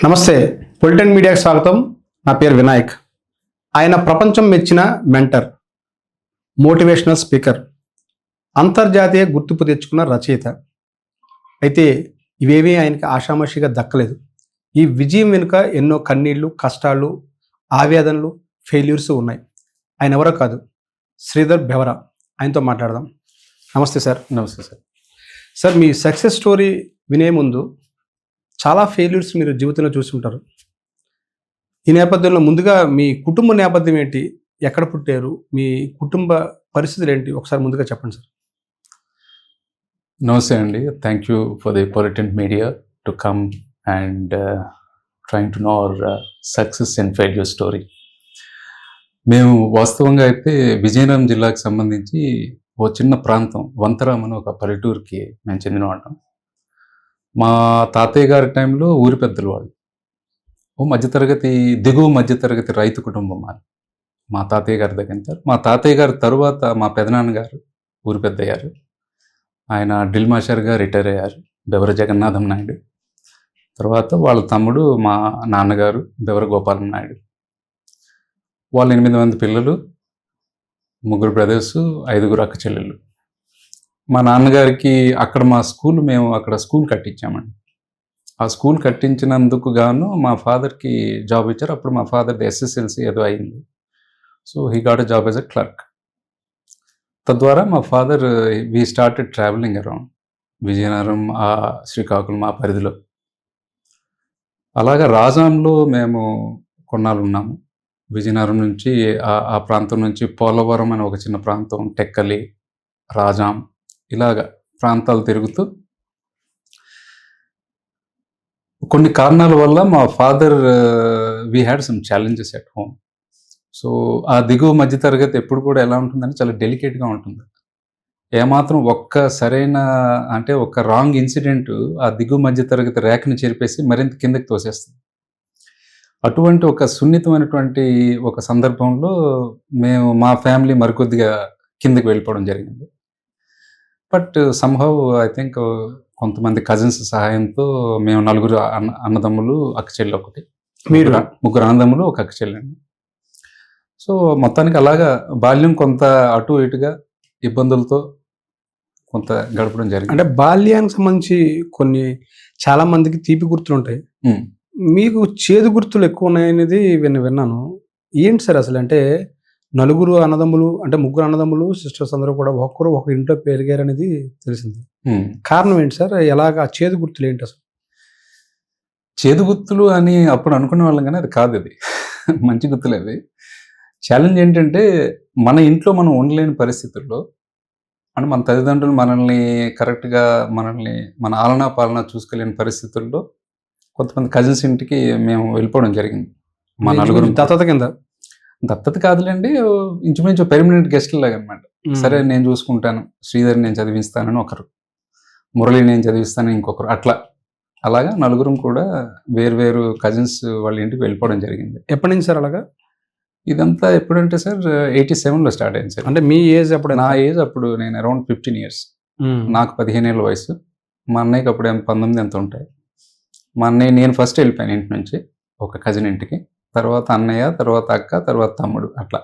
నమస్తే, పొలిటెన్ మీడియాకి స్వాగతం. నా పేరు వినాయక్. ఆయన ప్రపంచం మెచ్చిన మెంటర్, మోటివేషనల్ స్పీకర్, అంతర్జాతీయ గుర్తింపు తెచ్చుకున్న రచయిత. అయితే ఇవేమీ ఆయనకి ఆషామాషిగా దక్కలేదు. ఈ విజయం వెనుక ఎన్నో కన్నీళ్లు, కష్టాలు, ఆవేదనలు, ఫెయిల్యూర్స్ ఉన్నాయి. ఆయన ఎవరో కాదు, శ్రీధర్ బెవరా. ఆయనతో మాట్లాడదాం. నమస్తే సార్. నమస్తే సార్. సార్, మీ సక్సెస్ స్టోరీ వినే ముందు చాలా ఫెయిల్యూర్స్ మీరు జీవితంలో చూసి ఉంటారు. ఈ నేపథ్యంలో ముందుగా మీ కుటుంబ నేపథ్యం ఏంటి, ఎక్కడ పుట్టారు, మీ కుటుంబ పరిస్థితులు ఏంటి, ఒకసారి ముందుగా చెప్పండి సార్. నమస్తే అండి. Thank you for the polytent media to come and trying to know our success and failure story. మేము వాస్తవంగా అయితే విజయనగరం జిల్లాకు సంబంధించి ఓ చిన్న ప్రాంతం వంతరాం అని ఒక పల్లెటూరుకి మేము చెందినవాళ్ళం. మా తాతయ్య గారి టైంలో ఊరి పెద్దలు వాళ్ళు ఓ దిగువ మధ్యతరగతి రైతు కుటుంబం అని మా తాతయ్య గారి దగ్గర. మా తాతయ్య గారి తరువాత మా పెదనాన్నగారు ఊరి పెద్దయ్యారు. ఆయన డ్రిల్ మాస్టర్గా రిటైర్ అయ్యారు, బెవర జగన్నాథం నాయుడు. తర్వాత వాళ్ళ తమ్ముడు మా నాన్నగారు బెవర గోపాలం నాయుడు. వాళ్ళు 8 మంది పిల్లలు, 3 బ్రదర్స్, 5 అక్క చెల్లెళ్ళు. మా నాన్నగారికి అక్కడ మేము అక్కడ స్కూల్ కట్టించామండి. ఆ స్కూల్ కట్టించినందుకు గాను మా ఫాదర్కి జాబ్ ఇచ్చారు. అప్పుడు మా ఫాదర్ది ఎస్ఎస్ఎల్సి ఏదో అయింది. So he got a job as a clerk. తద్వారా మా father we started travelling around Vizianagaram, Srikakulam ఆ పరిధిలో. అలాగా రాజాంలో మేము కొన్నాళ్ళు ఉన్నాము. విజయనగరం నుంచి ఆ ప్రాంతం నుంచి పోలవరం అని ఒక చిన్న ప్రాంతం, టెక్కలి, రాజాం, ఇలాగ ప్రాంతాలు తిరుగుతూ కొన్ని కారణాల వల్ల మా father we had some challenges at home. So ఆ దిగువ మధ్యతరగతి ఎప్పుడు కూడా ఎలా ఉంటుందంటే చాలా డెలికేట్గా ఉంటుంది. ఏమాత్రం ఒక రాంగ్ ఇన్సిడెంట్ ఆ దిగువ మధ్యతరగతి రేఖను చెరిపేసి మరింత కిందకి తోసేస్తుంది. అటువంటి ఒక సున్నితమైనటువంటి ఒక సందర్భంలో మా ఫ్యామిలీ మరికొద్దిగా కిందకి వెళ్ళిపోవడం జరిగింది. బట్ సమ్హౌ ఐ థింక్ కొంతమంది కజిన్స్ సహాయంతో మేము 4 అన్నదమ్ములు, అక్క చెల్లి ఒకటి, మీరు 3 అన్నదమ్ములు, ఒక అక్క చెల్లండి. సో మొత్తానికి అలాగా బాల్యం కొంత అటు ఇటుగా ఇబ్బందులతో కొంత గడపడం జరిగింది. అంటే బాల్యానికి సంబంధించి కొన్ని చాలా మందికి తీపి గుర్తులు ఉంటాయి, మీకు చేదు గుర్తులు ఎక్కువ ఉన్నాయనేది విన్నాను. ఏంటి సార్ అసలు? అంటే 4 అన్నదమ్ములు, అంటే 3 అన్నదమ్ములు, సిస్టర్స్ అందరూ కూడా ఒక ఇంట్లో పెరిగారు అనేది తెలిసింది. కారణం ఏంటి సార్? ఎలాగా చేదు గుర్తులు ఏంటి అసలు? చేదు గుర్తులు అని అప్పుడు అనుకునే వాళ్ళం, కానీ అది కాదు, అది మంచి గుర్తులు. అవి ఛాలెంజ్ ఏంటంటే మన ఇంట్లో మనం ఉండలేని పరిస్థితుల్లో, అంటే మన తల్లిదండ్రులు మనల్ని కరెక్ట్గా మన ఆలనా పాలన చూసుకోలేని పరిస్థితుల్లో కొంతమంది కజిన్స్ ఇంటికి మేము వెళ్ళిపోవడం జరిగింది. మా 4 దత్తత కాదులేండి, ఇంచుమించు పెర్మనెంట్ గెస్ట్ లాగా అనమాట. సరే నేను చూసుకుంటాను, శ్రీధర్ నేను చదివిస్తానని ఒకరు, మురళి నేను చదివిస్తానని ఇంకొకరు, అలాగా 4 కూడా వేరు కజిన్స్ వాళ్ళ ఇంటికి వెళ్ళిపోవడం జరిగింది. ఎప్పటి నుంచి సార్ అలాగా? ఇదంతా ఎప్పుడంటే సార్ 87లో స్టార్ట్ అయింది సార్. అంటే మీ ఏజ్ అప్పుడు? నా ఏజ్ అప్పుడు నేను అరౌండ్ 15 years. నాకు 15 ఏళ్ళ వయసు. మా అన్నయ్యకి అప్పుడు 19 ఎంత ఉంటాయి. మా అన్నయ్య, నేను ఫస్ట్ వెళ్ళిపోయాను ఇంటి నుంచి ఒక కజిన్ ఇంటికి, తర్వాత అన్నయ్య, తర్వాత అక్క, తర్వాత తమ్ముడు, అట్లా.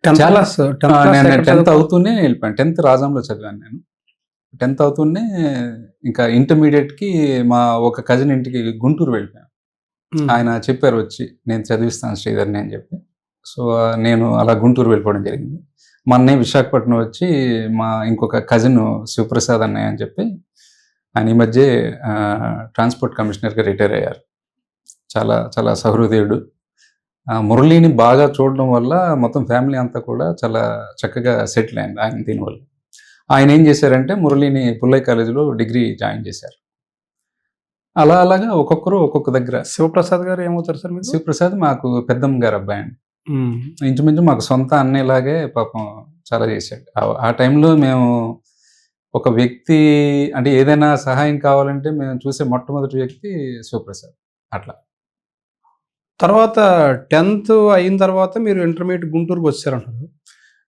10th అవుతూనే వెళ్ళిపోయాను. 10th రాజాంలో చదివాను నేను. 10th అవుతూనే ఇంకా ఇంటర్మీడియట్కి మా ఒక కజిన్ ఇంటికి గుంటూరు వెళ్ళిపోయాను. ఆయన చెప్పారు వచ్చి, నేను చదివిస్తాను శ్రీధర్ని అని చెప్పి. సో నేను అలా గుంటూరు వెళ్ళిపోవడం జరిగింది. మా అన్నయ్య విశాఖపట్నం వచ్చి మా ఇంకొక కజిన్ శివప్రసాద్ అన్నయ్య అని చెప్పి, ఆయన ఈ మధ్య ట్రాన్స్పోర్ట్ కమిషనర్గా రిటైర్ అయ్యారు. చాలా చాలా సహృదయుడు. మురళిని బాగా చూడడం వల్ల మొత్తం ఫ్యామిలీ అంతా కూడా చాలా చక్కగా సెటిల్ అయింది ఆయన దీనివల్ల. ఆయన ఏం చేశారంటే మురళిని పుల్లయ్య కాలేజీలో డిగ్రీ జాయిన్ చేశారు. అలాగా ఒక్కొక్కరు ఒక్కొక్క దగ్గర. శివప్రసాద్ గారు ఏమవుతారు సార్? శివప్రసాద్ మాకు పెద్దమ్మ గారు అబ్బాయి అండి. ఇంచుమించు మాకు సొంత అన్నయ్యలాగే పాపం చాలా చేశాడు. ఆ టైంలో మేము ఒక వ్యక్తి, అంటే ఏదైనా సహాయం కావాలంటే మేము చూసే మొట్టమొదటి వ్యక్తి శివప్రసాద్. అట్లా తర్వాత 10th అయిన తర్వాత మీరు ఇంటర్మీడియట్ గుంటూరుకి వచ్చారంటారు.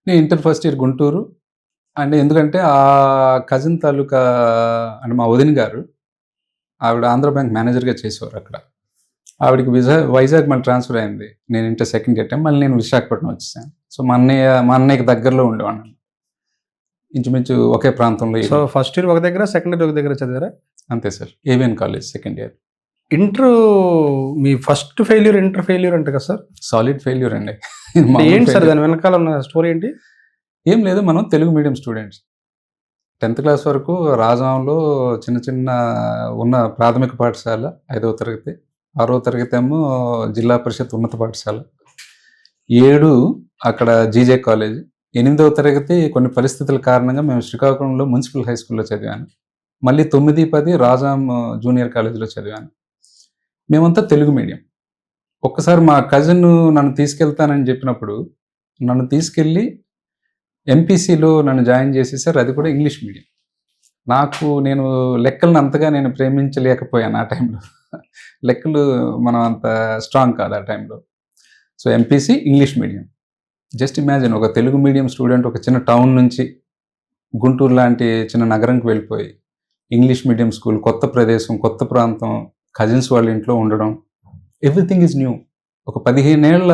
నేను ఇంటర్ ఫస్ట్ ఇయర్ గుంటూరు. అంటే ఎందుకంటే ఆ కజిన్ తాలూకా, అంటే మా వదిన గారు ఆవిడ ఆంధ్ర బ్యాంక్ మేనేజర్గా చేసేవారు అక్కడ. ఆవిడకి వైజాగ్ మళ్ళీ ట్రాన్స్ఫర్ అయింది. నేను ఇంటర్ సెకండ్ ఇయర్ టైం మళ్ళీ నేను విశాఖపట్నం వచ్చేసాను. సో మా అన్నయ్యకి దగ్గరలో ఉండేవాడిని, ఇంచుమించు ఒకే ప్రాంతంలో. సో ఫస్ట్ ఇయర్ ఒక దగ్గర, సెకండ్ ఇయర్ ఒక దగ్గర చదివారా? అంతే sir, AVN college second year. Inter మీ ఫస్ట్ ఫెయిల్యూర్ ఇంటర్ ఫెయిల్యూర్ అంటే కదా సార్? సాలిడ్ ఫెయిల్యూర్ అండి. ఏంటి సార్ దాని వెనకాల ఉన్న స్టోరీ ఏంటి? ఏం లేదు, మనం Telugu medium students 10th class వరకు రాజాంలో చిన్న చిన్న ఉన్న ప్రాథమిక పాఠశాల 5వ తరగతి, 6వ తరగతి ఏమో జిల్లా పరిషత్ ఉన్నత పాఠశాల, 7 అక్కడ జీజే కాలేజ్, 8వ తరగతి కొన్ని పరిస్థితుల కారణంగా మేము శ్రీకాకుళంలో మున్సిపల్ హై స్కూల్లో చదివాను. మళ్ళీ 9, 10 రాజాం జూనియర్ కాలేజీలో చదివాను. మేమంతా తెలుగు మీడియం. ఒక్కసారి మా కజిన్ నన్ను తీసుకెళ్తానని చెప్పినప్పుడు నన్ను తీసుకెళ్ళి ఎంపీసీలో నన్ను జాయిన్ చేసేసారు. అది కూడా ఇంగ్లీష్ మీడియం. నేను లెక్కలను అంతగా నేను ప్రేమించలేకపోయాను ఆ టైంలో. లెక్కలు మనం అంత స్ట్రాంగ్ కాదు ఆ టైంలో. So MPC English medium. Just imagine, ఒక తెలుగు మీడియం స్టూడెంట్ ఒక చిన్న టౌన్ నుంచి గుంటూరు లాంటి చిన్న నగరంకి వెళ్ళిపోయి ఇంగ్లీష్ మీడియం స్కూల్, కొత్త ప్రదేశం, కొత్త ప్రాంతం, కజిన్స్ వాళ్ళ ఇంట్లో ఉండడం, ఎవ్రీథింగ్ ఈజ్ న్యూ. ఒక 15 ఏళ్ల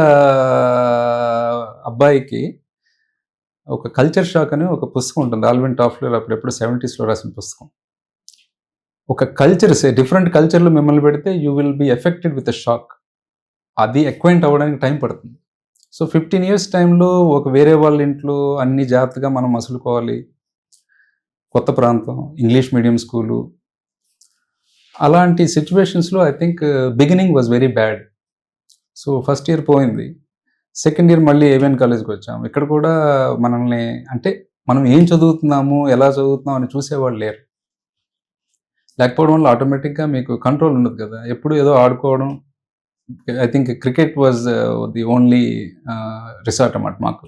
అబ్బాయికి ఒక కల్చర్ షాక్ అని ఒక పుస్తకం ఉంటుంది, ఆల్విన్ టాఫ్లర్ అప్పుడెప్పుడు 70s రాసిన పుస్తకం. ఒక కల్చర్స్, డిఫరెంట్ కల్చర్లో మిమ్మల్ని పెడితే you will be affected with a shock. అది అక్వైంట్ అవ్వడానికి టైం పడుతుంది. సో 15 years టైంలో ఒక వేరే వాళ్ళ ఇంట్లో అన్ని జాగ్రత్తగా మనం మసులుకోవాలి, కొత్త ప్రాంతం, ఇంగ్లీష్ మీడియం స్కూలు, అలాంటి సిచ్యువేషన్స్లో I think beginning was very bad. So first year పోయింది. సెకండ్ ఇయర్ మళ్ళీ ఏవిఎన్ కాలేజ్కి వచ్చాము. ఇక్కడ కూడా మనల్ని, అంటే మనం ఏం చదువుతున్నాము, ఎలా చదువుతున్నాం అని చూసేవాళ్ళు లేరు. లేకపోవడం వల్ల ఆటోమేటిక్గా మీకు కంట్రోల్ ఉండదు కదా, ఎప్పుడు ఏదో ఆడుకోవడం. I think cricket was the only resort అన్నమాట మాకు.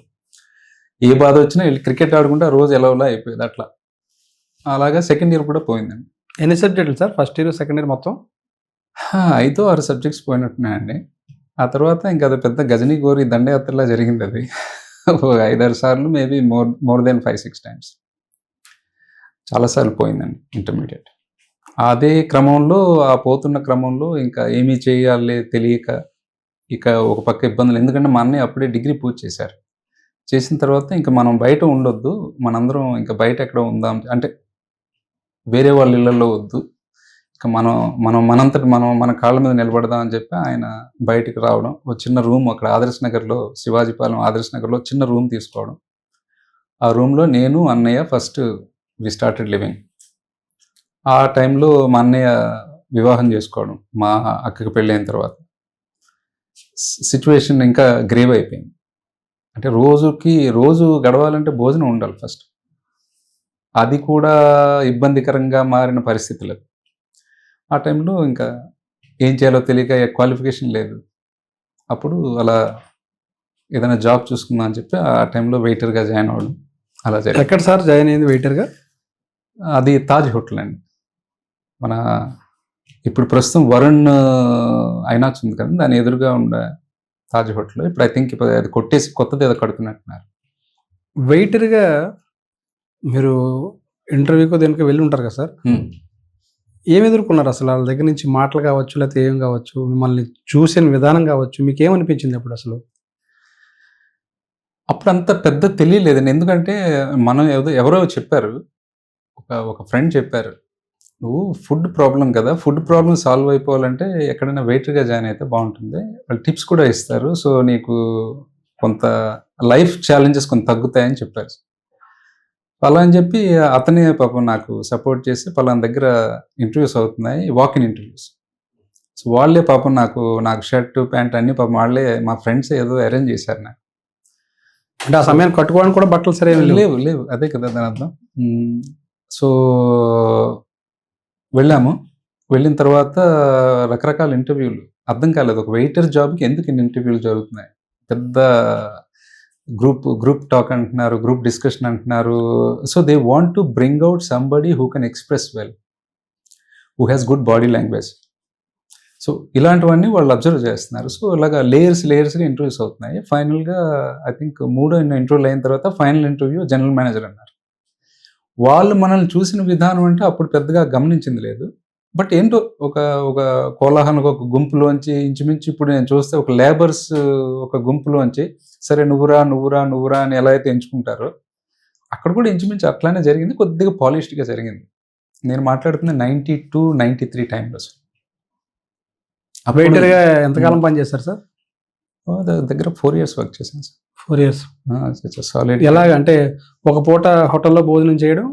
ఏ బాధ వచ్చినా వెళ్ళి క్రికెట్ ఆడుకుంటే ఆ రోజు ఎలా అయిపోయేది అట్లా. అలాగా సెకండ్ ఇయర్ కూడా పోయిందండి. ఎన్ని సబ్జెక్టులు sir first year second year మొత్తం? 5 or 6 సబ్జెక్ట్స్ పోయినట్టున్నాయండి. ఆ తర్వాత ఇంకా అది పెద్ద గజనీ గోరి దండయాత్రలా జరిగింది. అది 5-6 సార్లు, మేబీ మోర్ దెన్ 5-6 times చాలాసార్లు పోయిందండి ఇంటర్మీడియట్. అదే క్రమంలో, ఆ పోతున్న క్రమంలో ఇంకా ఏమీ చేయాలి తెలియక, ఇక ఒక పక్క ఇబ్బందులు. ఎందుకంటే మా అన్నయ్య అప్పుడే డిగ్రీ పూర్తి చేశారు. చేసిన తర్వాత ఇంకా మనం బయట ఉండొద్దు, మనందరం ఇంకా బయట ఎక్కడ ఉందాం, అంటే వేరే వాళ్ళ ఇళ్లలో వద్దు, ఇక మనంతటి మనం మన కాళ్ళ మీద నిలబడదాం అని చెప్పి ఆయన బయటికి రావడం. ఒక చిన్న రూమ్ అక్కడ ఆదర్శ్ నగర్లో, శివాజీపాలెం ఆదర్శ్ నగర్లో చిన్న రూమ్ తీసుకోవడం. ఆ రూమ్లో నేను, అన్నయ్య ఫస్ట్ వి స్టార్టెడ్ లివింగ్. ఆ టైంలో మా అన్నయ్య వివాహం చేసుకోవడం, మా అక్కకి పెళ్ళైన తర్వాత సిచ్యువేషన్ ఇంకా గ్రేవ్ అయిపోయింది. అంటే రోజు గడవాలంటే భోజనం ఉండాలి ఫస్ట్, అది కూడా ఇబ్బందికరంగా మారిన పరిస్థితులు. ఆ టైంలో ఇంకా ఏం చేయాలో తెలియక, క్వాలిఫికేషన్ లేదు. అప్పుడు అలా ఏదైనా జాబ్ చూసుకుందాం అని చెప్పి ఆ టైంలో వెయిటర్గా జాయిన్ అవ్వడం అలా జరిగింది. ఎక్కడ సార్ జాయిన్ అయింది వెయిటర్గా? అది తాజ్ హోటల్ అండి. మన ఇప్పుడు ప్రస్తుతం వరుణ్ ఐనాక్స్ ఉంది కదా, దాని ఎదురుగా ఉండే తాజ్ హోటల్. ఇప్పుడు ఐ థింక్ అది కొట్టేసి కొత్తది ఏదో కడుతున్నట్టున్నారు. వెయిటర్గా మీరు ఇంటర్వ్యూకి దేనికి వెళ్ళి ఉంటారు కదా సార్, ఏమి ఎదుర్కొన్నారు అసలు? వాళ్ళ దగ్గర నుంచి మాటలు కావచ్చు, లేకపోతే ఏం కావచ్చు, మిమ్మల్ని చూసిన విధానం కావచ్చు, మీకు ఏమనిపించింది అప్పుడు అసలు? అప్పుడు అంత పెద్ద తెలియలేదండి, ఎందుకంటే మనం ఎవరో చెప్పారు, ఒక ఫ్రెండ్ చెప్పారు, నువ్వు ఫుడ్ ప్రాబ్లం కదా, ఫుడ్ ప్రాబ్లం సాల్వ్ అయిపోవాలంటే ఎక్కడైనా వెయిటర్గా జాయిన్ అయితే బాగుంటుంది, వాళ్ళు టిప్స్ కూడా ఇస్తారు, సో నీకు కొంత లైఫ్ ఛాలెంజెస్ కొంత తగ్గుతాయని చెప్పారు. అలా అని చెప్పి అతనే పాపం నాకు సపోర్ట్ చేసి, పలానా దగ్గర ఇంటర్వ్యూస్ అవుతున్నాయి, వాక్-ఇన్ ఇంటర్వ్యూస్. సో వాళ్ళే పాపం నాకు షర్ట్ ప్యాంట్ అన్ని పాపం వాళ్ళే, మా ఫ్రెండ్స్ ఏదో అరేంజ్ చేశారు నాకు. అంటే ఆ సమయాన్ని కట్టుకోవడానికి కూడా బట్టలు సరే లేవు, అదే కదా దాని అర్థం. సో వెళ్ళిన తర్వాత రకరకాల ఇంటర్వ్యూలు, అర్థం కాలేదు ఒక వెయిటర్ జాబ్కి ఎందుకు ఇన్ని ఇంటర్వ్యూలు జరుగుతున్నాయి. పెద్ద గ్రూప్ టాక్ అంటున్నారు, గ్రూప్ డిస్కషన్ అంటున్నారు. So they want to bring out somebody who can express well, who has good body language. So ఇలాంటివన్నీ వాళ్ళు అబ్జర్వ్ చేస్తున్నారు. సో ఇలాగా లేయర్స్గా ఇంటర్వ్యూస్ అవుతున్నాయి. ఫైనల్గా ఐ థింక్ 3వ ఇంటర్వ్యూలు అయిన తర్వాత ఫైనల్ ఇంటర్వ్యూ జనరల్ మేనేజర్ అన్నారు. వాళ్ళు మనల్ని చూసిన విధానం అంటే అప్పుడు పెద్దగా గమనించింది లేదు. బట్ ఏంటో ఒక ఒక కోలాహలంగా ఒక గుంపులోంచి ఇంచుమించు ఇప్పుడు నేను చూస్తే ఒక లేబర్స్ ఒక గుంపులోంచి సరే నువ్వురా నువ్వురా నువ్వురా అని ఎలా అయితే ఎంచుకుంటారో అక్కడ కూడా ఇంచుమించు అట్లానే జరిగింది, కొద్దిగా పాలిష్డ్గా జరిగింది. నేను మాట్లాడుతున్న 92-93 టైంలో సార్. వెయిటర్గా ఎంతకాలం పనిచేస్తారు సార్? దగ్గర 4 years వర్క్ చేశాను సార్. 4 years. సాలిడ్. ఎలాగ అంటే ఒక పూట హోటల్లో భోజనం చేయడం?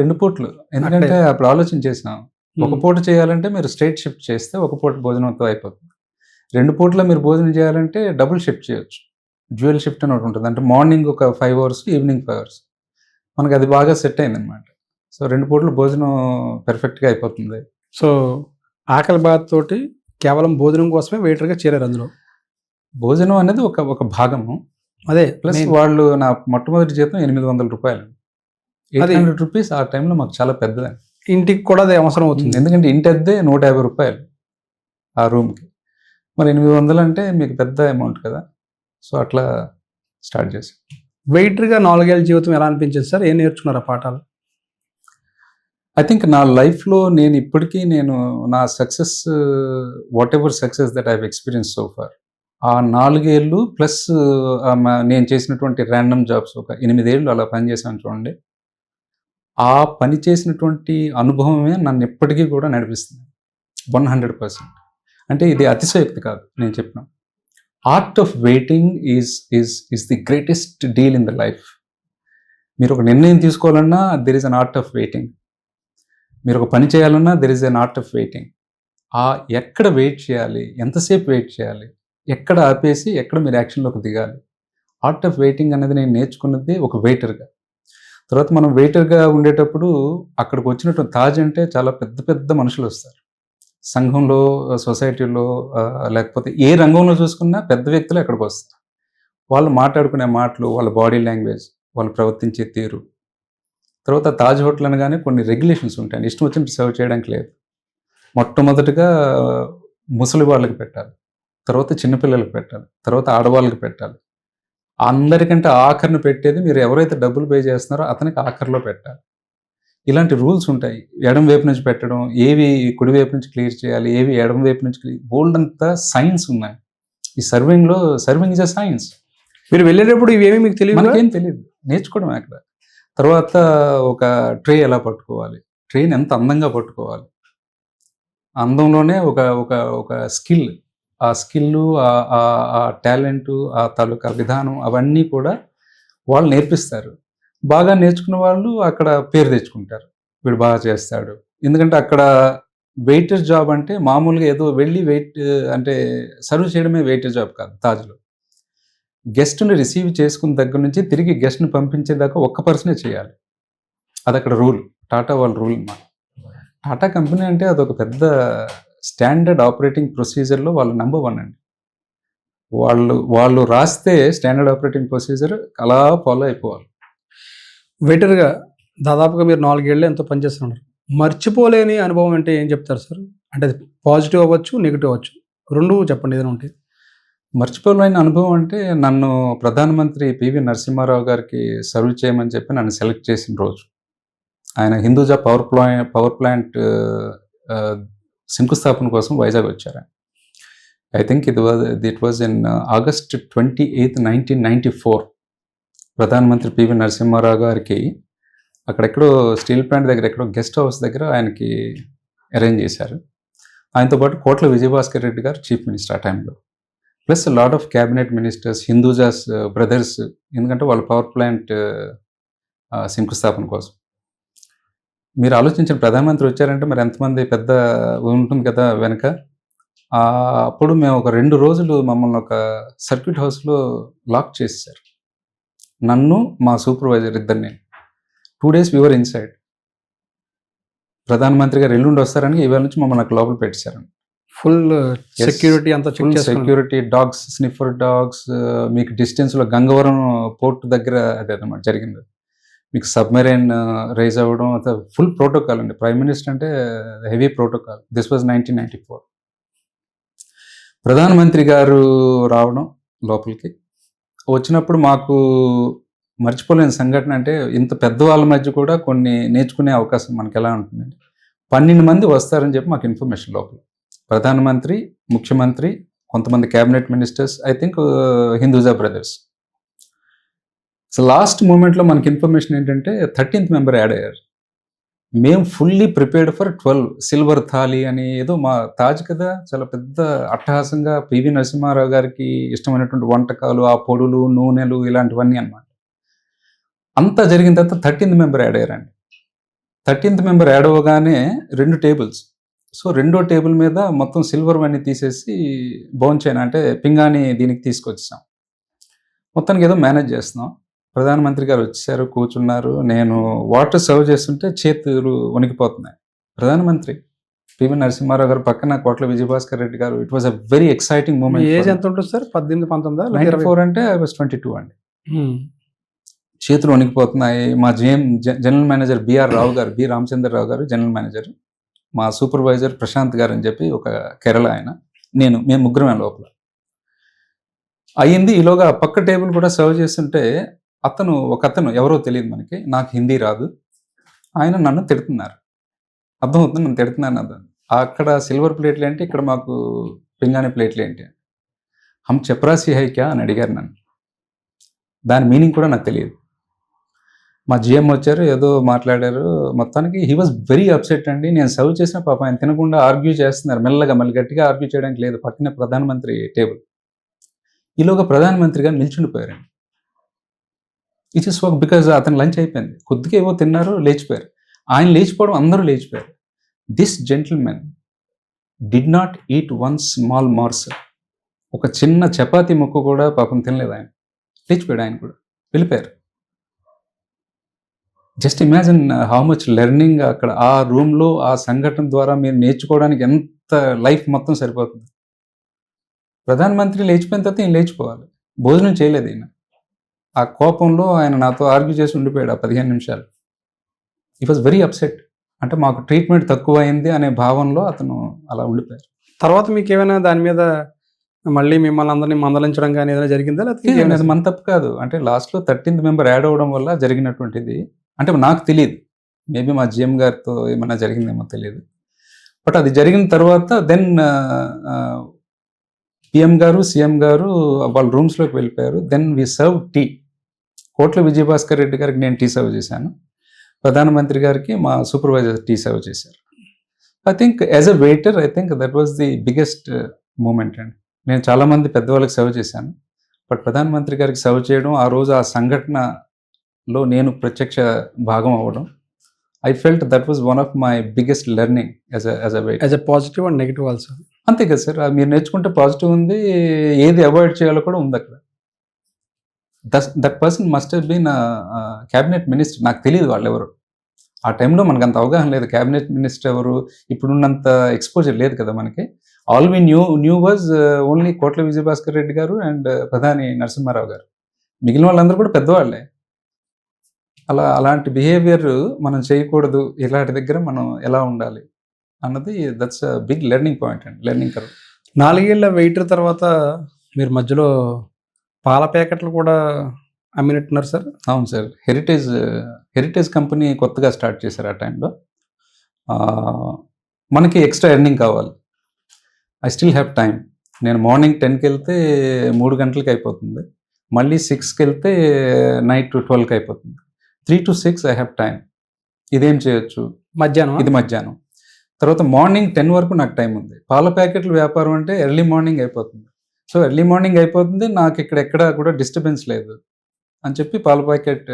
2 పూటలు. ఎందుకంటే అప్పుడు ఆలోచన చేసినాం, ఒక పూట చేయాలంటే మీరు స్ట్రైట్ షిఫ్ట్ చేస్తే ఒక పూట భోజనంతో అయిపోతుంది. 2 పూటల మీరు భోజనం చేయాలంటే డబుల్ షిఫ్ట్ చేయొచ్చు. డ్యూయల్ షిఫ్ట్ అని ఒకటి ఉంటుంది. అంటే మార్నింగ్ ఒక 5 hours, ఈవినింగ్ 5 hours. మనకు అది బాగా సెట్ అయిందనమాట. సో 2 పూటలు భోజనం పెర్ఫెక్ట్గా అయిపోతుంది. సో ఆకలి బాధ తోటి కేవలం భోజనం కోసమే వెయిటర్గా చేరారు అందులో? భోజనం అనేది ఒక భాగము. అదే ప్లస్ వాళ్ళు నా మొట్టమొదటి జీతం 800 రూపాయలు. 800 రూపీస్ ఆ టైంలో మాకు చాలా పెద్దది. ఇంటికి కూడా అది అవసరం అవుతుంది. ఎందుకంటే ఇంటి అద్దె 150 రూపాయలు ఆ రూమ్కి. మరి 800 అంటే మీకు పెద్ద అమౌంట్ కదా. సో అట్లా స్టార్ట్ చేశాం. వెయిటర్గా 4 ఏళ్ళ జీవితం ఎలా అనిపించింది సార్? ఏం నేర్చుకున్నారు ఆ పాఠాలు? ఐ థింక్ నా లైఫ్లో నేను ఇప్పటికీ నా success, whatever success that I have experience so far, ఆ 4 ఏళ్ళు ప్లస్ నేను చేసినటువంటి ర్యాండమ్ జాబ్స్ ఒక 8 ఏళ్ళు అలా పనిచేశాను చూడండి. ఆ పని చేసినటువంటి అనుభవమే నన్ను ఎప్పటికీ కూడా నడిపిస్తుంది 100%. అంటే ఇది అతిశయోక్తి కాదు నేను చెప్పిన. Art of waiting is the greatest deal in the life. మీరు ఒక నిర్ణయం తీసుకోవాలన్నా there is an art of waiting. మీరు ఒక పని చేయాలన్నా there is an art of waiting. ఎక్కడ వెయిట్ చేయాలి, ఎంతసేపు వెయిట్ చేయాలి, ఎక్కడ ఆపేసి ఎక్కడ మీరు యాక్షన్లోకి దిగాలి, ఆర్ట్ ఆఫ్ వెయిటింగ్ అనేది నేను నేర్చుకున్నది ఒక వెయిటర్గా. తర్వాత మనం వెయిటర్గా ఉండేటప్పుడు అక్కడికి వచ్చినటువంటి తాజ్ అంటే చాలా పెద్ద పెద్ద మనుషులు వస్తారు. సంఘంలో, సొసైటీలో, లేకపోతే ఏ రంగంలో చూసుకున్నా పెద్ద వ్యక్తులు అక్కడికి వస్తారు. వాళ్ళు మాట్లాడుకునే మాటలు, వాళ్ళ బాడీ లాంగ్వేజ్, వాళ్ళు ప్రవర్తించే తీరు. తర్వాత తాజ్ హోటల్ అనగానే కొన్ని రెగ్యులేషన్స్ ఉంటాయి. ఇష్టం వచ్చినట్టు సర్వ్ చేయడానికి లేదు. మొట్టమొదటిగా ముసలి వాళ్ళకి పెట్టాలి, తర్వాత చిన్నపిల్లలకి పెట్టాలి, తర్వాత ఆడవాళ్ళకి పెట్టాలి. అందరికంటే ఆఖరిని పెట్టేది మీరు ఎవరైతే డబ్బులు పే చేస్తున్నారో అతనికి ఆఖరిలో పెట్టాలి. ఇలాంటి రూల్స్ ఉంటాయి. ఎడం వైపు నుంచి పెట్టడం, ఏవి కుడి వైపు నుంచి క్లియర్ చేయాలి, ఏవి ఎడం వైపు నుంచి క్లియర్, బోల్డ్ అంతా సైన్స్ ఉన్నాయి ఈ సర్వింగ్లో. Serving is a science. మీరు వెళ్ళేటప్పుడు ఇవేమీ మీకు తెలియదు? మనకేం తెలియదు, నేర్చుకోవడం అక్కడ. తర్వాత ఒక ట్రే ఎలా పట్టుకోవాలి, ట్రేని ఎంత అందంగా పట్టుకోవాలి, అందంలోనే ఒక ఒక ఒక స్కిల్, ఆ స్కిల్లు, ఆ టాలెంటు, ఆ తాలూకా విధానం, అవన్నీ కూడా వాళ్ళు నేర్పిస్తారు. బాగా నేర్చుకున్న వాళ్ళు అక్కడ పేరు తెచ్చుకుంటారు, వీడు బాగా చేస్తాడు. ఎందుకంటే అక్కడ వెయిటర్ జాబ్ అంటే మామూలుగా ఏదో వెళ్ళి అంటే సర్వ్ చేయడమే వెయిటర్ జాబ్ కాదు. తాజ్లో గెస్ట్ని రిసీవ్ చేసుకున్న దగ్గర నుంచి తిరిగి గెస్ట్ని పంపించేదాకా ఒక్క పర్సనే చేయాలి. అది అక్కడ రూల్, టాటా వాళ్ళ రూల్ అన్నమాట. టాటా కంపెనీ అంటే అదొక పెద్ద స్టాండర్డ్ ఆపరేటింగ్ ప్రొసీజర్లో వాళ్ళు నెంబర్ 1 అండి. వాళ్ళు రాస్తే స్టాండర్డ్ ఆపరేటింగ్ ప్రొసీజర్ అలా ఫాలో అయిపోవాలి. వెయిటర్గా దాదాపుగా మీరు 4 ఏళ్ళు ఎంతో పనిచేస్తున్నారు. మర్చిపోలేని అనుభవం అంటే ఏం చెప్తారు సార్? అంటే అది పాజిటివ్ అవ్వచ్చు, నెగిటివ్ అవ్వచ్చు, రెండు చెప్పండి ఏదైనా ఉంటే. మర్చిపోలేని అనుభవం అంటే నన్ను ప్రధానమంత్రి పివి నరసింహారావు గారికి సర్వ్ చేయమని చెప్పి నన్ను సెలెక్ట్ చేసిన రోజు. ఆయన హిందూజా పవర్ ప్లాంట్ శంకుస్థాపన కోసం వైజాగ్ వచ్చారు. I think it was in August 28, 1994. ప్రధానమంత్రి పివి నరసింహారావు గారికి అక్కడెక్కడో స్టీల్ ప్లాంట్ దగ్గర ఎక్కడో గెస్ట్ హౌస్ దగ్గర ఆయనకి అరేంజ్ చేశారు. ఆయనతో పాటు కోట్ల విజయభాస్కర్ రెడ్డి గారు చీఫ్ మినిస్టర్ ఆ టైంలో, plus lot of cabinet ministers, Hindujas brothers, ఎందుకంటే వాళ్ళ పవర్ ప్లాంట్ శంకుస్థాపన కోసం. మీరు ఆలోచించిన ప్రధానమంత్రి వచ్చారంటే మరి ఎంతమంది పెద్ద ఉంటుంది కదా వెనక. అప్పుడు మేము ఒక 2 రోజులు మమ్మల్ని ఒక సర్క్యూట్ హౌస్లో లాక్ చేసేసారు, నన్ను మా సూపర్వైజర్ ఇద్దరిని. 2 days we were inside. ప్రధానమంత్రి గారు ఎల్లుండి వస్తారని ఇవాళ నుంచి మమ్మల్ని నాకు లోపల పెట్టేశారు. ఫుల్ సెక్యూరిటీ అంతా చెక్ చేసి, సెక్యూరిటీ, డాగ్స్, స్నిఫర్ డాగ్స్. మీకు డిస్టెన్స్లో గంగవరం పోర్ట్ దగ్గర అదే అన్నమాట జరిగింది. మీకు సబ్మెరైన్ రైజ్ అవ్వడం, ఫుల్ ప్రోటోకాల్ అండి. ప్రైమ్ మినిస్టర్ అంటే హెవీ ప్రోటోకాల్. This was 1994. ప్రధానమంత్రి గారు రావడం లోపలికి వచ్చినప్పుడు మాకు మర్చిపోలేని సంఘటన అంటే ఇంత పెద్దవాళ్ళ మధ్య కూడా కొన్ని నేర్చుకునే అవకాశం మనకి ఎలా ఉంటుందండి. 12 మంది వస్తారని చెప్పి మాకు ఇన్ఫర్మేషన్ లోపల. ప్రధానమంత్రి, ముఖ్యమంత్రి, కొంతమంది cabinet ministers, I think Hinduja brothers. So last మూమెంట్లో మనకి ఇన్ఫర్మేషన్ ఏంటంటే 13th మెంబర్ యాడ్ అయ్యారు. మేము fully prepared for 12 silver thali అని ఏదో మా తాజ్ కదా చాలా పెద్ద అట్టహాసంగా పివి నరసింహారావు గారికి ఇష్టమైనటువంటి వంటకాలు, ఆ పొడులు, నూనెలు ఇలాంటివన్నీ అన్నమాట. అంతా జరిగిన తర్వాత 13th మెంబర్ యాడ్ అయ్యారండి. 13th మెంబర్ యాడ్ అవ్వగానే 2 టేబుల్స్. సో రెండో టేబుల్ మీద మొత్తం సిల్వర్ అన్నీ తీసేసి భోంచేన అంటే పింగాణి దీనికి తీసుకొచ్చాం. మొత్తానికి ఏదో మేనేజ్ చేస్తున్నాం. ప్రధానమంత్రి గారు వచ్చారు, కూర్చున్నారు. నేను వాటర్ సర్వ్ చేస్తుంటే చేతులు వణికిపోతున్నాయి. ప్రధానమంత్రి పివి నరసింహారావు గారు పక్కన కోట్ల Vijayabhaskar Reddy garu. It was a very exciting moment. Age ఎంత ఉంటుంది సార్? 18, 19? 94 అంటే ఐ వాజ్ 22 అండి. చేతులు వణికిపోతున్నాయి. మా జనరల్ మేనేజర్ బిఆర్ రావు గారు, బి రామచంద్రరావు గారు జనరల్ మేనేజర్, మా సూపర్వైజర్ ప్రశాంత్ గారు అని చెప్పి ఒక కేరళ ఆయన, మేము ముగ్గురమే లోపల అయ్యింది. ఈలోగా పక్క టేబుల్ కూడా సర్వ్ చేస్తుంటే ఒకతను ఎవరో తెలియదు మనకి, నాకు హిందీ రాదు, ఆయన నన్ను తిడుతున్నారు. అర్థమవుతుంది నన్ను తిడుతున్నాను. అక్కడ సిల్వర్ ప్లేట్లు ఏంటి, ఇక్కడ మాకు పింగాణి ప్లేట్లు ఏంటి, హమ్ చపరాసి హై క్యా అని అడిగారు నన్ను. దాని మీనింగ్ కూడా నాకు తెలియదు. మా జిఎం వచ్చారు, ఏదో మాట్లాడారు. మొత్తానికి హీ వాజ్ వెరీ అప్సెట్ అండి. నేను సర్వ్ చేసిన పాప ఆయన తినకుండా ఆర్గ్యూ చేస్తున్నారు మెల్లగా. మళ్ళీ గట్టిగా ఆర్గ్యూ చేయడానికి లేదు, పక్కనే ప్రధానమంత్రి టేబుల్. ఈలోగా ప్రధానమంత్రి గారు నిల్చుండిపోయారండి. ఇట్ ఇస్ వర్క్ బికాజ్ అతను లంచ్ అయిపోయింది, కొద్దిగా ఏవో తిన్నారు, లేచిపోయారు. ఆయన లేచిపోవడం అందరూ లేచిపోయారు. This gentleman did not eat one small morsel. ఒక చిన్న చపాతీ ముక్క కూడా పాపం తినలేదు ఆయన. లేచిపోయాడు ఆయన కూడా, వెళ్ళిపోయారు. Just imagine how much learning అక్కడ ఆ రూమ్లో ఆ సంఘటన ద్వారా మీరు నేర్చుకోవడానికి ఎంత లైఫ్ మొత్తం సరిపోతుంది. ప్రధానమంత్రి లేచిపోయిన తర్వాత ఈయన లేచిపోవాలి. భోజనం చేయలేదు ఈయన. ఆ కోపంలో ఆయన నాతో ఆర్గ్యూ చేసి ఉండిపోయాడు ఆ 15 నిమిషాలు. ఈ వాజ్ వెరీ అప్సెట్. అంటే మాకు ట్రీట్మెంట్ తక్కువ అయింది అనే భావనలో అతను అలా ఉండిపోయారు. తర్వాత మీకు ఏమైనా దాని మీద మళ్ళీ మిమ్మల్ని అందరినీ మందలించడం కానీ ఏదైనా జరిగిందా? లేకపోతే అది మన తప్పు కాదు. అంటే లాస్ట్లో 13th మెంబర్ యాడ్ అవ్వడం వల్ల జరిగినటువంటిది. అంటే నాకు తెలియదు, మేబీ మా జిఎం గారితో ఏమైనా జరిగిందేమో తెలియదు. బట్ అది జరిగిన తర్వాత దెన్ పిఎం గారు, సీఎం గారు వాళ్ళ రూమ్స్లోకి వెళ్ళిపోయారు. Then we serve tea. Kotla Vijayabhaskar Reddy గారికి నేను టీ సర్వ్ చేశాను, ప్రధానమంత్రి గారికి మా సూపర్వైజర్ టీ సర్వ్ చేశారు. I think as a waiter I think that was the biggest moment అండి. నేను చాలామంది పెద్దవాళ్ళకి సర్వ్ చేశాను, బట్ ప్రధానమంత్రి గారికి సర్వ్ చేయడం, ఆ రోజు ఆ సంఘటనలో నేను ప్రత్యక్ష భాగం అవ్వడం, I felt that was one of my biggest learning as a waiter. As a positive and negative also. అంతే కదా సార్, మీరు నేర్చుకుంటే పాజిటివ్ ఉంది, ఏది అవాయిడ్ చేయాలో కూడా ఉంది అక్కడ. That person must have been cabinet minister. నాకు తెలియదు వాళ్ళు ఎవరు. ఆ టైంలో మనకు అంత అవగాహన లేదు, క్యాబినెట్ మినిస్టర్ ఎవరు, ఇప్పుడున్నంత ఎక్స్పోజర్ లేదు కదా మనకి. All we knew was only Kotla Vijayabhaskar Reddy గారు అండ్ ప్రధాని నరసింహారావు గారు. మిగిలిన వాళ్ళందరూ కూడా పెద్దవాళ్ళే. అలాంటి బిహేవియర్ మనం చేయకూడదు, ఇలాంటి దగ్గర మనం ఎలా ఉండాలి అన్నది that's a big learning point అండి, లెర్నింగ్ కర్వ్. 4 ఏళ్ల వెయిటర్ తర్వాత మీరు మధ్యలో పాల ప్యాకెట్లు కూడా అమ్మినట్టున్నారు సార్? అవును సార్, హెరిటేజ్ కంపెనీ కొత్తగా స్టార్ట్ చేశారు ఆ టైంలో. మనకి ఎక్స్ట్రా ఎర్నింగ్ కావాలి. I still have time. నేను మార్నింగ్ 10కి వెళ్తే 3 గంటలకి అయిపోతుంది, మళ్ళీ 6కి వెళ్తే నైట్ 12కి అయిపోతుంది. 3 to 6 ఐ హ్యావ్ టైం. ఇదేం చేయొచ్చు, ఇది మధ్యాహ్నం. తర్వాత మార్నింగ్ 10 వరకు నాకు టైం ఉంది. పాల ప్యాకెట్ల వ్యాపారం అంటే ఎర్లీ మార్నింగ్ అయిపోతుంది. సో ఎర్లీ మార్నింగ్ అయిపోతుంది, నాకు ఇక్కడ ఎక్కడా కూడా డిస్టర్బెన్స్ లేదు అని చెప్పి పాల ప్యాకెట్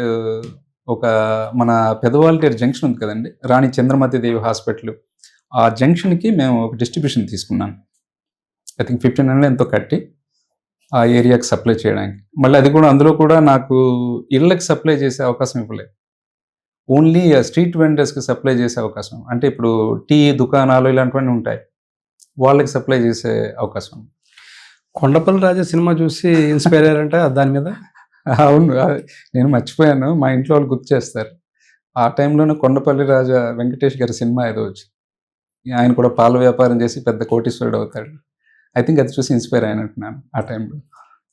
ఒక మన పెదవాల్టేరు జంక్షన్ ఉంది కదండి, రాణి చంద్రమతి దేవి హాస్పిటల్, ఆ జంక్షన్కి మేము ఒక డిస్ట్రిబ్యూషన్ తీసుకున్నాను. ఐ థింక్ 1500 ఎంతో కట్టి ఆ ఏరియాకి సప్లై చేయడానికి. మళ్ళీ అది కూడా అందులో కూడా నాకు ఇళ్ళకి సప్లై చేసే అవకాశం ఇవ్వలేదు, ఓన్లీ స్ట్రీట్ వెండర్స్కి సప్లై చేసే అవకాశం. అంటే ఇప్పుడు టీ దుకాణాలు ఇలాంటివన్నీ ఉంటాయి, వాళ్ళకి సప్లై చేసే అవకాశం. కొండపల్లి రాజా సినిమా చూసి ఇన్స్పైర్ అయ్యారంట దాని మీద? అవును, నేను మర్చిపోయాను, మా ఇంట్లో వాళ్ళు గుర్తు చేస్తారు. ఆ టైంలోనే కొండపల్లి రాజా వెంకటేష్ గారి సినిమా ఏదో వచ్చి, ఆయన కూడా పాల వ్యాపారం చేసి పెద్ద కోటీశ్వరుడు అవుతాడు. ఐ థింక్ అది చూసి ఇన్స్పైర్ అయినట్టున్నాను ఆ టైంలో.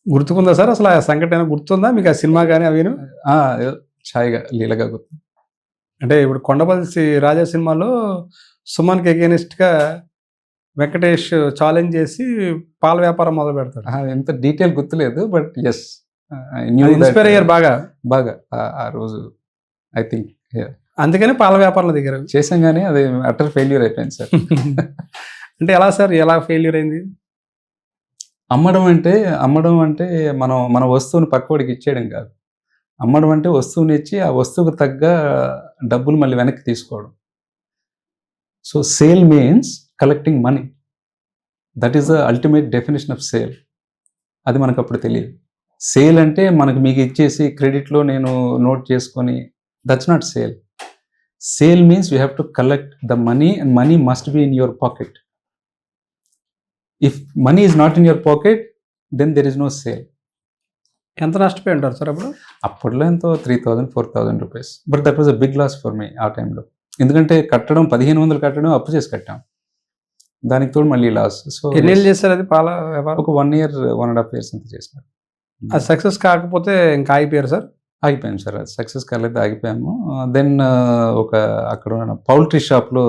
గుర్తుకుందా సార్ అసలు ఆ సంఘటన గుర్తుందా మీకు, ఆ సినిమా కానీ అవిను? ఛాయిగా లీలగా గుర్తు. అంటే ఇప్పుడు కొండపల్లి రాజా సినిమాలో సుమన్కి అగేనిస్ట్గా వెంకటేష్ ఛాలెంజ్ చేసి పాల వ్యాపారం మొదలు పెడతాడు. ఎంత డీటెయిల్ గుర్తులేదు, బట్ ఎస్ ఇన్స్పైర్ అయ్యారు బాగా. బాగా ఆ రోజు ఐ థింక్ అందుకని పాల వ్యాపారంలో దిగారు. చేసాం కానీ అది అటర్ ఫెయిల్యూర్ అయిపోయింది సార్. అంటే ఎలా సార్, ఎలా ఫెయిల్యూర్ అయింది? అమ్మడం అంటే మన వస్తువుని పక్కవాడికి ఇచ్చేయడం కాదు. అమ్మడం అంటే వస్తువుని ఇచ్చి ఆ వస్తువుకు తగ్గ డబ్బులు మళ్ళీ వెనక్కి తీసుకోవడం. So sale means collecting money. That is the ultimate definition of sale. అది మనకు అప్పుడు తెలియదు. సేల్ అంటే మనకు మీకు ఇచ్చేసి క్రెడిట్లో నేను నోట్ చేసుకొని, that's not sale. Sale means you have to collect the money and money must be in your pocket. If money is not in your pocket then there is no sale. ఎంత నష్టపోయి ఉంటారు sir అప్పుడు? అప్పట్లో ఎంతో 3,000-4,000 rupees. But that was a big loss for me ఆ టైంలో. ఎందుకంటే కట్టడం 1,500 కట్టడం అప్పు చేసి కట్టాం, దానికి తోడు మళ్ళీ లాస్. సో ఎన్నేళ్ళు చేస్తారు అది పాల వ్యాపారం? ఒక 1 year 1.5 years అంత చేసినారు. అది సక్సెస్ కాకపోతే ఇంకా ఆగిపోయారు సార్? ఆగిపోయాం సార్, అది సక్సెస్ కాలేదు, ఆగిపోయాము. దెన్ ఒక అక్కడ ఉన్న పౌల్ట్రీ షాప్లో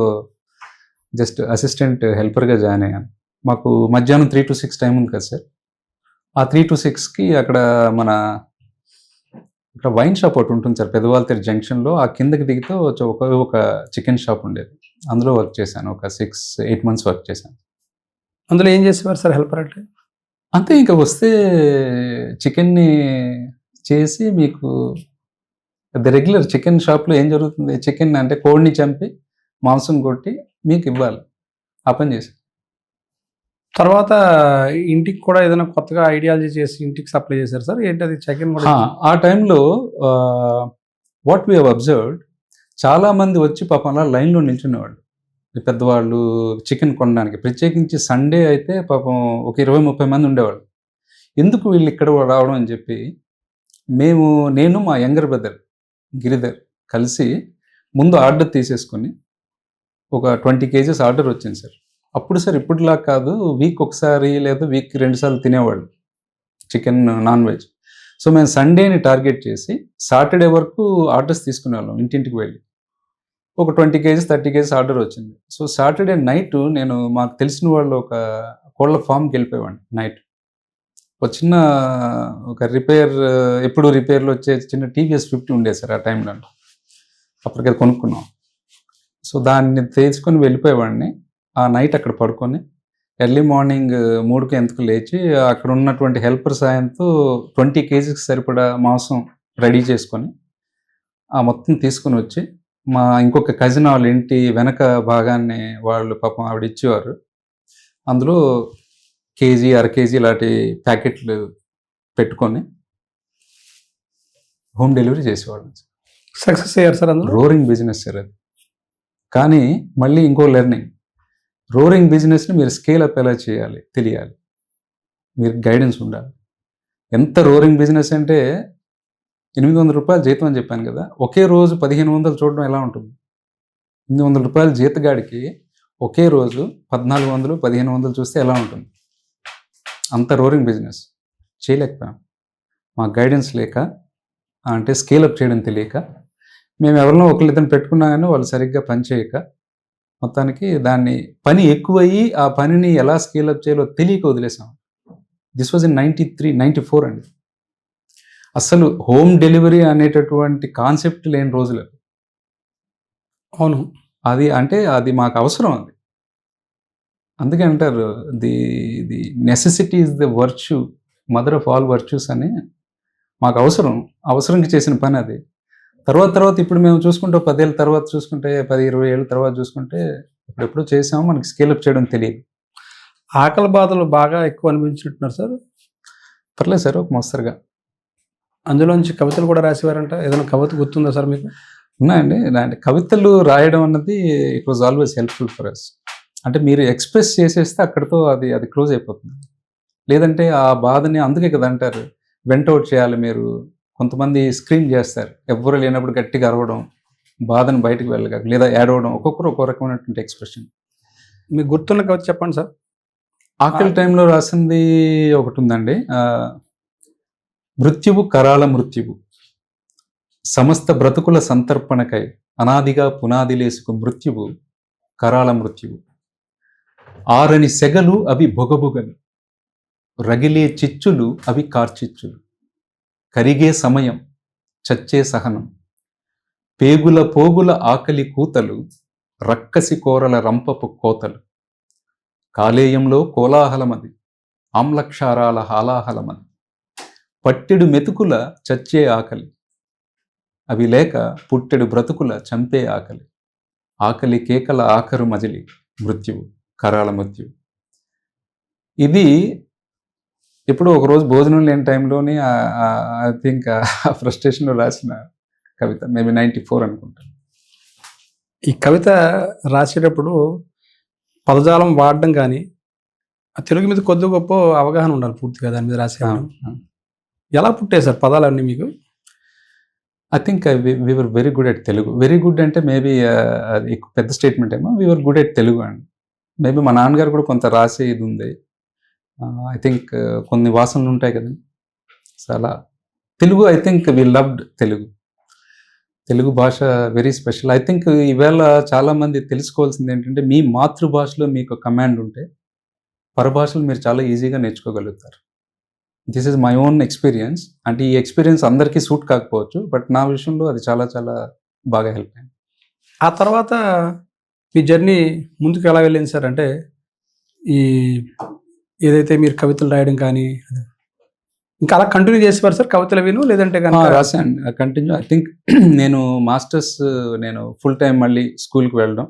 జస్ట్ అసిస్టెంట్ హెల్పర్గా జాయిన్ అయ్యాను. మాకు మధ్యాహ్నం 3 to 6 టైం ఉంది కదా సార్. ఆ 3 to 6కి అక్కడ ఇక్కడ వైన్ షాప్ ఒకటి ఉంటుంది సార్ పెదవాల్తేరు జంక్షన్లో. ఆ కిందకి దిగితే ఒక చికెన్ షాప్ ఉండేది, అందులో వర్క్ చేశాను. ఒక 6-8 months వర్క్ చేశాను. అందులో ఏం చేసేవారు సార్ హెల్పర్ అంటే? అంతే, ఇంకా వస్తే చికెన్ని చేసి మీకు రెగ్యులర్ చికెన్ షాప్లో ఏం జరుగుతుంది, చికెన్ అంటే కోడిని చంపి మాంసం కొట్టి మీకు ఇవ్వాలి, ఆ పని చేసి. తర్వాత ఇంటికి కూడా ఏదైనా కొత్తగా ఐడియాలజీ చేసి ఇంటికి సప్లై చేశారు సార్? ఏంటి అది చికెన్ కూడా? ఆ టైంలో వాట్ వీ హ్యావ్ అబ్జర్వ్డ్, చాలామంది వచ్చి పాపం అలా లైన్లో నిల్చునేవాళ్ళు, పెద్దవాళ్ళు చికెన్ కొనడానికి. ప్రత్యేకించి సండే అయితే పాపం ఒక 20-30 మంది ఉండేవాళ్ళు. ఎందుకు వీళ్ళు ఇక్కడ రావడం అని చెప్పి నేను మా యంగర్ బ్రదర్ గిరిధర్ కలిసి ముందు ఆర్డర్ తీసేసుకొని ఒక 20 kgs ఆర్డర్ వచ్చింది సార్. అప్పుడు సార్ ఇప్పటిలా కాదు, వీక్ ఒకసారి లేదా వీక్ 2 సార్లు తినేవాళ్ళు చికెన్ నాన్ వెజ్. సో మేము సండేని టార్గెట్ చేసి సాటర్డే వరకు ఆర్డర్స్ తీసుకునేవాళ్ళం ఇంటింటికి వెళ్ళి. ఒక 20 kgs 30 kgs ఆర్డర్ వచ్చింది. సో సాటర్డే నైట్ నేను మాకు తెలిసిన వాళ్ళు ఒక కోళ్ళ ఫామ్కి వెళ్ళిపోయేవాడిని. నైట్ ఒక రిపేర్, ఎప్పుడు రిపేర్లో వచ్చే చిన్న TVS 50 ఉండేది సార్ ఆ టైంలో, అప్పటికది కొనుక్కున్నాం. సో దాన్ని తీసుకొని వెళ్ళిపోయేవాడిని. ఆ నైట్ అక్కడ పడుకొని ఎర్లీ మార్నింగ్ 3కి ఎంతకు లేచి అక్కడ ఉన్నటువంటి హెల్పర్ సాయంతో 20 kgs సరిపడా మాంసం రెడీ చేసుకొని ఆ మొత్తం తీసుకొని వచ్చి మా ఇంకొక కజిన్ వాళ్ళ ఇంటి వెనక భాగాన్ని వాళ్ళు పాపం ఆవిడ ఇచ్చేవారు. అందులో 1 kg 1/2 kg ఇలాంటి ప్యాకెట్లు పెట్టుకొని హోమ్ డెలివరీ చేసేవాళ్ళం. సక్సెస్ అయ్యారు సార్ అందులో? రోరింగ్ బిజినెస్ సార్ అది. కానీ మళ్ళీ ఇంకో లెర్నింగ్, రోరింగ్ బిజినెస్ని మీరు స్కేల్ అప్ ఎలా చేయాలి తెలియాలి, మీరు గైడెన్స్ ఉండాలి. ఎంత రోరింగ్ బిజినెస్ అంటే 800 రూపాయలు జీతం అని చెప్పాను కదా, ఒకే రోజు 1500 చూడడం ఎలా ఉంటుంది? 800 రూపాయల జీతగాడికి ఒకే రోజు 1400 1500 చూస్తే ఎలా ఉంటుంది? అంత రోరింగ్ బిజినెస్ చేయలేకపోయాం. మా గైడెన్స్ లేక, అంటే స్కేలప్ చేయడం తెలియక, మేము ఎవరినో ఒకరిద్దరిని పెట్టుకున్నా కానీ వాళ్ళు సరిగ్గా పని చేయక, మొత్తానికి దాన్ని పని ఎక్కువయ్యి ఆ పనిని ఎలా స్కేలప్ చేయాలో తెలియక వదిలేసాం. దిస్ వాజ్ ఇన్ 93-94 అండి. అసలు హోమ్ డెలివరీ అనేటటువంటి కాన్సెప్ట్ లేని రోజులు. అవును, అది మాకు అవసరం. అది అందుకే అంటారు the necessity is the virtue, mother of all virtues అని. మాకు అవసరంకి చేసిన పని అది. తర్వాత ఇప్పుడు మేము చూసుకుంటే 10 ఏళ్ళ తర్వాత చూసుకుంటే, 10-20 ఏళ్ళ తర్వాత చూసుకుంటే ఎప్పుడెప్పుడు చేసామో మనకి స్కేలప్ చేయడం తెలియదు. ఆకలి బాధలు బాగా ఎక్కువ అనిపించినట్టున్నారు సార్? పర్లేదు సార్, ఒక మోస్తరుగా. అందులోంచి కవితలు కూడా రాసేవారంట, ఏదైనా కవిత గుర్తుందా సార్ మీకు? ఉన్నాయండి. కవితలు రాయడం అన్నది it was always helpful for us. అంటే మీరు ఎక్స్ప్రెస్ చేసేస్తే అక్కడితో అది క్లోజ్ అయిపోతుంది. లేదంటే ఆ బాధని, అందుకే కదా అంటారు వెంట అవుట్ చేయాలి మీరు. కొంతమంది స్క్రీమ్ చేస్తారు, ఎవ్వరు లేనప్పుడు గట్టిగా అరవడం, బాధను బయటకు వెళ్ళగా, లేదా ఏడవడం, ఒక్కొక్కరు ఒక్కో రకమైనటువంటి ఎక్స్ప్రెషన్. మీకు గుర్తున్న కవిత చెప్పండి సార్. ఆకలి టైంలో రాసింది ఒకటి ఉందండి. మృత్యువు కరాల మృత్యువు, సమస్త బ్రతుకుల సంతర్పణకై అనాదిగా పునాది లేసుకు మృత్యువు కరాళ మృత్యువు. ఆరని సెగలు అవి బొగబొగలు, రగిలే చిచ్చులు అవి కార్చిచ్చులు, కరిగే సమయం చచ్చే సహనం, పేగుల పోగుల ఆకలి కూతలు, రక్కసి కోరల రంపపు కోతలు, కాలేయంలో కోలాహలమది, ఆమ్లక్షారాల హాలాహలమది, పట్టెడు మెతుకుల చచ్చే ఆకలి, అవి లేక పుట్టెడు బ్రతుకుల చంపే ఆకలి, ఆకలి కేకల ఆఖరు మజిలి మృత్యువు, కరాళ మృత్యువు. ఇది ఎప్పుడో ఒకరోజు భోజనం లేని టైంలోనే ఐ థింక్ ఆ ఫ్రస్ట్రేషన్లో రాసిన కవిత, మేబీ 94 అనుకుంటాను. ఈ కవిత రాసేటప్పుడు పదజాలం వాడడం కానీ ఆ తెలుగు మీద కొద్ది గొప్ప అవగాహన ఉండాలి పూర్తిగా దాని మీద రాసేవాడు. ఎలా పుట్టాయి సార్ పదాలన్నీ మీకు? I think we are very good at Telugu. Very good అంటే మేబీ అది పెద్ద స్టేట్మెంట్ ఏమో. వీఆర్ గుడ్ ఎట్ తెలుగు అండి. మేబీ మా నాన్నగారు కూడా కొంత రాసే ఇది ఉంది. ఐ థింక్ కొన్ని వాసనలు ఉంటాయి కదండి. సో అలా Telugu I think we loved Telugu. Telugu భాష వెరీ స్పెషల్. ఐ థింక్ ఈవేళ చాలామంది తెలుసుకోవాల్సింది ఏంటంటే, మీ మాతృభాషలో మీకు కమాండ్ ఉంటే పరభాషలు మీరు చాలా ఈజీగా నేర్చుకోగలుగుతారు. This is my own experience. అంటే ఈ ఎక్స్పీరియన్స్ అందరికీ సూట్ కాకపోవచ్చు, బట్ నా విషయంలో అది చాలా చాలా బాగా హెల్ప్ అయింది. ఆ తర్వాత మీ జర్నీ ముందుకు ఎలా వెళ్ళింది సార్? అంటే ఈ ఏదైతే మీరు కవితలు రాయడం కానీ ఇంకా అలా కంటిన్యూ చేసేవారు సార్ కవితలు విను, లేదంటే కనుక? రాశాను కంటిన్యూ. ఐ థింక్ నేను మాస్టర్స్ నేను ఫుల్ టైం మళ్ళీ స్కూల్కి వెళ్ళడం,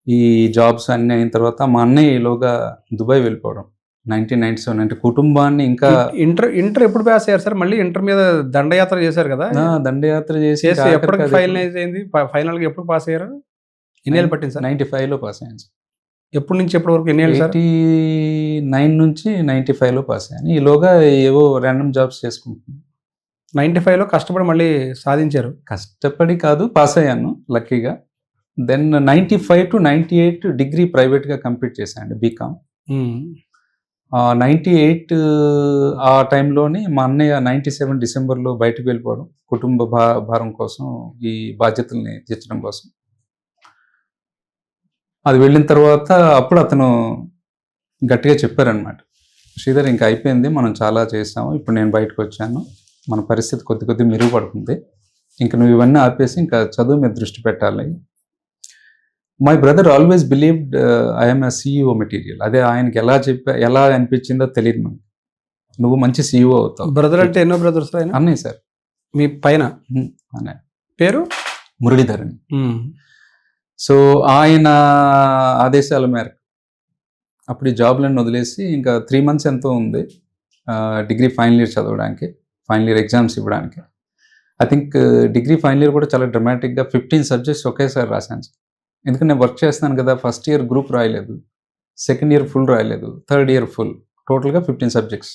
ఈ జాబ్స్ అన్నీ అయిన తర్వాత మా అన్నయ్య ఈలోగా దుబాయ్ వెళ్ళిపోవడం 1997. అంటే కుటుంబాన్ని ఇంకా ఇంటర్ ఎప్పుడు పాస్ అయ్యారు సార్? మళ్ళీ ఇంటర్ మీద దండయాత్ర చేశారు కదా? దండయాత్ర చేసి ఎప్పటికి ఫైనలైజ్ అయింది? ఫైనల్గా ఎప్పుడు పాస్ అయ్యారు? ఎన్ని ఏళ్ళు పట్టింది సార్? 95లో పాస్ అయ్యాను సార్. ఎప్పటి నుంచి ఎప్పటి వరకు ఎన్ని ఏళ్ళు సార్? 89 నుంచి 95లో పాస్ అయ్యాను. ఈలోగా ఏవో ర్యాండమ్ జాబ్స్ చేసుకుంటున్నాను. 95లో కష్టపడి మళ్ళీ సాధించారు? కష్టపడి కాదు, పాస్ అయ్యాను లక్కీగా. దెన్ 95 to 98 డిగ్రీ ప్రైవేట్గా కంప్లీట్ చేశాను, బీకామ్. 98 ఆ టైంలోని మా అన్నయ్య 97 డిసెంబర్లో బయటకు వెళ్ళిపోవడం, కుటుంబ భారం కోసం, ఈ బాధ్యతల్ని తీర్చడం కోసం. అది వెళ్ళిన తర్వాత అప్పుడు అతను గట్టిగా చెప్పారనమాట, శ్రీధర్ ఇంకా అయిపోయింది, మనం చాలా చేసాము, ఇప్పుడు నేను బయటకు వచ్చాను, మన పరిస్థితి కొద్ది మెరుగుపడుతుంది, ఇంకా నువ్వు ఇవన్నీ ఆపేసి ఇంకా చదువు మీద దృష్టి పెట్టాలి. My brother always believed I'm a CEO material. అదే ఆయనకి ఎలా అనిపించిందో తెలియదు మనకి. నువ్వు మంచి CEO అవుతావు. బ్రదర్ అంటే ఎన్నో బ్రదర్స్ ఆయన? అన్నయ్య సార్. మీ పైన అన్నయ్య పేరు మురళీధరన్. సో ఆయన ఆదేశాల మేరకు అప్పుడు ఈ జాబ్లను వదిలేసి ఇంకా 3 months ఎంతో ఉంది డిగ్రీ ఫైనల్ ఇయర్ చదవడానికి, ఫైనల్ ఇయర్ ఎగ్జామ్స్ ఇవ్వడానికి. I think degree final year కూడా చాలా డ్రమాటిక్గా 15 subjects ఒకేసారి రాశాను సార్. ఎందుకంటే నేను వర్క్ చేస్తున్నాను కదా, ఫస్ట్ ఇయర్ గ్రూప్ రాయలేదు, సెకండ్ ఇయర్ ఫుల్ రాయలేదు, థర్డ్ ఇయర్ ఫుల్, టోటల్గా 15 subjects.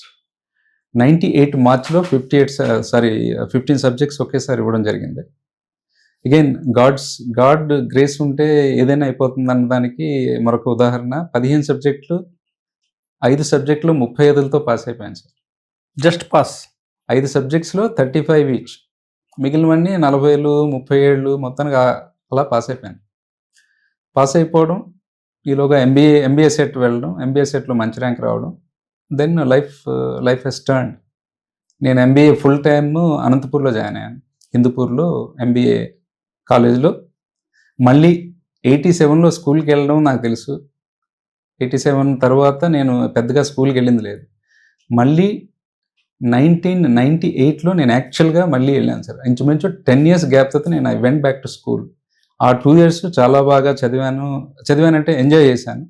98 మార్చ్లో 15 subjects ఒకేసారి ఇవ్వడం జరిగింది. అగైన్ గాడ్ గ్రేస్ ఉంటే ఏదైనా అయిపోతుంది అన్నదానికి మరొక ఉదాహరణ. 15 subjects 5 subjects 35తో పాస్ అయిపోయాను సార్. Just pass. 5 subjectsలో 35 ఈచ్, మిగిలినవన్నీ 40, 37 మొత్తానికి అలా పాస్ అయిపోయాను. పాస్ అయిపోవడం, ఈలోగా ఎంబీఏ సెట్ వెళ్ళడం, ఎంబీఏ సెట్లో మంచి ర్యాంక్ రావడం. Then life has turned. నేను ఎంబీఏ ఫుల్ టైమ్ అనంతపూర్లో జాయిన్ అయ్యాను, హిందూపూర్లో ఎంబీఏ కాలేజ్లో. మళ్ళీ 87లో స్కూల్కి వెళ్ళడం నాకు తెలుసు. 87 తర్వాత నేను పెద్దగా స్కూల్కి వెళ్ళింది లేదు. మళ్ళీ 1998లో నేను యాక్చువల్గా మళ్ళీ వెళ్ళాను సార్. ఇంచుమించు 10 years గ్యాప్ తర్వాత నేను I went back to school. ఆ 2 years చాలా బాగా చదివానంటే ఎంజాయ్ చేశాను.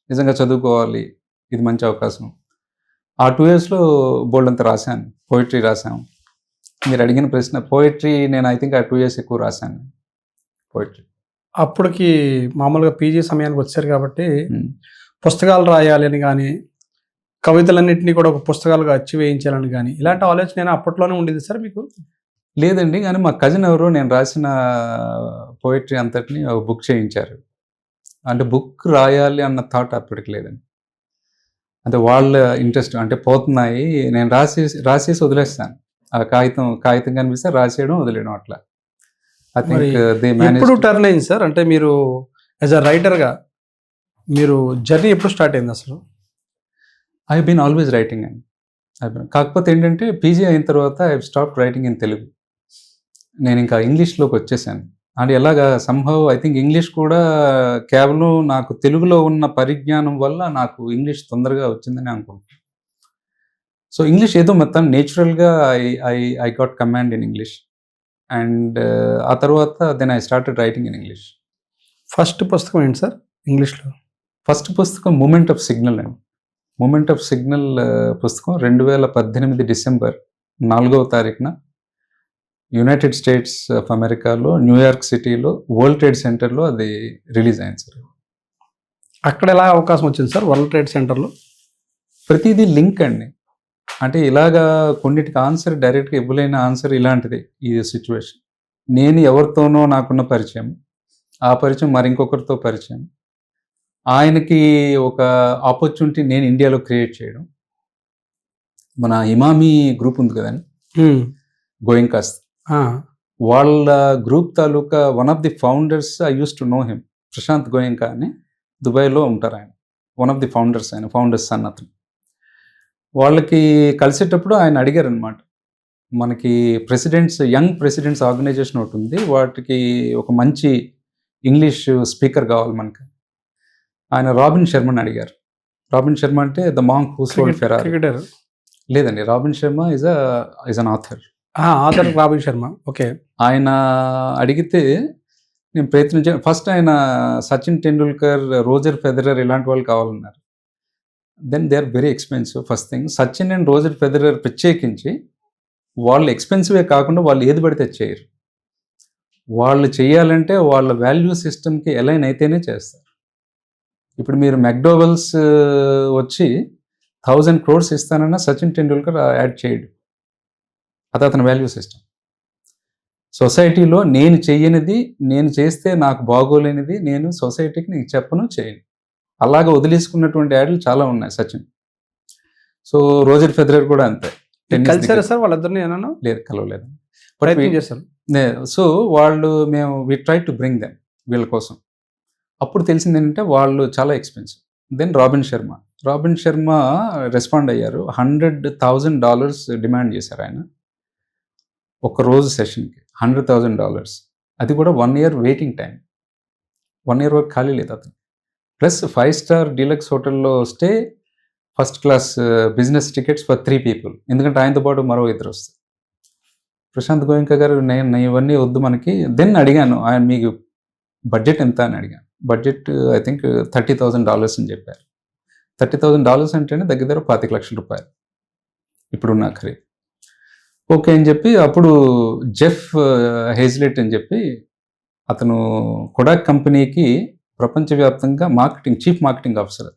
నిజంగా చదువుకోవాలి, ఇది మంచి అవకాశం. ఆ 2 yearsలో బోల్డంత రాశాను, పోయిటరీ రాశాను. మీరు అడిగిన ప్రశ్న, పోయిటరీ నేను ఐ థింక్ ఆ 2 years ఎక్కువ రాశాను పోయిటరీ. అప్పటికి మామూలుగా పీజీ సమయానికి వచ్చారు కాబట్టి పుస్తకాలు రాయాలి అని కానీ, కవితలన్నింటినీ కూడా ఒక పుస్తకాలుగా అచ్చి వేయించాలని కానీ ఇలాంటి ఆలోచన అప్పట్లోనే ఉండేది సార్ మీకు? లేదండి, కానీ మా కజిన్ ఎవరో నేను రాసిన పోయిటరీ అంతటిని ఒక బుక్ చేయించారు. అంటే బుక్ రాయాలి అన్న థాట్ అప్పటికి లేదండి. అంటే వాళ్ళ ఇంట్రెస్ట్ అంటే పోతున్నాయి, నేను రాసేసి వదిలేస్తాను. ఆ కాగితం కనిపిస్తే రాసేయడం, వదిలేయడం, అట్లా. I think they manage. ఎప్పుడు టర్న్ అయింది సార్? అంటే మీరు యాజ్ అ రైటర్గా మీరు జర్నీ ఎప్పుడు స్టార్ట్ అయింది అసలు? ఐ బీన్ ఆల్వేస్ రైటింగ్ అండి. కాకపోతే ఏంటంటే పీజీ అయిన తర్వాత I stop writing in Telugu. నేను ఇంకా ఇంగ్లీష్లోకి వచ్చేసాను. అండ్ ఎలాగా సంహవ్ ఐ థింక్ ఇంగ్లీష్ కూడా కేవలం నాకు తెలుగులో ఉన్న పరిజ్ఞానం వల్ల నాకు ఇంగ్లీష్ తొందరగా వచ్చిందని అనుకుంటున్నాను. సో ఇంగ్లీష్ ఏదో మొత్తం నేచురల్గా I got command in English. And ఆ తర్వాత then I started writing in English. First పుస్తకం ఏంటి సార్ ఇంగ్లీష్లో? ఫస్ట్ పుస్తకం మూమెంట్ ఆఫ్ సిగ్నల్ అండి. మూమెంట్ ఆఫ్ సిగ్నల్ పుస్తకం 2018 డిసెంబర్ 4వ తారీఖున యునైటెడ్ స్టేట్స్ ఆఫ్ అమెరికాలో న్యూయార్క్ సిటీలో వరల్డ్ ట్రేడ్ సెంటర్లో అది రిలీజ్ అయింది సార్. అక్కడ ఎలా అవకాశం వచ్చింది సార్ వరల్డ్ ట్రేడ్ సెంటర్లో? ప్రతిదీ లింక్ అండి. అంటే ఇలాగా కొన్నిటికి ఆన్సర్ డైరెక్ట్గా ఇవ్వలేని ఆన్సర్ ఇలాంటిది ఈ సిచ్యువేషన్. నేను ఎవరితోనో నాకున్న పరిచయం, ఆ పరిచయం మరింకొకరితో పరిచయం, ఆయనకి ఒక ఆపర్చునిటీ నేను ఇండియాలో క్రియేట్ చేయడం. మన ఇమామీ గ్రూప్ ఉంది కదండి, గోయింకాస్, వాళ్ళ గ్రూప్ తాలూకా one of the founders I used to know him, Prashant Goenka అని దుబాయ్లో ఉంటారు ఆయన. వన్ ఆఫ్ ది ఫౌండర్స్, ఆయన ఫౌండర్స్ సన్ అతను. వాళ్ళకి కలిసేటప్పుడు ఆయన అడిగారు అనమాట, మనకి ప్రెసిడెంట్స్, యంగ్ ప్రెసిడెంట్స్ ఆర్గనైజేషన్ ఒకటి ఉంది, వాటికి ఒక మంచి ఇంగ్లీష్ స్పీకర్ కావాలి మనకి. ఆయన రాబిన్ శర్మని అడిగారు. రాబిన్ శర్మ అంటే the monk who sold Ferrari. Cricketer లేదండి, Robin Sharma is an author. Author Robin Sharma. Okay. ఆయన అడిగితే నేను ప్రయత్నించాను. ఫస్ట్ ఆయన సచిన్ టెండూల్కర్, రోజర్ ఫెదరర్ ఇలాంటి వాళ్ళు కావాలన్నారు. Then they are very expensive. First thing, Sachin and Roger Federer ప్రత్యేకించి వాళ్ళు ఎక్స్పెన్సివే కాకుండా వాళ్ళు ఏది పడితే చేయరు. వాళ్ళు చేయాలంటే వాళ్ళ వాల్యూ సిస్టమ్కి అలైన్ అయితేనే చేస్తారు. ఇప్పుడు మీరు మెక్డోవెల్స్ వచ్చి 1000 crores ఇస్తానన్నా సచిన్ టెండూల్కర్ యాడ్ చేయడు. అది అతని వాల్యూ సిస్టమ్. సొసైటీలో నేను చెయ్యనిది, నేను చేస్తే నాకు బాగోలేనిది నేను సొసైటీకి నీకు చెప్పను, చేయను. అలాగా వదిలేసుకున్నటువంటి యాడ్లు చాలా ఉన్నాయి సచిన్. సో రోజర్ ఫెదరర్ కూడా అంతే. కలిసారా సార్ వాళ్ళిద్దరిని? ఏమన్నా లేదు, కలవలేదు. ప్రయత్నం చేశారు. సో వాళ్ళు we try to bring them వీళ్ళ కోసం. అప్పుడు తెలిసింది ఏంటంటే వాళ్ళు చాలా expensive. Then Robin Sharma respond అయ్యారు. $100,000 డిమాండ్ చేశారు ఆయన ఒక రోజు సెషన్కి. $100,000. అది కూడా 1 year వెయిటింగ్ టైం. 1 year వరకు ఖాళీ లేదు అతను. ప్లస్ 5-star డీలక్స్ హోటల్లో stay, first class business tickets for 3 people. ఎందుకంటే ఆయనతో పాటు మరో 2 వస్తారు. ప్రశాంత్ గోయింకా గారు, నేను ఇవన్నీ వద్దు మనకి. దెన్ అడిగాను, ఆయన మీకు బడ్జెట్ ఎంత అని అడిగాను. బడ్జెట్ ఐ థింక్ $30,000 అని చెప్పారు. $30,000 అంటేనే దగ్గర దగ్గర 25 లక్షల రూపాయలు ఇప్పుడున్న ఖరీదు. ఓకే అని చెప్పి అప్పుడు జెఫ్ హేజ్లెట్ అని చెప్పి అతను కొడాక్ కంపెనీకి ప్రపంచవ్యాప్తంగా చీఫ్ మార్కెటింగ్ ఆఫీసర్.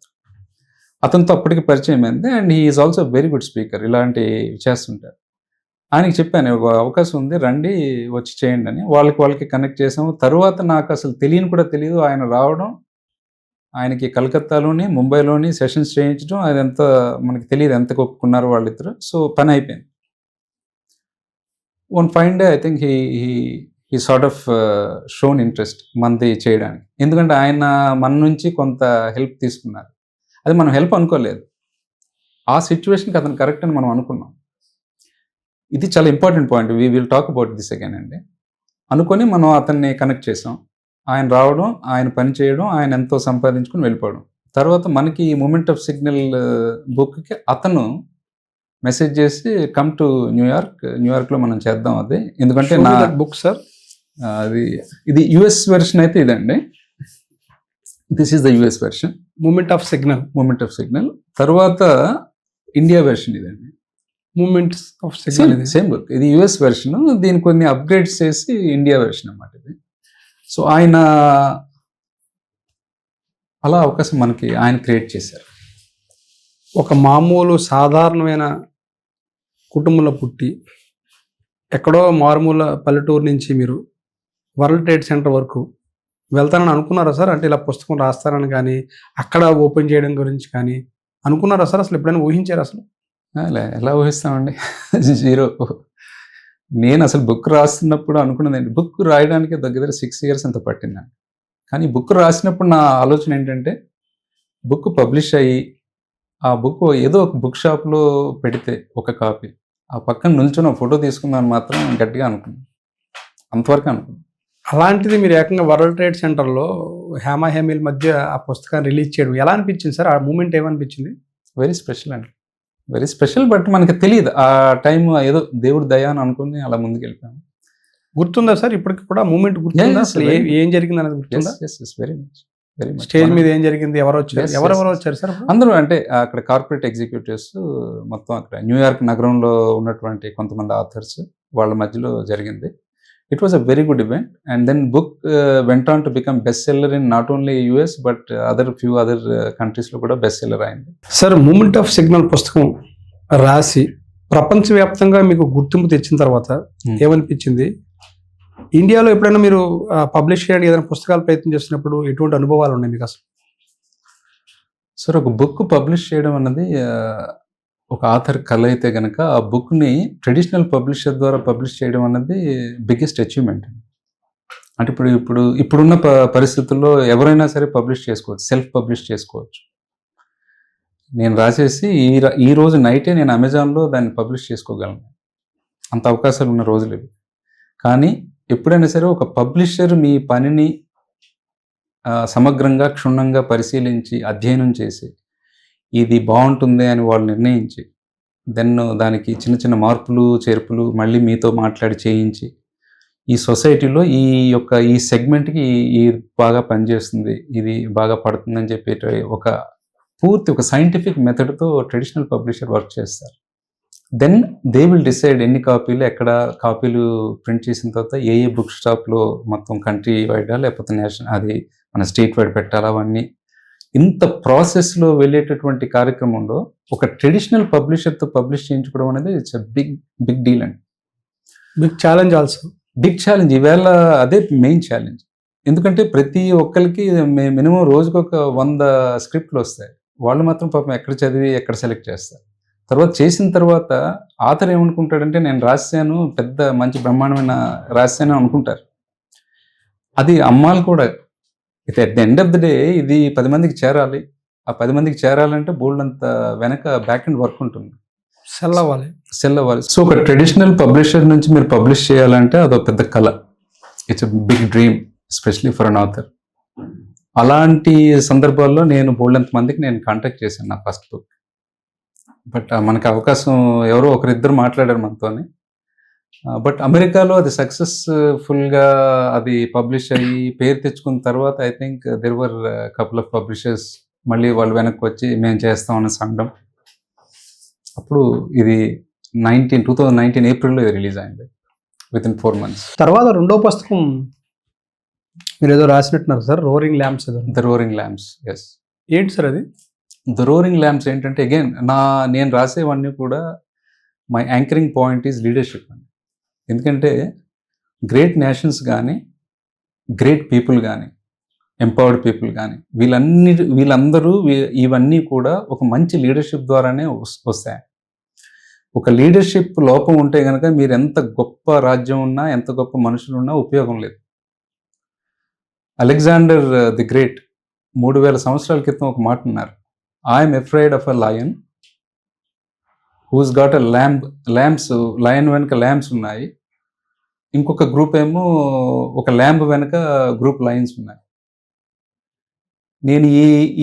అతనితో అప్పటికి పరిచయం అయింది. And he is also very good speaker, ఇలాంటి చేస్తుంటారు. ఆయనకి చెప్పాను, ఒక అవకాశం ఉంది, రండి వచ్చి చేయండి అని. వాళ్ళకి కనెక్ట్ చేసాము. తర్వాత నాకు అసలు కూడా తెలియదు ఆయన రావడం, ఆయనకి కలకత్తాలోని ముంబైలోని సెషన్స్ చేయించడం, అదంతా మనకి తెలియదు ఎంత ఒప్పుకున్నారు వాళ్ళిద్దరు. సో పని అయిపోయింది. One fine day I think he sort of shown interest మనది చేయడానికి. ఎందుకంటే ఆయన మన నుంచి కొంత హెల్ప్ తీసుకున్నారు. అది మనం హెల్ప్ అనుకోలేదు, ఆ సిచ్యువేషన్కి అతను కరెక్ట్ అని మనం అనుకున్నాం. ఇది చాలా important point. We will talk about this again అండి. అనుకొని మనం అతన్ని కనెక్ట్ చేసాం. ఆయన రావడం, ఆయన పని చేయడం, ఆయన ఎంతో సంపాదించుకుని వెళ్ళిపోవడం. తర్వాత మనకి ఈ మూమెంట్ ఆఫ్ సిగ్నల్ బుక్కి అతను మెసేజ్ చేసి కమ్ టు న్యూయార్క్లో మనం చేద్దాం అది. ఎందుకంటే నా బుక్ సార్ ఇది యుఎస్ వెర్షన్ అయితే ఇదండి. This is the US version, moment of signal. తర్వాత ఇండియా వెర్షన్ ఇదండి, moments of signal. Same book. ఇది యుఎస్ వెర్షన్, దీని కొన్ని అప్గ్రేడ్స్ చేసి ఇండియా వెర్షన్ అన్నమాట ఇది. సో ఆయన అలా అవకాశం మనకి ఆయన క్రియేట్ చేశారు. ఒక మామూలు సాధారణమైన కుటుంబంలో పుట్టి ఎక్కడో మారుమూల పల్లెటూరు నుంచి మీరు వరల్డ్ ట్రేడ్ సెంటర్ వరకు వెళ్తానని అనుకున్నారా సార్? అంటే ఇలా పుస్తకం రాస్తారని కానీ, అక్కడ ఓపెన్ చేయడం గురించి కానీ అనుకున్నారా సార్? అసలు ఎప్పుడైనా ఊహించారు అసలు? ఎలా ఊహిస్తామండి, జీరో. నేను అసలు బుక్ రాస్తున్నప్పుడు అనుకున్నదండి, బుక్ రాయడానికి దగ్గర 6 years అంత పట్టిందండి. కానీ బుక్ రాసినప్పుడు నా ఆలోచన ఏంటంటే బుక్ పబ్లిష్ అయ్యి ఆ బుక్ ఏదో ఒక బుక్ షాప్లో పెడితే ఒక కాపీ ఆ పక్కన నిల్చొని ఒక ఫోటో తీసుకుందామని మాత్రం గట్టిగా అనుకున్నాను. అంతవరకు అనుకున్నాను. అలాంటిది మీరు ఏకంగా వరల్డ్ ట్రేడ్ సెంటర్లో హేమా హేమీల మధ్య ఆ పుస్తకాన్ని రిలీజ్ చేయడం ఎలా అనిపించింది సార్? ఆ మూమెంట్ ఏమనిపించింది? వెరీ స్పెషల్ అండి, వెరీ స్పెషల్. బట్ మనకి తెలియదు ఆ టైం, ఏదో దేవుడి దయ అని అనుకుని అలా ముందుకు వెళ్ళిపోయాము. గుర్తుందా సార్ ఇప్పటికి కూడా మూమెంట్ గుర్తుందా? Yes, అసలు very ఏం జరిగింది అనేది గుర్తుందా? Very much, very much. Stage మీద ఏం జరిగింది, ఎవరు వచ్చారు, Yes, ఎవరెవరు yes. వచ్చారు సార్? అందరూ అంటే అక్కడ కార్పొరేట్ ఎగ్జిక్యూటివ్స్ మొత్తం అక్కడ న్యూయార్క్ నగరంలో ఉన్నటువంటి కొంతమంది ఆథర్స్ వాళ్ళ మధ్యలో జరిగింది. It was a very good event. And then book went on to become best seller in not only US but few other కంట్రీస్లో కూడా బెస్ట్ సెల్లర్ అయింది. సార్, మూమెంట్ ఆఫ్ సిగ్నల్ పుస్తకం రాసి ప్రపంచవ్యాప్తంగా మీకు గుర్తింపు తెచ్చిన తర్వాత ఏమనిపించింది? ఇండియాలో ఎప్పుడైనా మీరు పబ్లిష్ చేయడానికి ఏదైనా పుస్తకాలు ప్రయత్నం చేస్తున్నప్పుడు ఎటువంటి అనుభవాలు ఉన్నాయి మీకు అసలు? సార్, ఒక బుక్ పబ్లిష్ చేయడం అన్నది ఒక ఆథర్ కళ అయితే కనుక ఆ బుక్ని ట్రెడిషనల్ పబ్లిషర్ ద్వారా పబ్లిష్ చేయడం అన్నది బిగ్గెస్ట్ అచీవ్మెంట్. అంటే ఇప్పుడున్న పరిస్థితుల్లో ఎవరైనా సరే పబ్లిష్ చేసుకోవచ్చు, సెల్ఫ్ పబ్లిష్ చేసుకోవచ్చు. నేను రాసేసి ఈ రోజు నైటే నేను అమెజాన్లో దాన్ని పబ్లిష్ చేసుకోగలను. అంత అవకాశాలు ఉన్న రోజులు ఇవి. కానీ ఎప్పుడైనా సరే ఒక పబ్లిషర్ మీ పనిని సమగ్రంగా క్షుణ్ణంగా పరిశీలించి అధ్యయనం చేసి ఇది బాగుంటుంది అని వాళ్ళు నిర్ణయించి దెన్ దానికి చిన్న చిన్న మార్పులు చేర్పులు మళ్ళీ మీతో మాట్లాడి చేయించి ఈ సొసైటీలో ఈ సెగ్మెంట్కి ఇది బాగా పనిచేస్తుంది, ఇది బాగా పడుతుందని చెప్పి ఒక సైంటిఫిక్ మెథడ్తో ట్రెడిషనల్ పబ్లిషర్ వర్క్ చేస్తారు. దెన్ దే విల్ డిసైడ్ ఎన్ని కాపీలు, ఎక్కడ కాపీలు ప్రింట్ చేసిన తర్వాత ఏ బుక్ స్టాప్లో మొత్తం కంట్రీ వైడా లేకపోతే అది మన స్టేట్ వైడ్ పెట్టాలా, అవన్నీ ఇంత ప్రాసెస్లో వెళ్ళేటటువంటి కార్యక్రమంలో ఒక ట్రెడిషనల్ పబ్లిషర్తో పబ్లిష్ చేయించుకోవడం అనేది ఇట్స్ బిగ్ డీల్ అండి. Big challenge also. Big challenge. ఈవేళ అదే మెయిన్ ఛాలెంజ్. ఎందుకంటే ప్రతి ఒక్కరికి మినిమం రోజుకు ఒక 100 స్క్రిప్ట్లు వస్తాయి. వాళ్ళు మాత్రం పాపం ఎక్కడ చదివి ఎక్కడ సెలెక్ట్ చేస్తారు. చేసిన తర్వాత ఆథర్ ఏమనుకుంటాడంటే నేను రాశాను, పెద్ద మంచి బ్రహ్మాండమైన రాశాను అనుకుంటారు. అది అమ్మాలు కూడా at the end of the day ఇది 10 మందికి చేరాలి. ఆ 10 మందికి చేరాలంటే బోల్డ్ అంత వెనక బ్యాక్ అండ్ వర్క్ ఉంటుంది, సెల్ అవ్వాలి. సో ఒక ట్రెడిషనల్ పబ్లిషర్ నుంచి మీరు పబ్లిష్ చేయాలంటే అదొక పెద్ద కళ. It's big dream especially for an author. అలాంటి సందర్భాల్లో నేను బోల్డ్ అంత మందికి నేను కాంటాక్ట్ చేశాను నా ఫస్ట్ బుక్. బట్ మనకు అవకాశం ఎవరో ఒకరిద్దరు మాట్లాడారు మనతోని. బట్ అమెరికాలో అది సక్సెస్ఫుల్గా అది పబ్లిష్ అయ్యి పేరు తెచ్చుకున్న తర్వాత I think there were couple of publishers మళ్ళీ వాళ్ళు వెనక్కి వచ్చి మేము చేస్తామని సంఘం. అప్పుడు ఇది 2019 ఏప్రిల్లో రిలీజ్ అయింది, వితిన్ 4 months. తర్వాత రెండో పుస్తకం మీరు ఏదో రాసినట్టున్నారు sir, roaring lambs. The roaring lambs. Yes. ఏంటి సార్ అది? ద రోరింగ్ ల్యాంప్స్ ఏంటంటే అగైన్ నేను రాసేవన్నీ కూడా my anchoring point is leadership అండి. ఎందుకంటే గ్రేట్ నేషన్స్ కానీ గ్రేట్ పీపుల్ కానీ ఎంపవర్డ్ పీపుల్ కానీ వీళ్ళందరూ ఇవన్నీ కూడా ఒక మంచి లీడర్షిప్ ద్వారానే వస్తాయి. ఒక లీడర్షిప్ లోపం ఉంటే కనుక మీరు ఎంత గొప్ప రాజ్యం ఉన్నా ఎంత గొప్ప మనుషులు ఉన్నా ఉపయోగం లేదు. అలెగ్జాండర్ ది గ్రేట్ 3000 సంవత్సరాల క్రితం ఒక మాట అన్నారు, I'm afraid of a lion who's got a lamps. Lion వెనక ల్యాంప్స్ ఉన్నాయి, ఇంకొక గ్రూప్ ఏమో ఒక ల్యాంప్ వెనక గ్రూప్ లయన్స్ ఉన్నాయి. నేను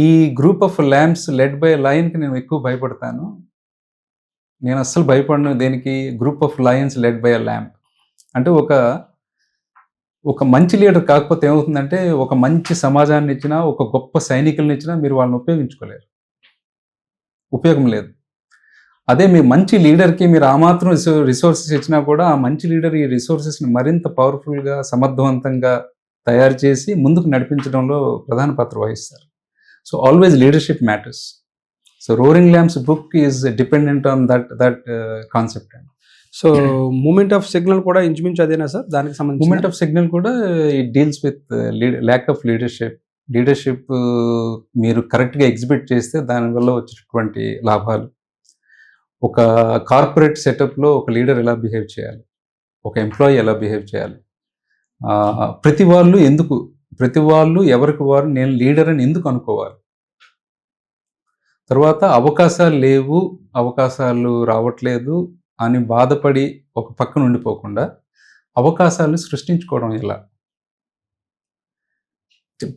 ఈ group of lambs led by లయన్కి నేను ఎక్కువ భయపడతాను. నేను అస్సలు భయపడను దేనికి, group of lions led by a lamb. అంటే ఒక మంచి లీడర్ కాకపోతే ఏమవుతుందంటే ఒక మంచి సమాజాన్ని ఇచ్చినా ఒక గొప్ప సైనికులను ఇచ్చినా మీరు వాళ్ళని ఉపయోగించుకోలేరు, ఉపయోగం లేదు. అదే మీ మంచి లీడర్కి మీరు ఆ మాత్రం రిసోర్సెస్ ఇచ్చినా కూడా ఆ మంచి లీడర్ ఈ రిసోర్సెస్ని మరింత పవర్ఫుల్గా సమర్థవంతంగా తయారు చేసి ముందుకు నడిపించడంలో ప్రధాన పాత్ర వహిస్తారు. So always leadership matters. So roaring lamps book is dependent on that concept అండి. సో మూమెంట్ ఆఫ్ సిగ్నల్ కూడా ఇంచుమించు అదేనా సార్? దానికి సంబంధించి మూమెంట్ ఆఫ్ సిగ్నల్ కూడా it deals with lack of leadership మీరు కరెక్ట్గా ఎగ్జిబిట్ చేస్తే దానివల్ల వచ్చేటటువంటి లాభాలు. ఒక కార్పొరేట్ సెటప్లో ఒక లీడర్ ఎలా బిహేవ్ చేయాలి, ఒక ఎంప్లాయీ ఎలా బిహేవ్ చేయాలి, ప్రతి వాళ్ళు ఎందుకు ప్రతి వాళ్ళు ఎవరికి వారు నేను లీడర్ అని ఎందుకు అనుకోవాలి. తర్వాత అవకాశాలు లేవు, అవకాశాలు రావట్లేదు అని బాధపడి ఒక పక్కన ఉండిపోకుండా అవకాశాలను సృష్టించుకోవడం ఎలా.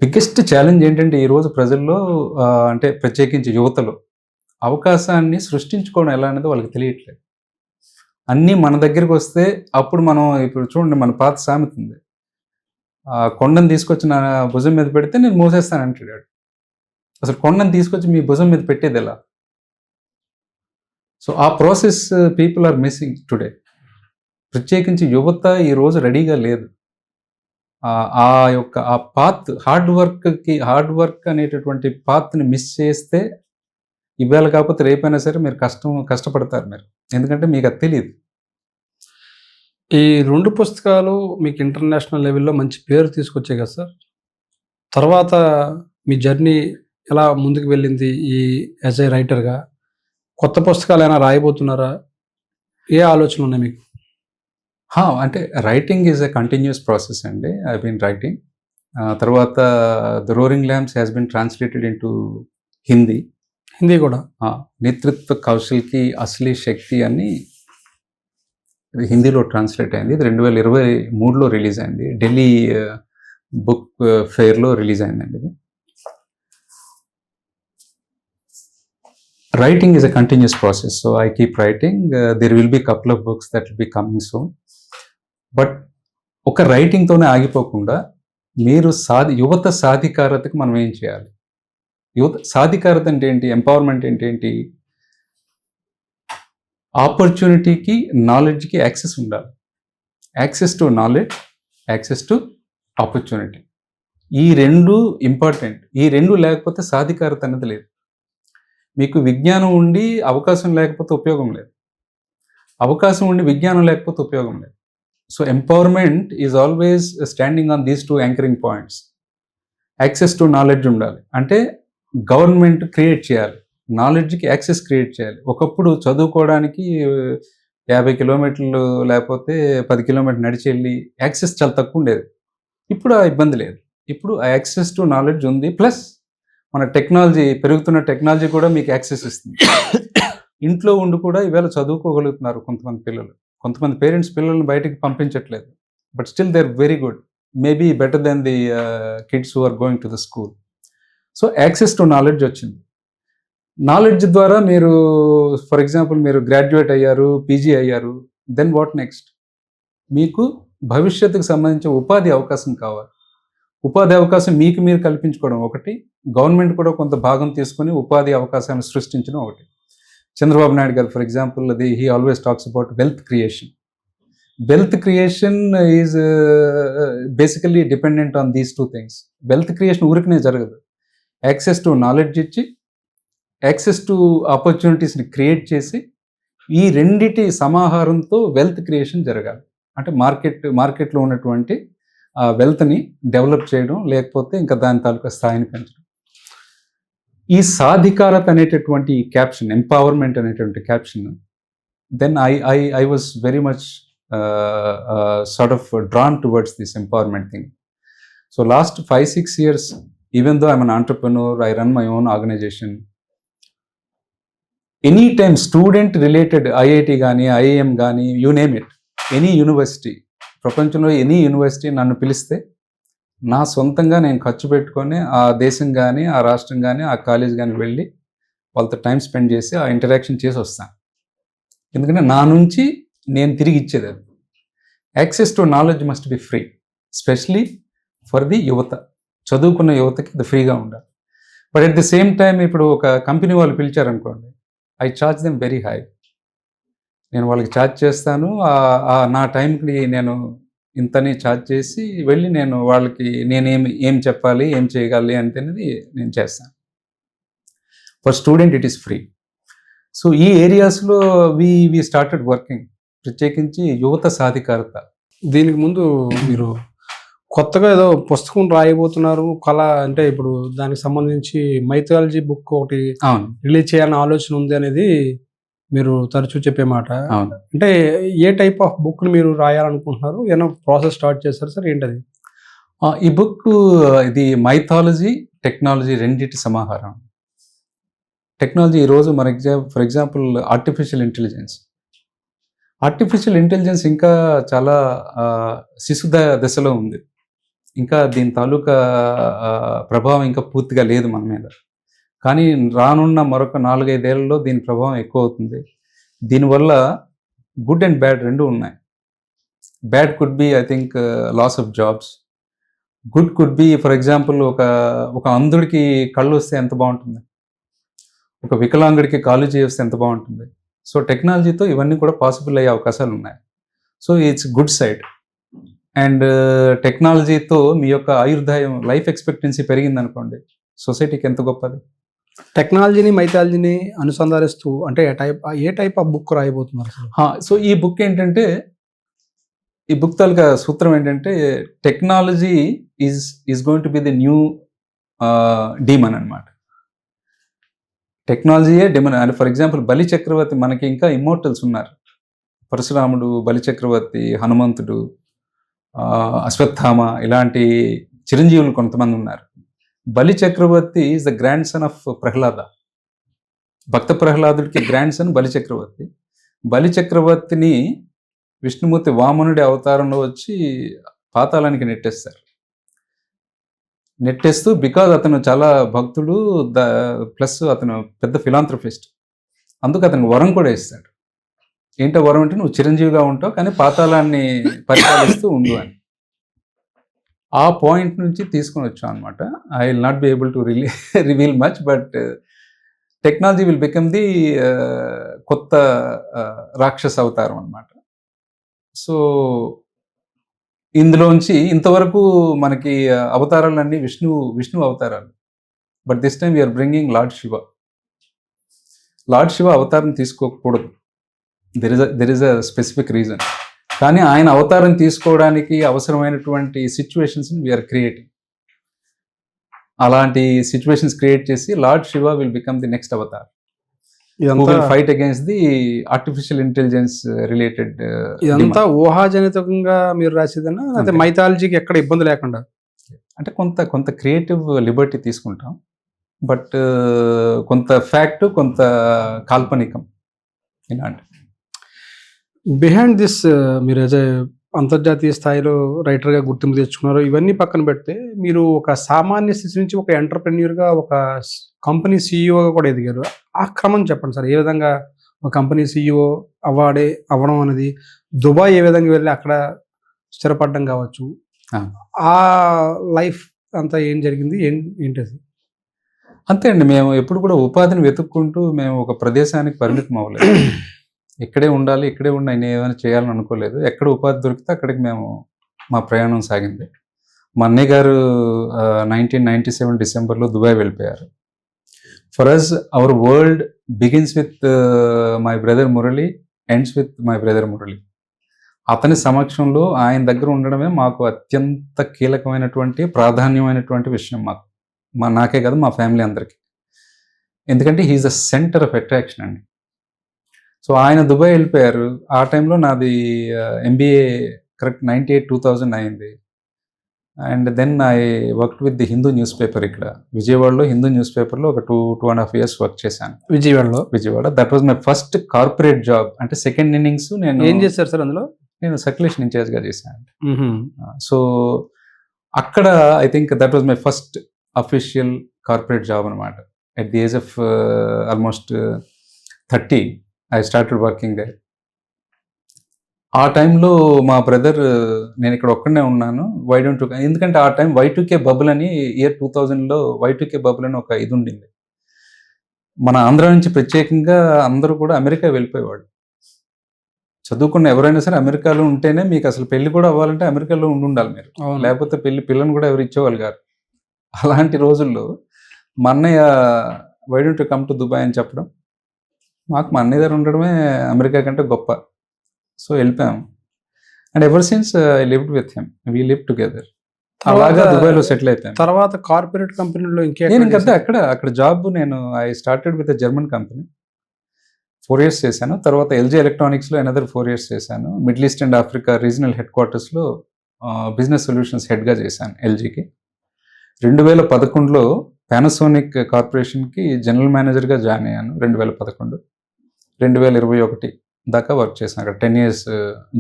బిగ్గెస్ట్ ఛాలెంజ్ ఏంటంటే ఈరోజు ప్రజల్లో అంటే ప్రత్యేకించి యువతలో అవకాశాన్ని సృష్టించుకోవడం ఎలా అనేది వాళ్ళకి తెలియట్లేదు. అన్నీ మన దగ్గరికి వస్తే అప్పుడు మనం ఇప్పుడు చూడండి మన పాత సామెత ఉంది, కొండను తీసుకొచ్చి నా భుజం మీద పెడితే నేను మోసేస్తాను అంటాడు. అసలు కొండను తీసుకొచ్చి మీ భుజం మీద పెట్టేది ఎలా? సో ఆ process people are missing today. ప్రత్యేకించి యువత ఈరోజు రెడీగా లేదు. ఆ యొక్క ఆ పాత్ హార్డ్ వర్క్ అనేటటువంటి పాత్ని మిస్ చేస్తే ఇవాళ కాకపోతే రేపైనా సరే మీరు కష్టపడతారు మీరు, ఎందుకంటే మీకు అది తెలియదు. ఈ 2 పుస్తకాలు మీకు ఇంటర్నేషనల్ లెవెల్లో మంచి పేరు తీసుకొచ్చాయి కదా సార్. తర్వాత మీ జర్నీ ఎలా ముందుకు వెళ్ళింది ఈ యాజ్ ఏ రైటర్గా? కొత్త పుస్తకాలు ఏమైనా రాయబోతున్నారా? ఏ ఆలోచనలు ఉన్నాయి మీకు? అంటే writing is a continuous process అండి. I been writing. తర్వాత the roaring lambs has been translated into Hindi కూడా. నేతృత్వ కౌశల్కి అసలీ శక్తి అని ఇది హిందీలో ట్రాన్స్లేట్ అయింది. ఇది 2023లో రిలీజ్ అయింది. ఢిల్లీ బుక్ ఫెయిర్లో రిలీజ్ అయిందండి ఇది. Writing is a continuous process, so I keep writing. There will be a couple of books that will be coming soon. But ఒక రైటింగ్తోనే ఆగిపోకుండా మీరు యువత సాధికారతకు మనం ఏం చేయాలి? యువత సాధికారత అంటే ఏంటి? ఎంపవర్మెంట్ అంటే ఏంటి? ఆపర్చునిటీకి, నాలెడ్జ్కి యాక్సెస్ ఉండాలి. Access to knowledge, access to opportunity. ఈ 2 ఇంపార్టెంట్. ఈ 2 లేకపోతే సాధికారత అనేది లేదు. మీకు విజ్ఞానం ఉండి అవకాశం లేకపోతే ఉపయోగం లేదు, అవకాశం ఉండి విజ్ఞానం లేకపోతే ఉపయోగం లేదు. So empowerment is always standing on these 2 anchoring points. Access to knowledge ఉండాలి అంటే గవర్నమెంట్ క్రియేట్ చేయాలి, నాలెడ్జ్కి యాక్సెస్ క్రియేట్ చేయాలి. ఒకప్పుడు చదువుకోవడానికి 50 కిలోమీటర్లు లేకపోతే 10 కిలోమీటర్లు నడిచి వెళ్ళి యాక్సెస్ చాలా తక్కువ ఉండేది. ఇప్పుడు ఆ ఇబ్బంది లేదు. ఇప్పుడు ఆ యాక్సెస్ టు నాలెడ్జ్ ఉంది. ప్లస్ మన టెక్నాలజీ పెరుగుతున్న టెక్నాలజీ కూడా మీకు యాక్సెస్ ఇస్తుంది. ఇంట్లో ఉండి కూడా ఈవేళ చదువుకోగలుగుతున్నారు కొంతమంది పిల్లలు. కొంతమంది పేరెంట్స్ పిల్లల్ని బయటికి పంపించట్లేదు, but still they are very good, maybe better then the kids who are going to the school. So access to knowledge వచ్చింది. నాలెడ్జ్ ద్వారా మీరు ఫర్ ఎగ్జాంపుల్ మీరు గ్రాడ్యుయేట్ అయ్యారు, పీజీ అయ్యారు, దెన్ వాట్ నెక్స్ట్? మీకు భవిష్యత్తుకు సంబంధించిన ఉపాధి అవకాశం కావాలి. ఉపాధి అవకాశం మీకు మీరు కల్పించుకోవడం ఒకటి, గవర్నమెంట్ కూడా కొంత భాగం తీసుకొని ఉపాధి అవకాశాలను సృష్టించడం ఒకటి. చంద్రబాబు నాయుడు గారు for example he always talks about wealth creation. Wealth creation is basically dependent on these 2 things. Wealth creation ఊరికనే జరగదు. యాక్సెస్ టు నాలెడ్జ్ ఇచ్చి, యాక్సెస్ టు ఆపర్చునిటీస్ని క్రియేట్ చేసి, ఈ రెండిటి సమాహారంతో వెల్త్ క్రియేషన్ జరగాలి. అంటే మార్కెట్లో ఉన్నటువంటి ఆ వెల్త్ని డెవలప్ చేయడం, లేకపోతే ఇంకా దాని తాలూకా స్థాయిని పెంచడం. ఈ సాధికారత అనేటటువంటి క్యాప్షన్, ఎంపవర్మెంట్ అనేటువంటి caption, then I was very much sort of drawn towards this empowerment thing. So last 5-6 years, even though I'm an entrepreneur, I run my own organization. Any time student related IIT కానీ, IIM కానీ, you name it, any university, ప్రపంచంలో any university నన్ను పిలిస్తే నా సొంతంగా నేను ఖర్చు పెట్టుకొని ఆ దేశం కానీ, ఆ రాష్ట్రం కానీ, ఆ కాలేజ్ కానీ వెళ్ళి వాళ్ళతో టైం స్పెండ్ చేసి ఆ ఇంటరాక్షన్ చేసి వస్తాను. ఎందుకంటే నా నుంచి నేను తిరిగి ఇచ్చేది అది. Access to knowledge must be free, specially for the యువత. చదువుకున్న యువతకి అది ఫ్రీగా ఉండాలి. But at the same time ఇప్పుడు ఒక కంపెనీ వాళ్ళు పిలిచారనుకోండి, I charge them very high. నేను వాళ్ళకి ఛార్జ్ చేస్తాను. నా టైంకి నేను ఇంతని ఛార్జ్ చేసి వెళ్ళి నేను వాళ్ళకి ఏం చెప్పాలి, ఏం చేయగలి అనేది నేను చేస్తాను. For student it is free. So ఈ ఏరియాస్లో వి స్టార్టెడ్ వర్కింగ్, ప్రత్యేకించి యువత సాధికారత. దీనికి ముందు మీరు కొత్తగా ఏదో పుస్తకం రాయబోతున్నారు, కళ అంటే ఇప్పుడు దానికి సంబంధించి మైథాలజీ బుక్ ఒకటి రిలీజ్ చేయాలని ఆలోచన ఉంది అనేది మీరు తరచూ చెప్పే మాట. అంటే ఏ టైప్ ఆఫ్ బుక్ని మీరు రాయాలనుకుంటున్నారు? ఏమైనా ప్రాసెస్ స్టార్ట్ చేస్తారు సార్? ఏంటది? ఈ బుక్ ఇది మైథాలజీ, టెక్నాలజీ రెండిటి సమాహారం. టెక్నాలజీ ఈరోజు for example artificial intelligence. Artificial intelligence ఇంకా చాలా దశలో ఉంది. ఇంకా దీని తాలూకా ప్రభావం ఇంకా పూర్తిగా లేదు మన మీద. కానీ రానున్న మరొక 4-5 ఏళ్లలో దీని ప్రభావం ఎక్కువ అవుతుంది. దీనివల్ల గుడ్ అండ్ బ్యాడ్ రెండు ఉన్నాయి. Bad could be I think loss of jobs. Good could be for example ఒక అంధుడికి కళ్ళు వస్తే ఎంత బాగుంటుంది, ఒక వికలాంగుడికి కాలు చేస్తే ఎంత బాగుంటుంది. సో టెక్నాలజీతో ఇవన్నీ కూడా పాసిబుల్ అయ్యే అవకాశాలు ఉన్నాయి. So it's good side. And టెక్నాలజీతో మీ యొక్క ఆయుర్దాయం, లైఫ్ ఎక్స్పెక్టెన్సీ పెరిగింది అనుకోండి, సొసైటీకి ఎంత గొప్పది. టెక్నాలజీని మైథాలజీని అనుసంధానిస్తూ అంటే ఏ టైప్ ఆఫ్ బుక్ రాయబోతున్నారు అసలు? సో ఈ బుక్ ఏంటంటే, ఈ బుక్ తాలూకా సూత్రం ఏంటంటే, technology is going to be the new demon అనమాట. టెక్నాలజీయే డెమన్. అండ్ ఫర్ ఎగ్జాంపుల్ బలి చక్రవర్తి, మనకి ఇంకా ఇమ్మోర్టల్స్ ఉన్నారు. పరశురాముడు, బలి చక్రవర్తి, హనుమంతుడు, అశ్వత్థామ, ఇలాంటి చిరంజీవులు కొంతమంది ఉన్నారు. Bali Chakravarthi is the grandson of Prahlada. భక్త ప్రహ్లాదుడికి గ్రాండ్ సన్ బలి చక్రవర్తి. బలి చక్రవర్తిని విష్ణుమూర్తి వామనుడి అవతారంలో వచ్చి పాతాళానికి నెట్టేస్తూ బికాజ్ అతను చాలా భక్తుడు, ప్లస్ అతను పెద్ద ఫిలాంథ్రఫిస్ట్, అందుకు అతనికి వరం కూడా ఇస్తాడు. ఏంటో వరం అంటే, నువ్వు చిరంజీవిగా ఉంటావు కానీ పాతాళాన్ని పరిపాలిస్తూ ఉండు అని. ఆ పాయింట్ నుంచి తీసుకొని వచ్చాం అనమాట. I will not be able to reveal much, but technology will become the కొత్త రాక్షస అవతారం అనమాట. సో ఇందులోంచి ఇంతవరకు మనకి అవతారాలన్నీ విష్ణు అవతారాలు. But this time we are bringing Lord Shiva. Lord Shiva అవతారం తీసుకోకూడదు. There is a specific reason. కానీ ఆయన అవతారం తీసుకోవడానికి అవసరమైనటువంటి సిచ్యువేషన్స్ని వీఆర్ క్రియేటింగ్. అలాంటి సిచ్యువేషన్స్ క్రియేట్ చేసి Lord Shiva will become the next avatar. Fight against the artificial intelligence related. ఇదంతా ఊహాజనితంగా మీరు రాసేదన్నా, అయితే మైథాలజీకి ఎక్కడ ఇబ్బంది లేకుండా? అంటే కొంత క్రియేటివ్ లిబర్టీ తీసుకుంటాం, బట్ కొంత ఫ్యాక్ట్, కొంత కాల్పనికం ఇలాంటి. బిహైండ్ దిస్ మీరు యాజ్ ఏ అంతర్జాతీయ స్థాయిలో రైటర్గా గుర్తింపు తెచ్చుకున్నారు. ఇవన్నీ పక్కన పెడితే మీరు ఒక సామాన్య స్థితి నుంచి ఒక ఎంటర్ప్రెన్యూర్గా, ఒక కంపెనీ సీఈఓగా కూడా ఎదిగారు. ఆ క్రమం చెప్పండి సార్. ఏ విధంగా ఒక కంపెనీ సీఈఓ అవ్వడం అనేది, దుబాయ్ ఏ విధంగా వెళ్ళి అక్కడ స్థిరపడడం కావచ్చు, ఆ లైఫ్ అంతా ఏం జరిగింది, ఏంటది? అంతే అండి. మేము ఎప్పుడు కూడా ఉపాధిని వెతుక్కుంటూ మేము ఒక ప్రదేశానికి పరిమితం అవ్వలేదు. ఇక్కడే ఉండాలి, ఇక్కడే ఉండి ఆయన ఏమైనా చేయాలని అనుకోలేదు. ఎక్కడ ఉపాధి దొరికితే అక్కడికి మేము మా ప్రయాణం సాగింది. మా అన్నయ్య గారు 1997 డిసెంబర్లో దుబాయ్ వెళ్ళిపోయారు. For us our world begins with my brother Murali, ends with my brother Murali. అతని సమక్షంలో ఆయన దగ్గర ఉండడమే మాకు అత్యంత కీలకమైనటువంటి, ప్రాధాన్యమైనటువంటి విషయం. నాకే కాదు, మా ఫ్యామిలీ అందరికీ. ఎందుకంటే he is the centre of attraction అండి. సో ఆయన దుబాయ్ వెళ్ళిపోయారు. ఆ టైంలో నాది MBA కరెక్ట్ 98-2000 అయింది. And then I work with the Hindu newspaper. ఇక్కడ విజయవాడలో హిందూ న్యూస్ పేపర్లో ఒక 2.5 years వర్క్ చేశాను. Vijayawada. That was my first corporate job. అంటే సెకండ్ ఇన్నింగ్స్. నేను ఏం చేశారు సార్ అందులో? నేను సర్క్యులేషన్ ఇన్ఛార్జ్గా చేశాను. సో అక్కడ I think that was my first official corporate job అనమాట. At the age of almost 30 I started working there. ఆ టైంలో మా బ్రదర్, నేను ఇక్కడ ఒక్కడనే ఉన్నాను, వై డోంట్, ఎందుకంటే ఆ టైం Y2K బబుల్ అని, ఇయర్ 2000లో Y2K బబుల్ అని ఒక ఇది ఉండింది. మన ఆంధ్ర నుంచి ప్రత్యేకంగా అందరూ కూడా అమెరికా వెళ్ళిపోయేవాడు. చదువుకున్న ఎవరైనా సరే అమెరికాలో ఉంటేనే మీకు అసలు పెళ్లి కూడా అవ్వాలంటే అమెరికాలో ఉండాలి మీరు, లేకపోతే పిల్లని కూడా ఎవరు ఇచ్చేవాళ్ళు కాదు. అలాంటి రోజుల్లో మా అన్నయ్య why don't you come to Dubai అని చెప్పడం, మాకు మా అన్నయ్య దగ్గర ఉండడమే అమెరికా కంటే గొప్ప. సో వెళ్ళిపోయాం. And ever since I lived with him, we live together. అలాగా దుబాయ్లో సెటిల్ అయిపోయాం. తర్వాత కార్పొరేట్ కంపెనీలో అక్కడ job I started with German company. 4 years చేశాను. తర్వాత LG ఎలక్ట్రానిక్స్లో another 4 years చేశాను. Middle east and Africa regional head క్వార్టర్స్లో బిజినెస్ సొల్యూషన్స్ హెడ్గా చేశాను ఎల్జీకి. 2011లో పానాసోనిక్ కార్పొరేషన్కి జనరల్ మేనేజర్గా జాయిన్ అయ్యాను. 2011, 2021 దాకా వర్క్ చేశాను. అక్కడ 10 years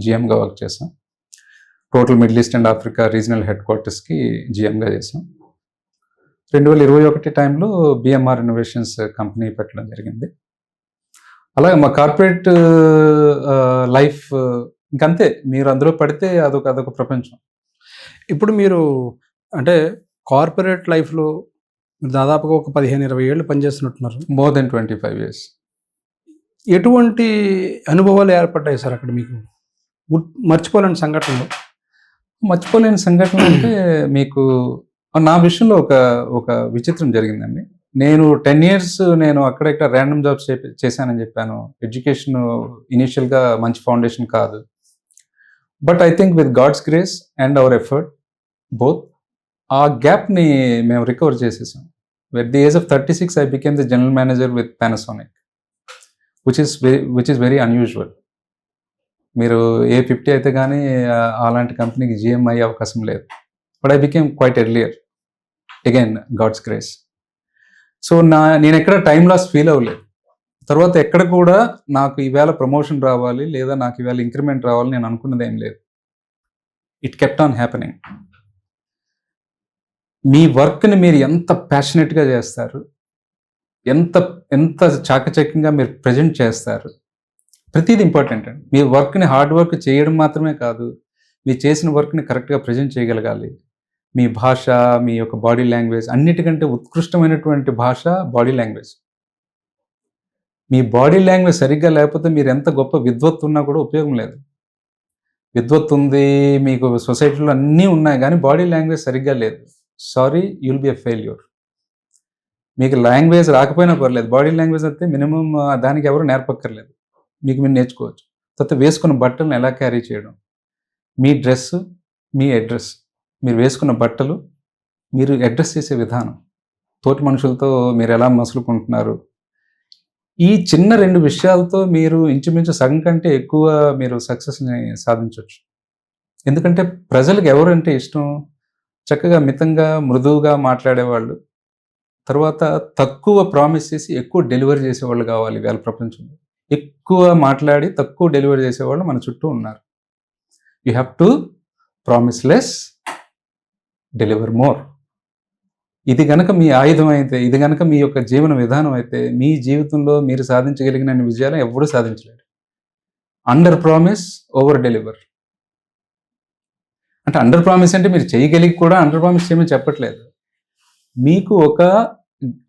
జిఎంగా వర్క్ చేశాను. Total middle east and Africa regional head క్వార్టర్స్కి జిఎంగా చేశాం. 2021 టైంలో బిఎంఆర్ ఇన్నోవేషన్స్ కంపెనీ పెట్టడం జరిగింది. అలాగే మా కార్పొరేట్ లైఫ్ ఇంకంతే, మీరు అందులో పడితే అదొక ప్రపంచం. ఇప్పుడు మీరు అంటే కార్పొరేట్ లైఫ్లో దాదాపుగా ఒక 15-20 ఏళ్ళు పనిచేస్తున్నట్టున్నారు. More than 25 years. ఎటువంటి అనుభవాలు ఏర్పడ్డాయి సార్ అక్కడ మీకు? మర్చిపోలేని సంఘటనలు? మర్చిపోలేని సంఘటన అంటే మీకు నా విషయంలో ఒక విచిత్రం జరిగిందండి. నేను 10 years నేను అక్కడ ఇక్కడ ర్యాండమ్ జాబ్స్ చేశానని చెప్పాను. ఎడ్యుకేషన్ ఇనీషియల్గా మంచి ఫౌండేషన్ కాదు. But I think with God's grace and our effort both ఆ గ్యాప్ని మేము రికవర్ చేసేసాం. At the age of 36 I became the general manager with Panasonic, which is very unusual. మీరు A50 అయితే కానీ అలాంటి కంపెనీకి జిఎం అయ్యే అవకాశం లేదు. But I became quite earlier, again God's grace. So నేను ఎక్కడ టైం లాస్ ఫీల్ అవ్వలేదు. తర్వాత ఎక్కడ కూడా నాకు ఈవేళ ప్రమోషన్ రావాలి లేదా నాకు ఈవేళ ఇంక్రిమెంట్ రావాలి నేను అనుకున్నది ఏం లేదు. It kept on happening. మీ వర్క్ని మీరు ఎంత ప్యాషనెట్గా చేస్తారు, ఎంత చాకచక్యంగా మీరు ప్రజెంట్ చేస్తారు, ప్రతిదీ ఇంపార్టెంట్ అండి. మీ వర్క్ని హార్డ్ వర్క్ చేయడం మాత్రమే కాదు, మీరు చేసిన వర్క్ని కరెక్ట్గా ప్రజెంట్ చేయగలగాలి. మీ భాష, మీ యొక్క బాడీ లాంగ్వేజ్, అన్నిటికంటే ఉత్కృష్టమైనటువంటి భాష బాడీ లాంగ్వేజ్. మీ బాడీ లాంగ్వేజ్ సరిగ్గా లేకపోతే మీరు ఎంత గొప్ప విద్వత్తు ఉన్నా కూడా ఉపయోగం లేదు. విద్వత్తు ఉంది, మీకు సొసైటీలో అన్నీ ఉన్నాయి, కానీ బాడీ లాంగ్వేజ్ సరిగ్గా లేదు, sorry, you'll be a failure. మీకు లాంగ్వేజ్ రాకపోయినా పర్లేదు, బాడీ లాంగ్వేజ్ అయితే మినిమం దానికి ఎవరు నేర్పక్కర్లేదు, మీకు మీరు నేర్చుకోవచ్చు. తర్వాత వేసుకున్న బట్టలను ఎలా క్యారీ చేయడం, మీ డ్రెస్, మీ అడ్రస్, మీరు వేసుకున్న బట్టలు, మీరు అడ్రస్ చేసే విధానం, తోటి మనుషులతో మీరు ఎలా మసులుకుంటున్నారు, ఈ చిన్న 2 విషయాలతో మీరు ఇంచుమించు సగం కంటే ఎక్కువ మీరు సక్సెస్ని సాధించవచ్చు. ఎందుకంటే ప్రజలకు ఎవరంటే ఇష్టం? చక్కగా మితంగా మృదువుగా మాట్లాడేవాళ్ళు, తర్వాత తక్కువ ప్రామిస్ చేసి ఎక్కువ డెలివరీ చేసేవాళ్ళు కావాలి. వేళ ప్రపంచంలో ఎక్కువ మాట్లాడి తక్కువ డెలివరీ చేసేవాళ్ళు మన చుట్టూ ఉన్నారు. You have to promise less, deliver more. ఇది గనక మీ ఆయుధం అయితే, ఇది గనక మీ యొక్క జీవన విధానం అయితే, మీ జీవితంలో మీరు సాధించగలిగిన విజయాలు ఎవరు సాధించలేరు. Under promise, over deliver. అంటే అండర్ ప్రామిస్ అంటే మీరు చేయగలిగి కూడా అండర్ ప్రామిస్ చేయమని చెప్పట్లేదు. మీకు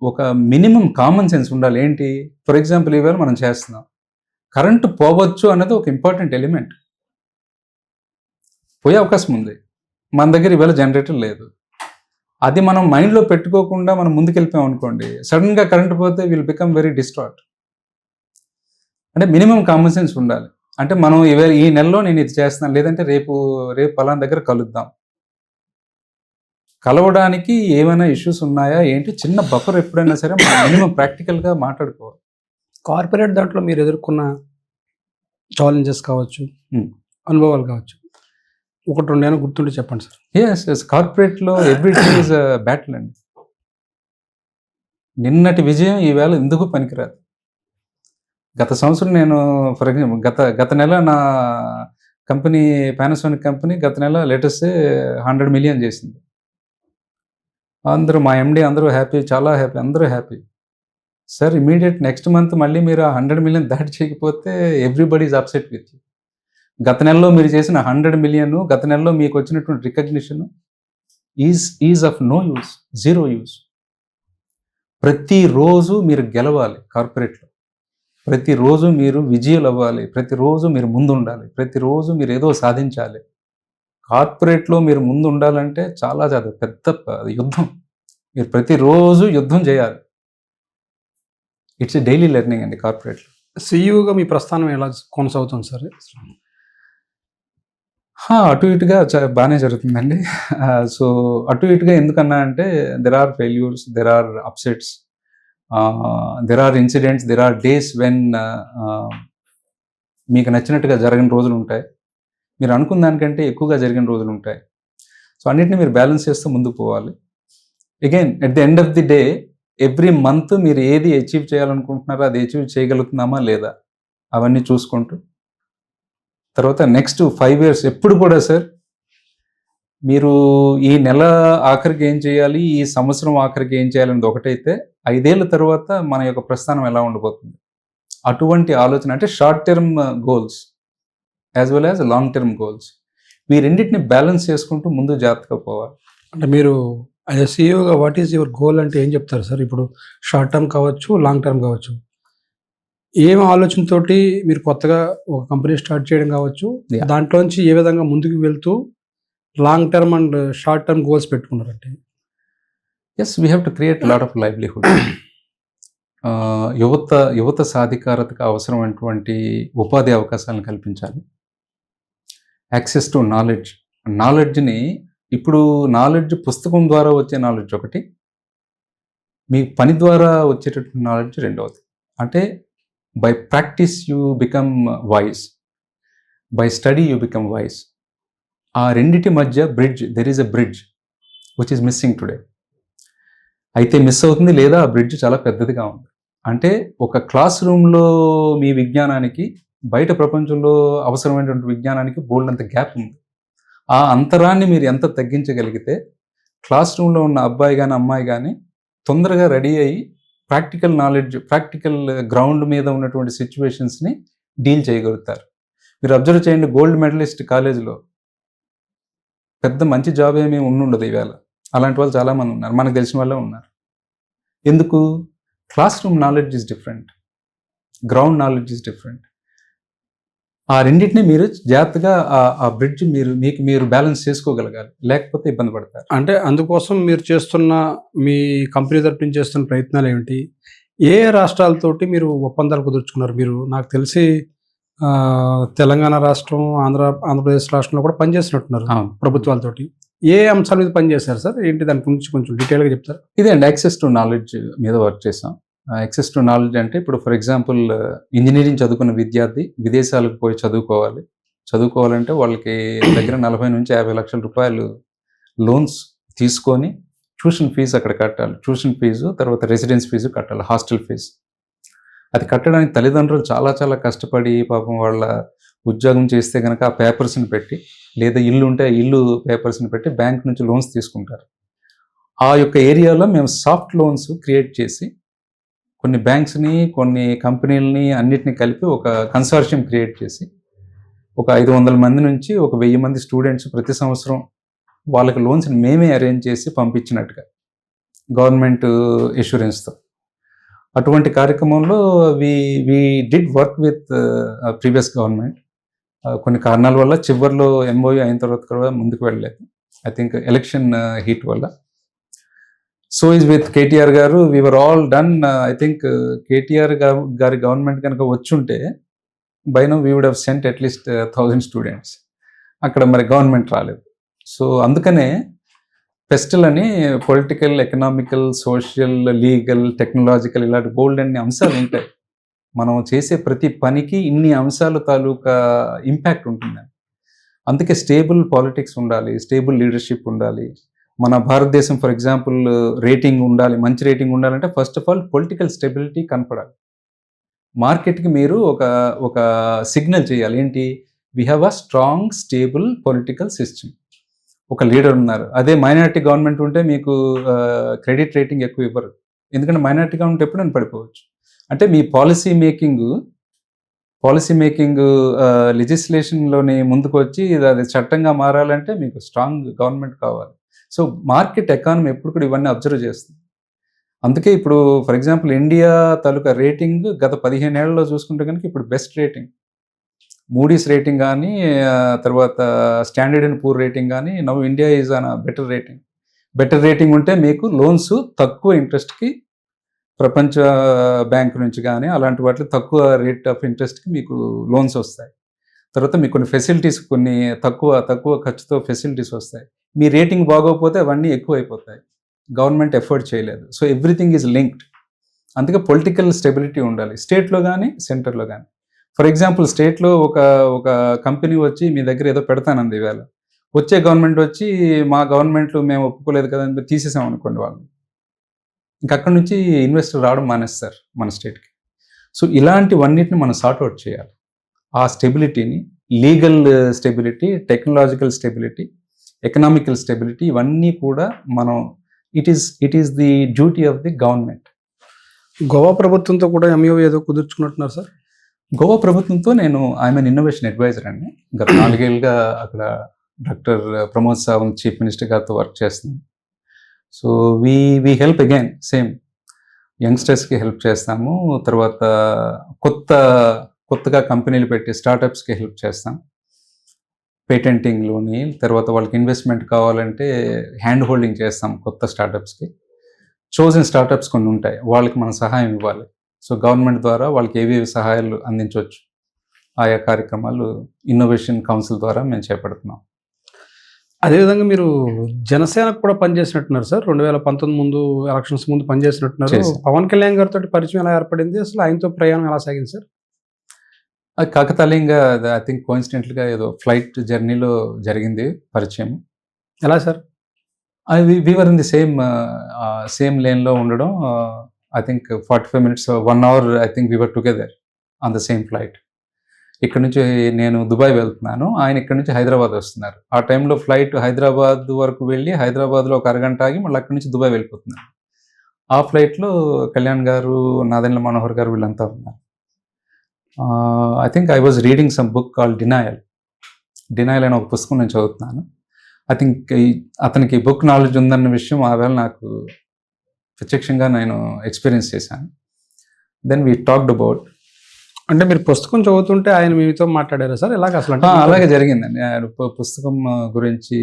ఒక మినిమం కామన్ సెన్స్ ఉండాలి. ఏంటి? ఫర్ ఎగ్జాంపుల్, ఈవేళ మనం చేస్తున్నాం, కరెంటు పోవచ్చు అన్నది ఒక ఇంపార్టెంట్ ఎలిమెంట్. పోయే అవకాశం ఉంది, మన దగ్గర ఈవేళ జనరేటర్ లేదు. అది మనం మైండ్లో పెట్టుకోకుండా మనం ముందుకెళ్ళిపోయాం అనుకోండి, సడన్గా కరెంటు పోతే విల్ బికమ్ వెరీ డిస్ట్రాట్. అంటే మినిమం కామన్ సెన్స్ ఉండాలి. అంటే మనం ఈ నెలలో నేను ఇది చేస్తున్నాను, లేదంటే రేపు పలానా దగ్గర కలుద్దాం. కలవడానికి ఏమైనా ఇష్యూస్ ఉన్నాయా ఏంటి, చిన్న బఫర్ ఎప్పుడైనా సరే మనం మినిమం ప్రాక్టికల్గా మాట్లాడుకోవాలి. కార్పొరేట్ దాంట్లో మీరు ఎదుర్కొన్న ఛాలెంజెస్ కావచ్చు, అనుభవాలు కావచ్చు, 1-2 ఏమైనా గుర్తుంటే చెప్పండి సార్. ఎస్, కార్పొరేట్లో every day is a battle అండి. నిన్నటి విజయం ఈవేళ ఎందుకు పనికిరాదు. గత సంవత్సరం నేను ఫర్ ఎగ్జాంపుల్ గత నెల నా కంపెనీ, పానాసోనిక్ కంపెనీ గత నెల లేటెస్ట్ 100 million చేసింది. అందరూ, మా ఎండి అందరూ హ్యాపీ, చాలా హ్యాపీ, అందరూ happy. Sir, immediate next month మళ్ళీ మీరు 100 million దాటి చేయకపోతే everybody is upset with you. గత నెలలో మీరు చేసిన 100 million, గత నెలలో మీకు వచ్చినటువంటి recognition is of no use, zero use. ప్రతిరోజు మీరు గెలవాలి కార్పొరేట్లో, ప్రతిరోజు మీరు విజయాలు అవ్వాలి, ప్రతిరోజు మీరు ముందు ఉండాలి, ప్రతిరోజు మీరు ఏదో సాధించాలి. కార్పొరేట్లో మీరు ముందు ఉండాలంటే చాలా పెద్ద యుద్ధం. మీరు ప్రతిరోజు యుద్ధం చేయాలి. ఇట్స్ ఎ డైలీ లెర్నింగ్ అండి కార్పొరేట్లో. సీఈఓగా మీ ప్రస్థానం ఎలా కొనసాగుతుంది సార్? అటు ఇటుగా బాగానే జరుగుతుందండి. సో అటు ఇటుగా ఎందుకన్నా అంటే, there are failures, there are upsets, there are incidents, there are days when మీకు నచ్చినట్టుగా జరగని రోజులు ఉంటాయి. మీరు అనుకున్న దానికంటే ఎక్కువగా జరిగిన రోజులు ఉంటాయి. సో అన్నిటిని మీరు బ్యాలెన్స్ చేస్తూ ముందుకు పోవాలి. Again at the end of the day every month మీరు ఏది అచీవ్ చేయాలనుకుంటున్నారో అది అచీవ్ చేయగలుగుతున్నామా లేదా అవన్నీ చూసుకుంటూ, తర్వాత నెక్స్ట్ 5 years ఎప్పుడు కూడా సార్ మీరు ఈ నెల ఆఖరికి ఏం చేయాలి, ఈ సంవత్సరం ఆఖరికి ఏం చేయాలనేది ఒకటైతే 5 ఏళ్ల తర్వాత మన యొక్క ప్రస్థానం ఎలా ఉండబోతుంది, అటువంటి ఆలోచన అంటే short term goals as well as long term goals, ఈ రెండింటిని బ్యాలెన్స్ చేసుకుంటూ ముందు జాగ్రత్తగా పోవాలి. అంటే మీరు యాజ్ సీఈఓగా వాట్ ఈజ్ యువర్ గోల్ అంటే ఏం చెప్తారు సార్? ఇప్పుడు షార్ట్ టర్మ్ కావచ్చు, లాంగ్ టర్మ్ కావచ్చు. ఏం ఆలోచనతోటి మీరు కొత్తగా ఒక కంపెనీ స్టార్ట్ చేయడం కావచ్చు, Yeah. దాంట్లోంచి ఏ విధంగా ముందుకు వెళ్తూ long term and short term goals పెట్టుకున్నారంటే? Yes, we have to create lot of livelihood. యువత సాధికారతకు అవసరమైనటువంటి ఉపాధి అవకాశాలను కల్పించాలి. యాక్సెస్ టు నాలెడ్జ్ని ఇప్పుడు నాలెడ్జ్ పుస్తకం ద్వారా వచ్చే నాలెడ్జ్ ఒకటి, మీ పని ద్వారా వచ్చేటటువంటి నాలెడ్జ్ రెండవది. అంటే by practice you become wise, by study you become wise. ఆ రెండిటి మధ్య there is a bridge which is missing today. అయితే మిస్ అవుతుంది, లేదా ఆ బ్రిడ్జ్ చాలా పెద్దదిగా ఉంది. అంటే ఒక క్లాస్ రూమ్లో మీ విజ్ఞానానికి బయట ప్రపంచంలో అవసరమైనటువంటి విజ్ఞానానికి బోల్డంత గ్యాప్ ఉంది. ఆ అంతరాన్ని మీరు ఎంత తగ్గించగలిగితే క్లాస్ రూమ్లో ఉన్న అబ్బాయి కానీ అమ్మాయి కానీ తొందరగా రెడీ అయ్యి ప్రాక్టికల్ నాలెడ్జ్, ప్రాక్టికల్ గ్రౌండ్ మీద ఉన్నటువంటి సిచ్యువేషన్స్ని డీల్ చేయగలుగుతారు. మీరు అబ్జర్వ్ చేయండి, గోల్డ్ మెడలిస్ట్ కాలేజీలో పెద్ద మంచి జాబ్ ఏమీ ఉండదు ఈవేళ. అలాంటి వాళ్ళు చాలామంది ఉన్నారు, మనకు తెలిసిన వాళ్ళే ఉన్నారు. ఎందుకు? Class room knowledge is different, ground knowledge is different. ఆ రెండింటిని మీరు జాగ్రత్తగా ఆ బ్రిడ్జ్ మీరు బ్యాలెన్స్ చేసుకోగలగాలి, లేకపోతే ఇబ్బంది పడతారు. అంటే అందుకోసం మీరు చేస్తున్న, మీ కంపెనీ తరపు నుంచి చేస్తున్న ప్రయత్నాలు ఏమిటి? ఏ రాష్ట్రాలతోటి మీరు ఒప్పందాలు కుదుర్చుకున్నారు? మీరు నాకు తెలిసి తెలంగాణ రాష్ట్రం, ఆంధ్రప్రదేశ్ రాష్ట్రంలో కూడా పనిచేసినట్టున్నారు ప్రభుత్వాలతోటి. ఏ అంశాల మీద పనిచేశారు సార్? ఏంటి దాని గురించి కొంచెం డీటెయిల్గా చెప్తారా? ఇదే అండి, యాక్సెస్ టు నాలెడ్జ్ మీద వర్క్ చేసాం. యాక్సెస్ టు నాలెడ్జ్ అంటే ఇప్పుడు ఫర్ ఎగ్జాంపుల్ ఇంజనీరింగ్ చదువుకున్న విద్యార్థి విదేశాలకు పోయి చదువుకోవాలంటే వాళ్ళకి దగ్గర 40 నుంచి 50 లక్షల రూపాయలు లోన్స్ తీసుకొని ట్యూషన్ ఫీజు అక్కడ కట్టాలి. ట్యూషన్ ఫీజు, తర్వాత రెసిడెన్స్ ఫీజు కట్టాలి, హాస్టల్ ఫీజు. అది కట్టడానికి తల్లిదండ్రులు చాలా చాలా కష్టపడి పాపం వాళ్ళ ఉద్యోగం చేస్తే కనుక ఆ పేపర్స్ని పెట్టి, లేదా ఇల్లు ఉంటే ఆ ఇల్లు పేపర్స్ని పెట్టి బ్యాంక్ నుంచి లోన్స్ తీసుకుంటారు. ఆ యొక్క ఏరియాలో మేము సాఫ్ట్ లోన్స్ క్రియేట్ చేసి కొన్ని బ్యాంక్స్ని, కొన్ని కంపెనీలని అన్నిటిని కలిపి ఒక కన్సార్షియం క్రియేట్ చేసి ఒక 500 మంది నుంచి ఒక 1000 మంది స్టూడెంట్స్ ప్రతి సంవత్సరం వాళ్ళకి లోన్స్ని మేమే అరేంజ్ చేసి పంపించినట్టుగా గవర్నమెంట్ ఎష్యూరెన్స్తో. అటువంటి కార్యక్రమంలో we did work with previous government. కొన్ని కారణాల వల్ల చివరిలో ఎంఓయూ అయిన తర్వాత కూడా ముందుకు వెళ్ళలేదు. ఐ థింక్ ఎలక్షన్ హీట్ వల్ల. So is with KTR garu, we were all done. I think KTR గారి గవర్నమెంట్ కనుక వచ్చుంటే by now we would have sent at least 1000 students. అక్కడ మరి గవర్నమెంట్ రాలేదు. సో అందుకనే పెస్టల్ అని political, economical, social, legal, technological ఇలాంటి బోల్డ్ అన్ని అంశాలు ఉంటాయి. మనం చేసే ప్రతి పనికి ఇన్ని అంశాల తాలూకా ఇంపాక్ట్ ఉంటుందండి. అందుకే స్టేబుల్ పాలిటిక్స్ ఉండాలి, స్టేబుల్ లీడర్షిప్ ఉండాలి. మన భారతదేశం ఫర్ ఎగ్జాంపుల్ రేటింగ్ ఉండాలి, మంచి రేటింగ్ ఉండాలంటే first of all political stability కనపడాలి. మార్కెట్కి మీరు ఒక సిగ్నల్ చేయాలి, ఏంటి? We have a strong stable political system. ఒక లీడర్ ఉన్నారు. అదే మైనారిటీ గవర్నమెంట్ ఉంటే మీకు క్రెడిట్ రేటింగ్ ఎక్కువ ఇవ్వరు, ఎందుకంటే మైనారిటీ గవర్నమెంట్ ఎప్పుడైనా పడిపోవచ్చు. అంటే మీ పాలసీ మేకింగ్ లెజిస్లేషన్లోని ముందుకు వచ్చి అది చట్టంగా మారాలంటే మీకు స్ట్రాంగ్ గవర్నమెంట్ కావాలి. సో మార్కెట్ ఎకానమీ ఎప్పుడు కూడా ఇవన్నీ అబ్జర్వ్ చేస్తుంది. అందుకే ఇప్పుడు for example India taluka rating గత 15 ఏళ్లలో చూసుకుంటే కనుక ఇప్పుడు బెస్ట్ రేటింగ్. మూడీస్ రేటింగ్ కానీ, తర్వాత స్టాండర్డ్ అండ్ పూర్ రేటింగ్ కానీ, now India is on better rating ఉంటే మీకు లోన్స్ తక్కువ ఇంట్రెస్ట్కి ప్రపంచ బ్యాంక్ నుంచి కానీ అలాంటి వాటిలో తక్కువ రేట్ ఆఫ్ ఇంట్రెస్ట్కి మీకు లోన్స్ వస్తాయి. తర్వాత మీకు కొన్ని ఫెసిలిటీస్, కొన్ని తక్కువ ఖర్చుతో ఫెసిలిటీస్ వస్తాయి. మీ రేటింగ్ బాగోకపోతే అవన్నీ ఎక్కువ అయిపోతాయి, గవర్నమెంట్ ఎఫర్ట్ చేయలేదు. So everything is linked. అందుకే పొలిటికల్ స్టెబిలిటీ ఉండాలి, స్టేట్లో కానీ సెంటర్లో కానీ. ఫర్ ఎగ్జాంపుల్ స్టేట్లో ఒక కంపెనీ వచ్చి మీ దగ్గర ఏదో పెడతానంది ఈవేళ, వచ్చే గవర్నమెంట్ వచ్చి మా గవర్నమెంట్లు మేము ఒప్పుకోలేదు కదా అని తీసేసాం అనుకోండి వాళ్ళు, ఇంకా అక్కడి నుంచి ఇన్వెస్టర్ రావడం మానేస్తారు మన స్టేట్కి. సో ఇలాంటివన్నిటిని మనం సార్ట్అవుట్ చేయాలి. ఆ స్టెబిలిటీని, legal stability, technological stability, economical stability, ఇవన్నీ కూడా మనం it is the duty of the government. Goa ప్రభుత్వంతో కూడా ఎంఓయూ ఏదో కుదుర్చుకున్నట్టున్నారు సార్. గోవా ప్రభుత్వంతో నేను ఐఎమ్ ఇన్నోవేషన్ అడ్వైజర్ అండి. గత 4 ఏళ్ళుగా అక్కడ doctor Pramod Sawant chief minister గారితో వర్క్ చేస్తున్నాను. So we help again same యంగ్స్టర్స్కి హెల్ప్ చేస్తాము. తర్వాత కొత్తగా కంపెనీలు పెట్టి స్టార్టప్స్కి హెల్ప్ చేస్తాం. పేటెంటింగ్లోని, తర్వాత వాళ్ళకి ఇన్వెస్ట్మెంట్ కావాలంటే హ్యాండ్ హోల్డింగ్ చేస్తాం. కొత్త స్టార్టప్స్కి చోజన్ స్టార్టప్స్ కొన్ని ఉంటాయి, వాళ్ళకి మనం సహాయం ఇవ్వాలి. సో గవర్నమెంట్ ద్వారా వాళ్ళకి ఏవేవి సహాయాలు అందించవచ్చు, ఆయా కార్యక్రమాలు ఇన్నోవేషన్ కౌన్సిల్ ద్వారా మేము చేపడుతున్నాం. అదేవిధంగా మీరు జనసేనకు కూడా పనిచేసినట్టున్నారు సార్. 2019 ముందు, ఎలక్షన్స్ ముందు పనిచేసినట్టున్నారు. పవన్ కళ్యాణ్ గారితో పరిచయం ఎలా ఏర్పడింది, అసలు ఆయనతో ప్రయాణం ఎలా సాగింది సార్? అది కాకతాళీయంగా, ఐ థింక్ కోఇన్సిడెంటల్గా ఏదో ఫ్లైట్ జర్నీలో జరిగింది పరిచయం. ఎలా sir? We're in the same లేన్లో ఉండడం. I think 45 minutes, 1 hour I think we're together on the same flight. ఇక్కడ నుంచి నేను దుబాయ్ వెళ్తున్నాను, ఆయన ఇక్కడ నుంచి హైదరాబాద్ వస్తున్నారు. ఆ టైంలో ఫ్లైట్ హైదరాబాద్ వరకు వెళ్ళి హైదరాబాద్లో ఒక అరగంట ఆగి మళ్ళీ అక్కడి నుంచి దుబాయ్ వెళ్ళిపోతున్నారు. ఆ ఫ్లైట్లో కళ్యాణ్ గారు, నాదెండ్ల మనోహర్ గారు వీళ్ళంతా ఉన్నారు. I think I was reading some book called denial అనే ఒక పుస్తకం నేను చదువుతున్నాను. ఐ థింక్ అతనికి బుక్ నాలెడ్జ్ ఉందన్న విషయం ఆ వేళ నాకు ప్రత్యక్షంగా నేను ఎక్స్పీరియన్స్ చేశాను. Then we talked about. అంటే మీరు పుస్తకం చదువుతుంటే ఆయన మీతో మాట్లాడారా సార్? ఎలాగ అసలు? అలాగే జరిగిందండి. పుస్తకం గురించి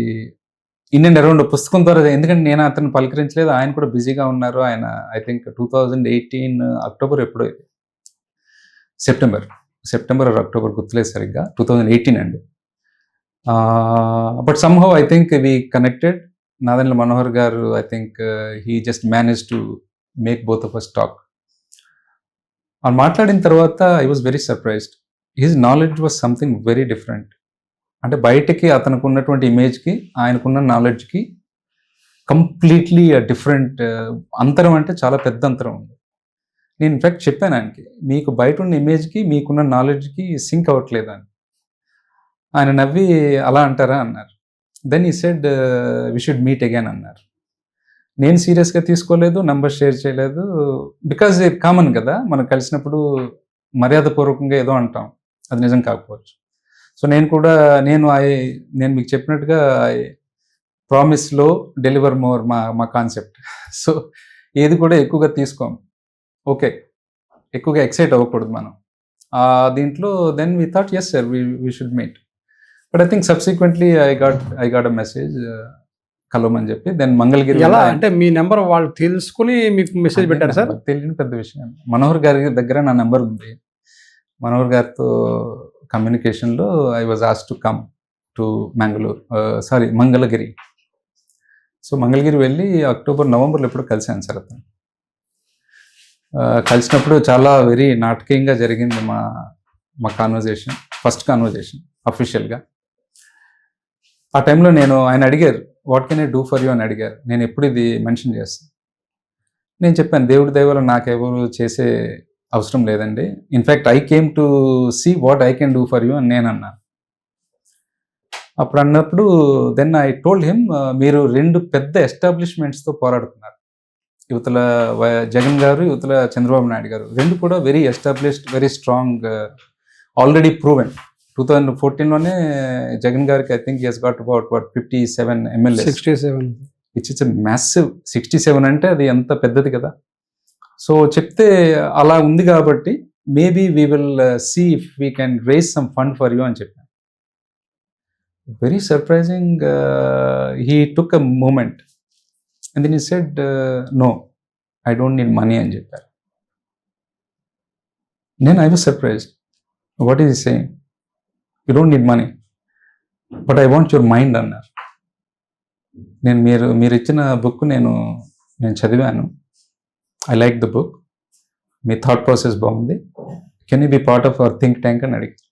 ఇన్ అండ్ అరౌండ్ పుస్తకం ద్వారా, ఎందుకంటే నేను అతను పలకరించలేదు, ఆయన కూడా బిజీగా ఉన్నారు. ఆయన ఐ థింక్ 2018 అక్టోబర్ ఎప్పుడో, సెప్టెంబర్ ఆర్ అక్టోబర్ గుర్తులేదు సరిగ్గా, 2018 అండి. But somehow I think we connected. Nadendla Manohar గారు, I think he just manage to make both of us talk. అని మాట్లాడిన తర్వాత I was very surprised. His knowledge was something very different. అంటే బయటకి అతనికి ఉన్నటువంటి ఇమేజ్కి ఆయనకున్న నాలెడ్జ్కి కంప్లీట్లీ డిఫరెంట్ అంతరం, అంటే చాలా పెద్ద అంతరం ఉంది. నేను ఇన్ఫ్యాక్ట్ చెప్పాను ఆయనకి, మీకు బయట ఉన్న ఇమేజ్కి మీకున్న నాలెడ్జ్కి సింక్ అవ్వట్లేదు అని. ఆయన నవ్వి అలా అంటారా అన్నారు. Then he said we should meet again అన్నారు. నేను సీరియస్గా తీసుకోలేదు, నంబర్ షేర్ చేయలేదు. బికాజ్ ఇది కామన్ కదా, మనం కలిసినప్పుడు మర్యాదపూర్వకంగా ఏదో అంటాం, అది నిజం కాకపోవచ్చు. సో నేను మీకు చెప్పినట్టుగా ప్రామిస్లో డెలివర్ మోర్ మా కాన్సెప్ట్. సో ఏది కూడా ఎక్కువగా తీసుకోం, ఓకే, ఎక్కువగా ఎక్సైట్ అవ్వకూడదు మనం దీంట్లో. Then we thought yes sir, we should meet. But I think subsequently I got a message కలవమని చెప్పి. దెన్ మంగళగిరి. ఎలా అంటే మీ నెంబర్ వాళ్ళు తెలుసుకుని మీకు మెసేజ్ పెట్టారు సార్? తెలియని పెద్ద విషయం. మనోహర్ గారి దగ్గర నా నెంబర్ ఉంది. మనోహర్ గారితో కమ్యూనికేషన్లో I was asked to come to Mangalagiri. So Mangalagiri వెళ్ళి నవంబర్లో ఎప్పుడు కలిశాను సార్ అతను. కలిసినప్పుడు చాలా వెరీ నాటకీయంగా జరిగింది మా కాన్వర్జేషన్, ఫస్ట్ కాన్వర్జేషన్ అఫీషియల్గా. ఆ టైంలో ఆయన అడిగారు, what can I do for you అని అడిగారు. నేను ఎప్పుడు ఇది మెన్షన్ చేస్తాను. నేను చెప్పాను, దేవుడి దయ వల్ల నాకెవరు చేసే అవసరం లేదండి. In fact I came to see what I can do for you అని నేను అన్నాను. అప్పుడు అన్నప్పుడు దెన్ ఐ టోల్డ్ హిమ్, మీరు 2 పెద్ద ఎస్టాబ్లిష్మెంట్స్తో పోరాడుతున్నారు, యువతల జగన్ గారు, యువతల చంద్రబాబు నాయుడు గారు. 2 కూడా very established, very strong, already proven. 2014లోనే జగన్ గారికి I think he has got about 57 MLAs. 67. It's massive. 67 అంటే అది ఎంత పెద్దది కదా. సో చెప్తే అలా ఉంది కాబట్టి maybe we will see if we can raise some fund for you అని చెప్పాను. Very surprising, he took a moment and then he said no, I don't need money అని చెప్పారు. I was surprised. What is he saying? You don't need money but I want your mind అన్నారు. మీరు ఇచ్చిన book నేను చదివాను. I like the book. మీ thought process బాగుంది. Can you be part of our think tank అని అడిగారు.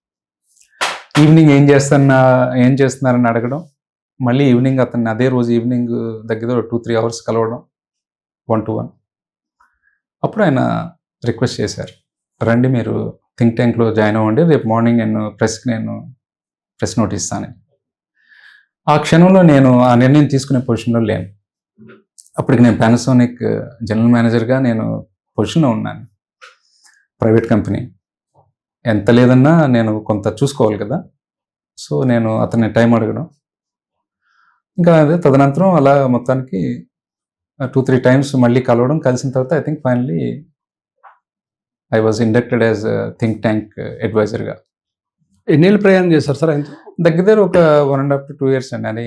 Evening ఏం చేస్తున్నారని అడగడం, మళ్ళీ ఈవినింగ్ అతన్ని అదే రోజు ఈవినింగ్ దగ్గర 2-3 అవర్స్ కలవడం 1-to-1. అప్పుడు ఆయన రిక్వెస్ట్ చేశారు, రండి మీరు థింక్ ట్యాంక్లో జాయిన్ అవ్వండి, రేపు మార్నింగ్ నేను ప్రెస్ నోట్ ఇస్తాను. ఆ క్షణంలో నేను ఆ నిర్ణయం తీసుకునే పొజిషన్లో లేను. అప్పటికి నేను పానాసోనిక్ జనరల్ మేనేజర్గా నేను పొజిషన్లో ఉన్నాను. ప్రైవేట్ కంపెనీ, ఎంత లేదన్నా నేను కొంత చూసుకోవాలి కదా. సో నేను అతన్ని టైం అడగడం, ఇంకా అదే తదనంతరం అలా మొత్తానికి 2-3 టైమ్స్ మళ్ళీ కలవడం, కలిసిన తర్వాత I think finally I was inducted as think tank అడ్వైజర్గా. ఎన్నేళ్ళు ప్రయాణం చేశారు సార్ ఆయనతో? దగ్గర ఒక 1.5 to 2 years అండి. అని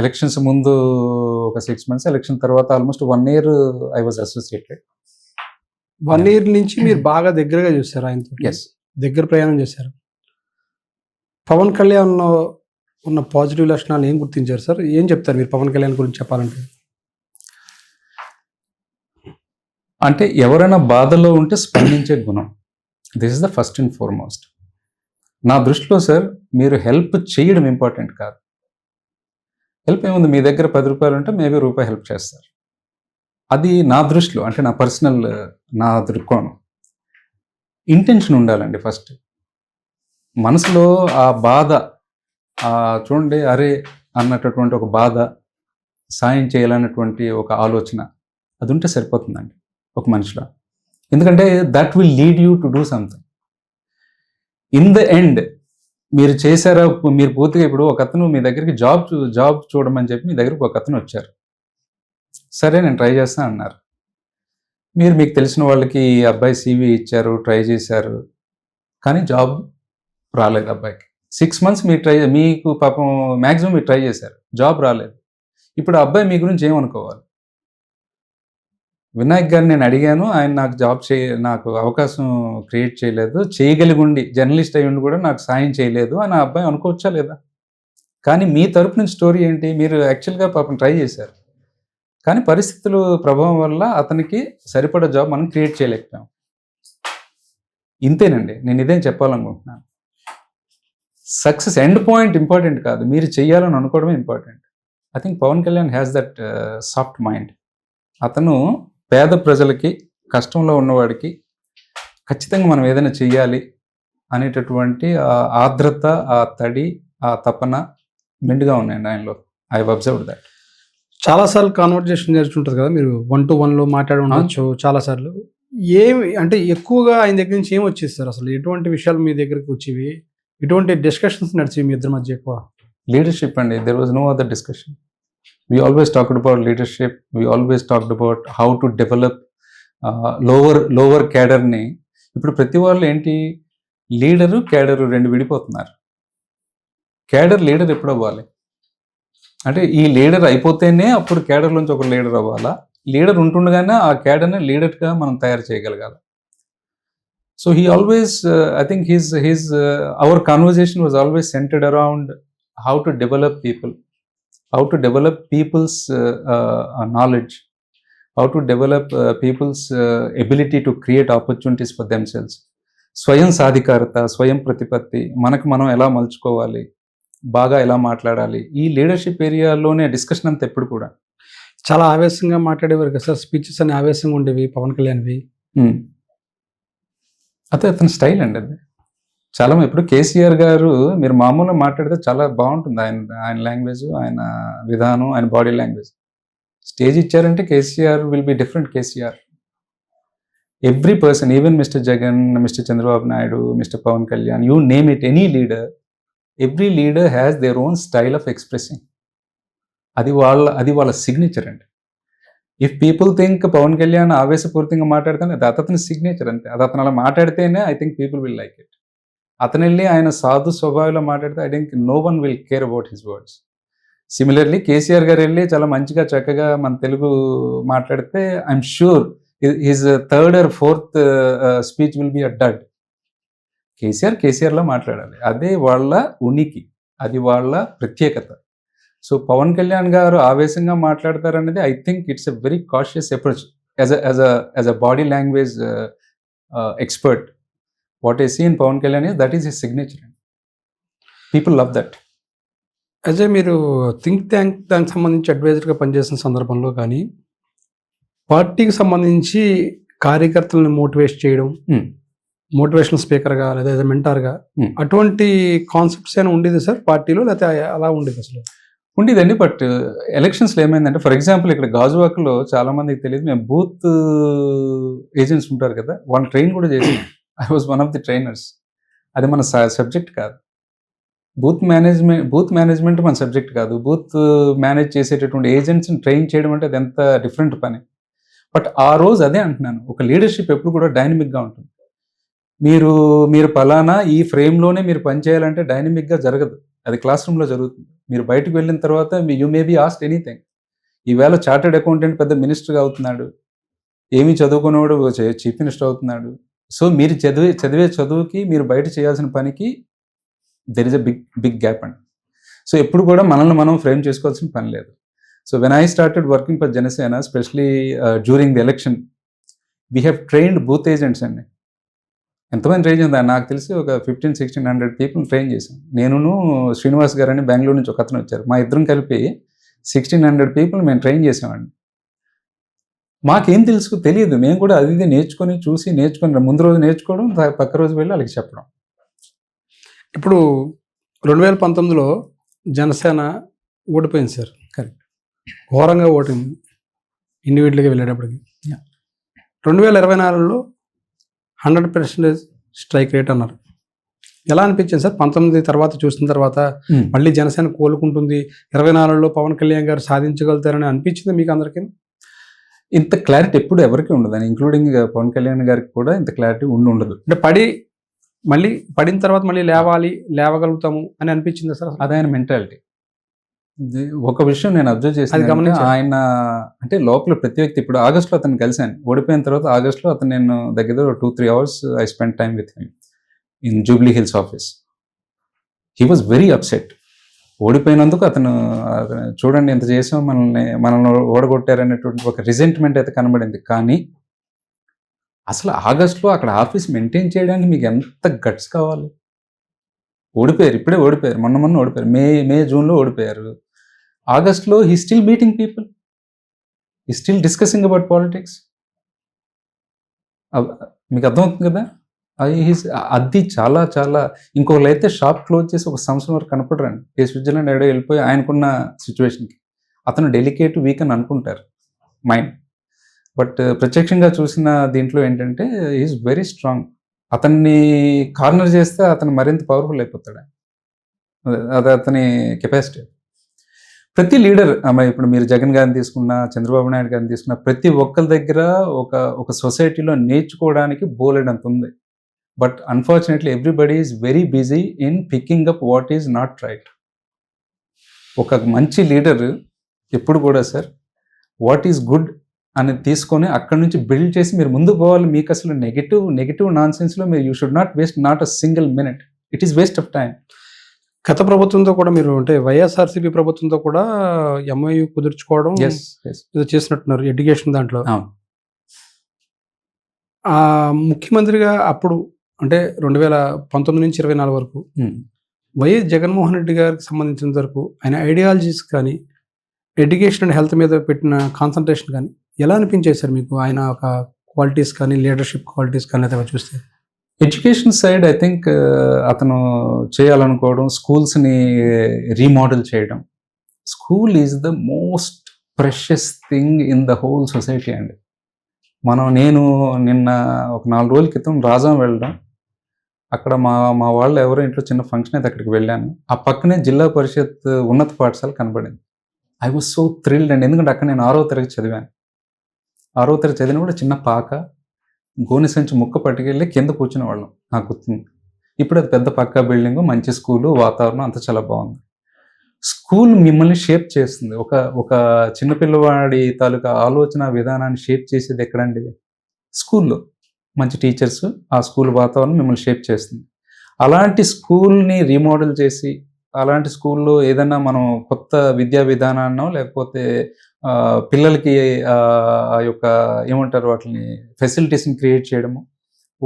ఎలక్షన్స్ ముందు ఒక 6 months, ఎలక్షన్ తర్వాత almost 1 year I was associated. 1 year నుంచి మీరు బాగా దగ్గరగా చూశారు ఆయనతో? ఎస్. దగ్గర ప్రయాణం చేశారు. పవన్ కళ్యాణ్లో ఉన్న పాజిటివ్ లక్షణాలు ఏం గుర్తించారు సార్? ఏం చెప్తారు మీరు పవన్ కళ్యాణ్ గురించి చెప్పాలంటే? అంటే ఎవరైనా బాధలో ఉంటే స్పందించే గుణం, this is the first and foremost. నా దృష్టిలో సార్, మీరు హెల్ప్ చేయడం ఇంపార్టెంట్ కాదు. హెల్ప్ ఏముంది, మీ దగ్గర 10 రూపాయలు ఉంటే మేబీ రూపాయి హెల్ప్ చేస్తారు. అది నా దృష్టిలో, అంటే నా పర్సనల్ నా దృక్కోణం. ఇంటెన్షన్ ఉండాలండి ఫస్ట్. మనసులో ఆ బాధ, చూడండి అరే అన్నటువంటి ఒక బాధ, సాయం చేయాలన్నటువంటి ఒక ఆలోచన, అది ఉంటే సరిపోతుందండి ఒక మనిషిలో. ఎందుకంటే that will lead you to do something. In the end మీరు చేశారా, మీరు పూర్తిగా ఇప్పుడు ఒక అతను మీ దగ్గరికి జాబ్ చూడమని చెప్పి మీ దగ్గరికి ఒక అతను వచ్చారు, సరే నేను ట్రై చేస్తాను అన్నారు. మీకు తెలిసిన వాళ్ళకి ఈ అబ్బాయి CV ఇచ్చారు, ట్రై చేశారు, కానీ జాబ్ రాలేదు అబ్బాయికి. 6 months మీకు పాపం మ్యాక్సిమం మీరు ట్రై చేశారు, జాబ్ రాలేదు. ఇప్పుడు ఆ అబ్బాయి మీ గురించి ఏమనుకోవాలి? వినాయక్ గారిని నేను అడిగాను, ఆయన నాకు అవకాశం క్రియేట్ చేయలేదు, చేయగలిగి ఉండి జర్నలిస్ట్ అయ్యి ఉండి కూడా నాకు సాయం చేయలేదు అని ఆ అబ్బాయి అనుకోవచ్చా లేదా? కానీ మీ తరపు నుంచి స్టోరీ ఏంటి? మీరు యాక్చువల్గా పాపం ట్రై చేశారు, కానీ పరిస్థితుల ప్రభావం వల్ల అతనికి సరిపడా జాబ్ మనం క్రియేట్ చేయలేకపోయాం. ఇంతేనండి, నేను ఇదేం చెప్పాలనుకుంటున్నాను. సక్సెస్ ఎండ్ పాయింట్ ఇంపార్టెంట్ కాదు, మీరు చేయాలని అనుకోవడమే important. I think Pavan Kalyan has that soft mind. అతను పేద ప్రజలకి, కష్టంలో ఉన్నవాడికి ఖచ్చితంగా మనం ఏదైనా చెయ్యాలి అనేటటువంటి ఆర్ద్రత, ఆ తడి, ఆ తపన మెండుగా ఉన్నాయండి ఆయనలో. I have observed that. చాలాసార్లు కాన్వర్జేషన్ జరుగుతుంటుంది కదా, మీరు 1-to-1లో మాట్లాడి ఉండొచ్చు చాలాసార్లు. ఏమి అంటే ఎక్కువగా ఆయన దగ్గర నుంచి ఏం వచ్చేస్తారు అసలు? ఎటువంటి విషయాలు మీ దగ్గరికి వచ్చేవి? ఎటువంటి డిస్కషన్స్ నడిచేవి మీ ఇద్దరి మధ్య ఎక్కువ? లీడర్షిప్ అండి. There was no other discussion. We always talked about leadership. We always talked about how to develop lower cadre-ని. ఇప్పుడు ప్రతి వాళ్ళు ఏంటి, లీడరు క్యాడరు 2 విడిపోతున్నారు. లీడర్ ఎప్పుడు అవ్వాలి అంటే, ఈ లీడర్ అయిపోతేనే అప్పుడు క్యాడర్లోంచి ఒక లీడర్ అవ్వాలా? లీడర్ ఉంటుండగానే ఆ క్యాడర్ని లీడర్గా మనం తయారు చేయగలగాలి. So he always, I think our conversation was always centered around how to develop people, how to develop people's knowledge, how to develop people's ability to create opportunities for themselves. స్వయం సాధికారత, స్వయం ప్రతిపత్తి, మనకు మనం ఎలా మలుచుకోవాలి, బాగా ఎలా మాట్లాడాలి, ఈ లీడర్షిప్ ఏరియాలోనే డిస్కషన్ అంతా ఎప్పుడు కూడా. చాలా ఆవేశంగా మాట్లాడేవారు కదా సార్, స్పీచెస్ అనే ఆవేశంగా ఉండేవి పవన్ కళ్యాణ్వి. అదే అతని స్టైల్ అండి. అది చాలా ఇప్పుడు కేసీఆర్ గారు మీరు మామూలుగా మాట్లాడితే చాలా బాగుంటుంది ఆయన లాంగ్వేజ్, ఆయన విధానం, ఆయన బాడీ లాంగ్వేజ్. స్టేజ్ ఇచ్చారంటే KCR will be different. KCR every person, even mister Jagan, mister Chandrababu Naidu, mister Pavan Kalyan, you name it, any leader, every leader has their own style of expressing. అది వాళ్ళ సిగ్నేచర్ అండి. If people think Pavan Kalyan ఆవేశపూరితంగా మాట్లాడితేనే అది అతని సిగ్నేచర్ అంతే. అది అతను అలా మాట్లాడితేనే I think people will like it. అతను వెళ్ళి ఆయన సాధు స్వభావంలో మాట్లాడితే I think no one will care about his words. Similarly KCR గారు వెళ్ళి చాలా మంచిగా చక్కగా మన తెలుగు మాట్లాడితే I'm sure his 3rd or 4th speech will be a dud. కేసీఆర్లో మాట్లాడాలి, అదే వాళ్ళ ఉనికి, అది వాళ్ళ ప్రత్యేకత. సో పవన్ కళ్యాణ్ గారు ఆవేశంగా మాట్లాడతారనేది I think it's a very cautious approach as a body language expert. What I see in Pavan Kalyan that is his signature. People love that. Ajay, మీరు థింక్ ట్యాంక్ దానికి సంబంధించి అడ్వైజర్గా పనిచేసిన సందర్భంలో కానీ పార్టీకి సంబంధించి కార్యకర్తలను మోటివేట్ చేయడం, మోటివేషనల్ స్పీకర్గా లేదా మెంటార్గా అటువంటి కాన్సెప్ట్స్ అయినా ఉండేది సార్ పార్టీలో, లేకపోతే అలా ఉండేది అసలు? ఉండేదండి. బట్ ఎలక్షన్స్లో ఏమైందంటే, ఫర్ ఎగ్జాంపుల్ ఇక్కడ గాజువాకలో చాలా మందికి తెలియదు, మేము బూత్ ఏజెంట్స్ ఉంటారు కదా, వాళ్ళు ట్రైన్ కూడా చేసాం. I was one of the trainers. అది మన సబ్జెక్ట్ కాదు. బూత్ మేనేజ్మెంట్ మన సబ్జెక్ట్ కాదు. బూత్ మేనేజ్ చేసేటటువంటి ఏజెంట్స్ని ట్రైన్ చేయడం అంటే అది ఎంత డిఫరెంట్ పని. బట్ ఆ రోజు అదే అంటున్నాను, ఒక లీడర్షిప్ ఎప్పుడు కూడా డైనమిక్గా ఉంటుంది. మీరు పలానా ఈ ఫ్రేమ్లోనే మీరు పనిచేయాలంటే డైనమిక్గా జరగదు. అది క్లాస్ రూమ్లో జరుగుతుంది. మీరు బయటకు వెళ్ళిన తర్వాత you may be asked anything. ఈవేళ చార్టెడ్ అకౌంటెంట్ పెద్ద మినిస్టర్గా అవుతున్నాడు, ఏమీ చదువుకునేవాడు చీఫ్ మినిస్టర్ అవుతున్నాడు. సో మీరు చదివే చదువుకి మీరు బయట చేయాల్సిన పనికి there is a big gap అండి. సో ఎప్పుడు కూడా మనల్ని మనం ఫ్రేమ్ చేసుకోవాల్సిన పని లేదు. So when I started working for Janasena, specially during the election, we have trained booth agents అండి. ఎంతమంది ట్రైన్ చేద్దాం, నాకు తెలిసి ఒక 1500-1600 పీపుల్ ట్రైన్ చేశాం. నేను శ్రీనివాస్ గారు అని బెంగళూరు నుంచి ఒక అతను వచ్చారు. మా ఇద్దరం కలిపి 1600 పీపుల్ మేము ట్రైన్ చేసామండి. మాకేం తెలియదు. మేము కూడా అది నేర్చుకొని ముందు రోజు నేర్చుకోవడం, పక్క రోజు వెళ్ళి వాళ్ళకి చెప్పడం. ఇప్పుడు 2019లో జనసేన ఓడిపోయింది సార్. కరెక్ట్, ఘోరంగా ఓటింది ఇండివిజువల్గా వెళ్ళేటప్పటికి. 2024లో 100% స్ట్రైక్ రేట్ అన్నారు. ఎలా అనిపించింది సార్ 19 తర్వాత చూసిన తర్వాత? మళ్ళీ జనసేన కోలుకుంటుంది, 24లో పవన్ కళ్యాణ్ గారు సాధించగలుగుతారని అనిపించింది మీకు అందరికీ? ఇంత క్లారిటీ ఎప్పుడు ఎవరికి ఉండదు, ఇంక్లూడింగ్ పవన్ కళ్యాణ్ గారికి కూడా ఇంత క్లారిటీ ఉండదు. అంటే పడిన తర్వాత మళ్ళీ లేవగలుగుతాము అని అనిపించింది సార్? అది ఆయన మెంటాలిటీ. ఒక విషయం నేను అబ్జర్వ్ చేశాను, ఆయన అంటే లోపల ప్రతి వ్యక్తి, ఇప్పుడు ఆగస్టులో అతను కలిశాను, ఓడిపోయిన తర్వాత ఆగస్టులో అతను నేను దగ్గర 2-3 hours I spend time with him in Jubilee Hills office. He was very upset. ఓడిపోయినందుకు అతను చూడండి ఎంత చేసాం, మనల్ని ఓడగొట్టారనేటువంటి ఒక రిజెంట్మెంట్ అయితే కనబడింది. కానీ అసలు ఆగస్టులో అక్కడ ఆఫీస్ మెయింటైన్ చేయడానికి మీకు ఎంత గట్స్ కావాలి? ఓడిపోయారు, ఇప్పుడే ఓడిపోయారు, మొన్న ఓడిపోయారు, జూన్లో ఓడిపోయారు. ఆగస్టులో he still meeting people, he still discussing about politics. మీకు అర్థమవుతుంది కదా? అది చాలా చాలా. ఇంకొకరు అయితే షాప్ క్లోజ్ చేసి ఒక సంవత్సరం వరకు కనపడరండి. స్విట్జర్లాండ్ ఎడో వెళ్ళిపోయి ఆయనకున్న సిచ్యువేషన్కి అతను డెలికేట్ వీక్ అని అనుకుంటారు మైండ్. బట్ ప్రత్యక్షంగా చూసిన దీంట్లో ఏంటంటే ఈజ్ వెరీ స్ట్రాంగ్. అతన్ని కార్నర్ చేస్తే అతను మరింత పవర్ఫుల్ అయిపోతాడు. అది అతని కెపాసిటీ. ప్రతి లీడర్, ఇప్పుడు మీరు జగన్ గారిని తీసుకున్నా, చంద్రబాబు నాయుడు గారిని తీసుకున్నా, ప్రతి ఒక్కరి దగ్గర ఒక సొసైటీలో నేర్చుకోవడానికి బోలెడంత ఉంది. But unfortunately everybody is very busy in picking up what is not right. ఒక మంచి లీడర్ ఎప్పుడు కూడా సార్ వాట్ ఈజ్ గుడ్ అని తీసుకొని అక్కడి నుంచి బిల్డ్ చేసి మీరు ముందుకు పోవాలి. మీకు అసలు నెగిటివ్ నాన్ సెన్స్లో మీరు you should not waste not a single minute. It is waste of time. గత ప్రభుత్వంతో కూడా మీరు, అంటే వైఎస్ఆర్సీపీ ప్రభుత్వంతో కూడా ఎంఐయు కుదుర్చుకోవడం ఏదో చేసినట్టున్నారు ఎడ్యుకేషన్ దాంట్లో. ముఖ్యమంత్రిగా అప్పుడు అంటే 2019 నుంచి 24 వరకు వైఎస్ జగన్మోహన్ రెడ్డి గారికి సంబంధించినంత వరకు ఆయన ఐడియాలజీస్ కానీ, ఎడ్యుకేషన్ అండ్ హెల్త్ మీద పెట్టిన కాన్సన్ట్రేషన్ కానీ ఎలా అనిపించాయి సార్ మీకు? ఆయన ఒక క్వాలిటీస్ కానీ, లీడర్షిప్ క్వాలిటీస్ కానీ అలా చూస్తే ఎడ్యుకేషన్ సైడ్ ఐ థింక్ అతను చేయాలనుకోవడం, స్కూల్స్ని రీమోడల్ చేయడం. School is the most precious thing in the whole society అండి. నేను నిన్న ఒక 4 రోజుల క్రితం రాజాం వెళ్ళడం, అక్కడ మా వాళ్ళ ఎవరో ఇంట్లో చిన్న ఫంక్షన్ అయితే అక్కడికి వెళ్ళాను. ఆ పక్కనే జిల్లా పరిషత్ ఉన్నత పాఠశాల కనబడింది. ఐ వాజ్ సో థ్రిల్డ్ అండి. ఎందుకంటే అక్కడ నేను 6వ తరగతి చదివాను. 6వ తరగతి చదివినప్పుడు చిన్న పాక, గోనె సంచి ముక్క పట్టుకెళ్ళి కింద కూర్చునే వాళ్ళం, నాకు గుర్తుంది. ఇప్పుడు అది పెద్ద పక్కా బిల్డింగ్, మంచి స్కూలు, వాతావరణం అంతా చాలా బాగుంది. స్కూల్ మిమ్మల్ని షేప్ చేస్తుంది. ఒక చిన్నపిల్లవాడి తాలూకా ఆలోచన విధానాన్ని షేప్ చేసేది ఎక్కడండి? స్కూల్లో. మంచి టీచర్స్, ఆ స్కూల్ వాతావరణం మిమ్మల్ని షేప్ చేస్తుంది. అలాంటి స్కూల్ని రీమోడల్ చేసి, అలాంటి స్కూల్లో ఏదైనా మనం కొత్త విద్యా విధానాన్నో లేకపోతే పిల్లలకి ఆ యొక్క ఏమంటారు వాటిని ఫెసిలిటీస్ని క్రియేట్ చేయడము,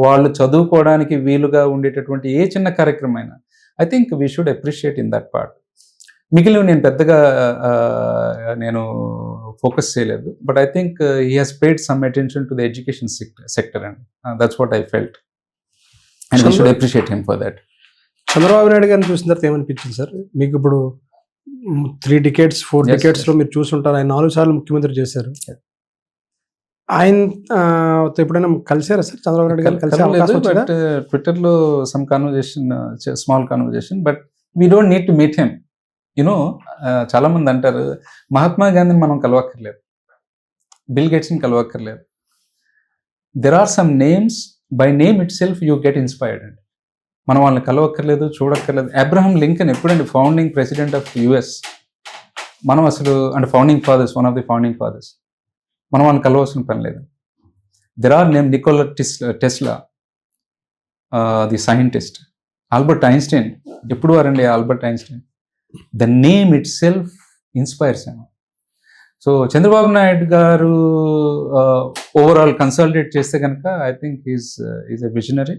వాళ్ళు చదువుకోవడానికి వీలుగా ఉండేటటువంటి ఏ చిన్న కార్యక్రమం అయినా I think we should appreciate in that part. మిగిలినవి నేను పెద్దగా నేను ఫోకస్ చేయలేదు, but I think he has paid some attention to the education sector and that's what I felt and we should appreciate him for that. Chandrababu Naidu గారిని చూసిన తర్వాత ఏమనిపించింది sir మీకు? ఇప్పుడు 3 decades 4 decades లో మీరు చూసుంటారు, ఆయన 4 సార్లు ముఖ్యమంత్రి చేశారు. ఆయన ఎప్పుడైనా కలిసారా సార్ చంద్రబాబు నాయుడు గారు? కలిసే అవకాశం వచ్చిందా? ట్విట్టర్లో some conversation, small conversation, but we don't need to meet him. You know చాలా మంది అంటారు మహాత్మా గాంధీని మనం కలవక్కర్లేదు, బిల్ గేట్స్ని కలవక్కర్లేదు. There are some names, by name itself you get inspired అండి. మనం వాళ్ళని కలవక్కర్లేదు, చూడక్కర్లేదు. అబ్రహం లింకన్ ఎప్పుడండి ఫౌండింగ్ ప్రెసిడెంట్ ఆఫ్ యుఎస్, మనం అసలు అంటే founding fathers, one of the founding fathers, మనం వాళ్ళని కలవాల్సిన పని లేదు. There are name Nikola Tesla, the scientist, Albert Einstein. ఎప్పుడు వారండి Albert Einstein? The name itself inspires ఏమో. సో చంద్రబాబు నాయుడు గారు ఓవరాల్ కన్సల్టేట్ చేస్తే కనుక I think is a visionary.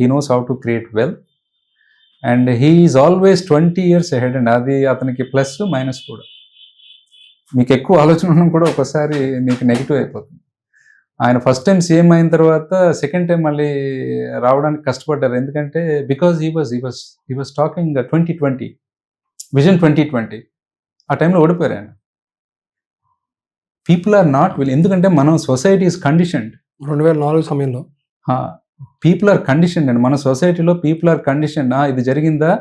He knows how to create wealth and he is always 20 years ahead and అది అతనికి plus minus కూడా. మీకు ఎక్కువ ఆలోచన ఉండడం కూడా ఒకసారి మీకు నెగిటివ్ అయిపోతుంది. ఆయన ఫస్ట్ టైం సీఎం అయిన తర్వాత సెకండ్ టైం మళ్ళీ రావడానికి కష్టపడ్డారు. ఎందుకంటే because he was talking 2020 vision 2020. ఆ టైంలో ఓడిపోయారు ఆయన. పీపుల్ ఆర్ నాట్ విల్, ఎందుకంటే మనం సొసైటీ ఈస్ కండిషన్డ్. 2004 సమయంలో పీపుల్ ఆర్ కండిషన్ అండి. మన సొసైటీలో పీపుల్ ఆర్ కండిషన్. ఇది జరిగిందా,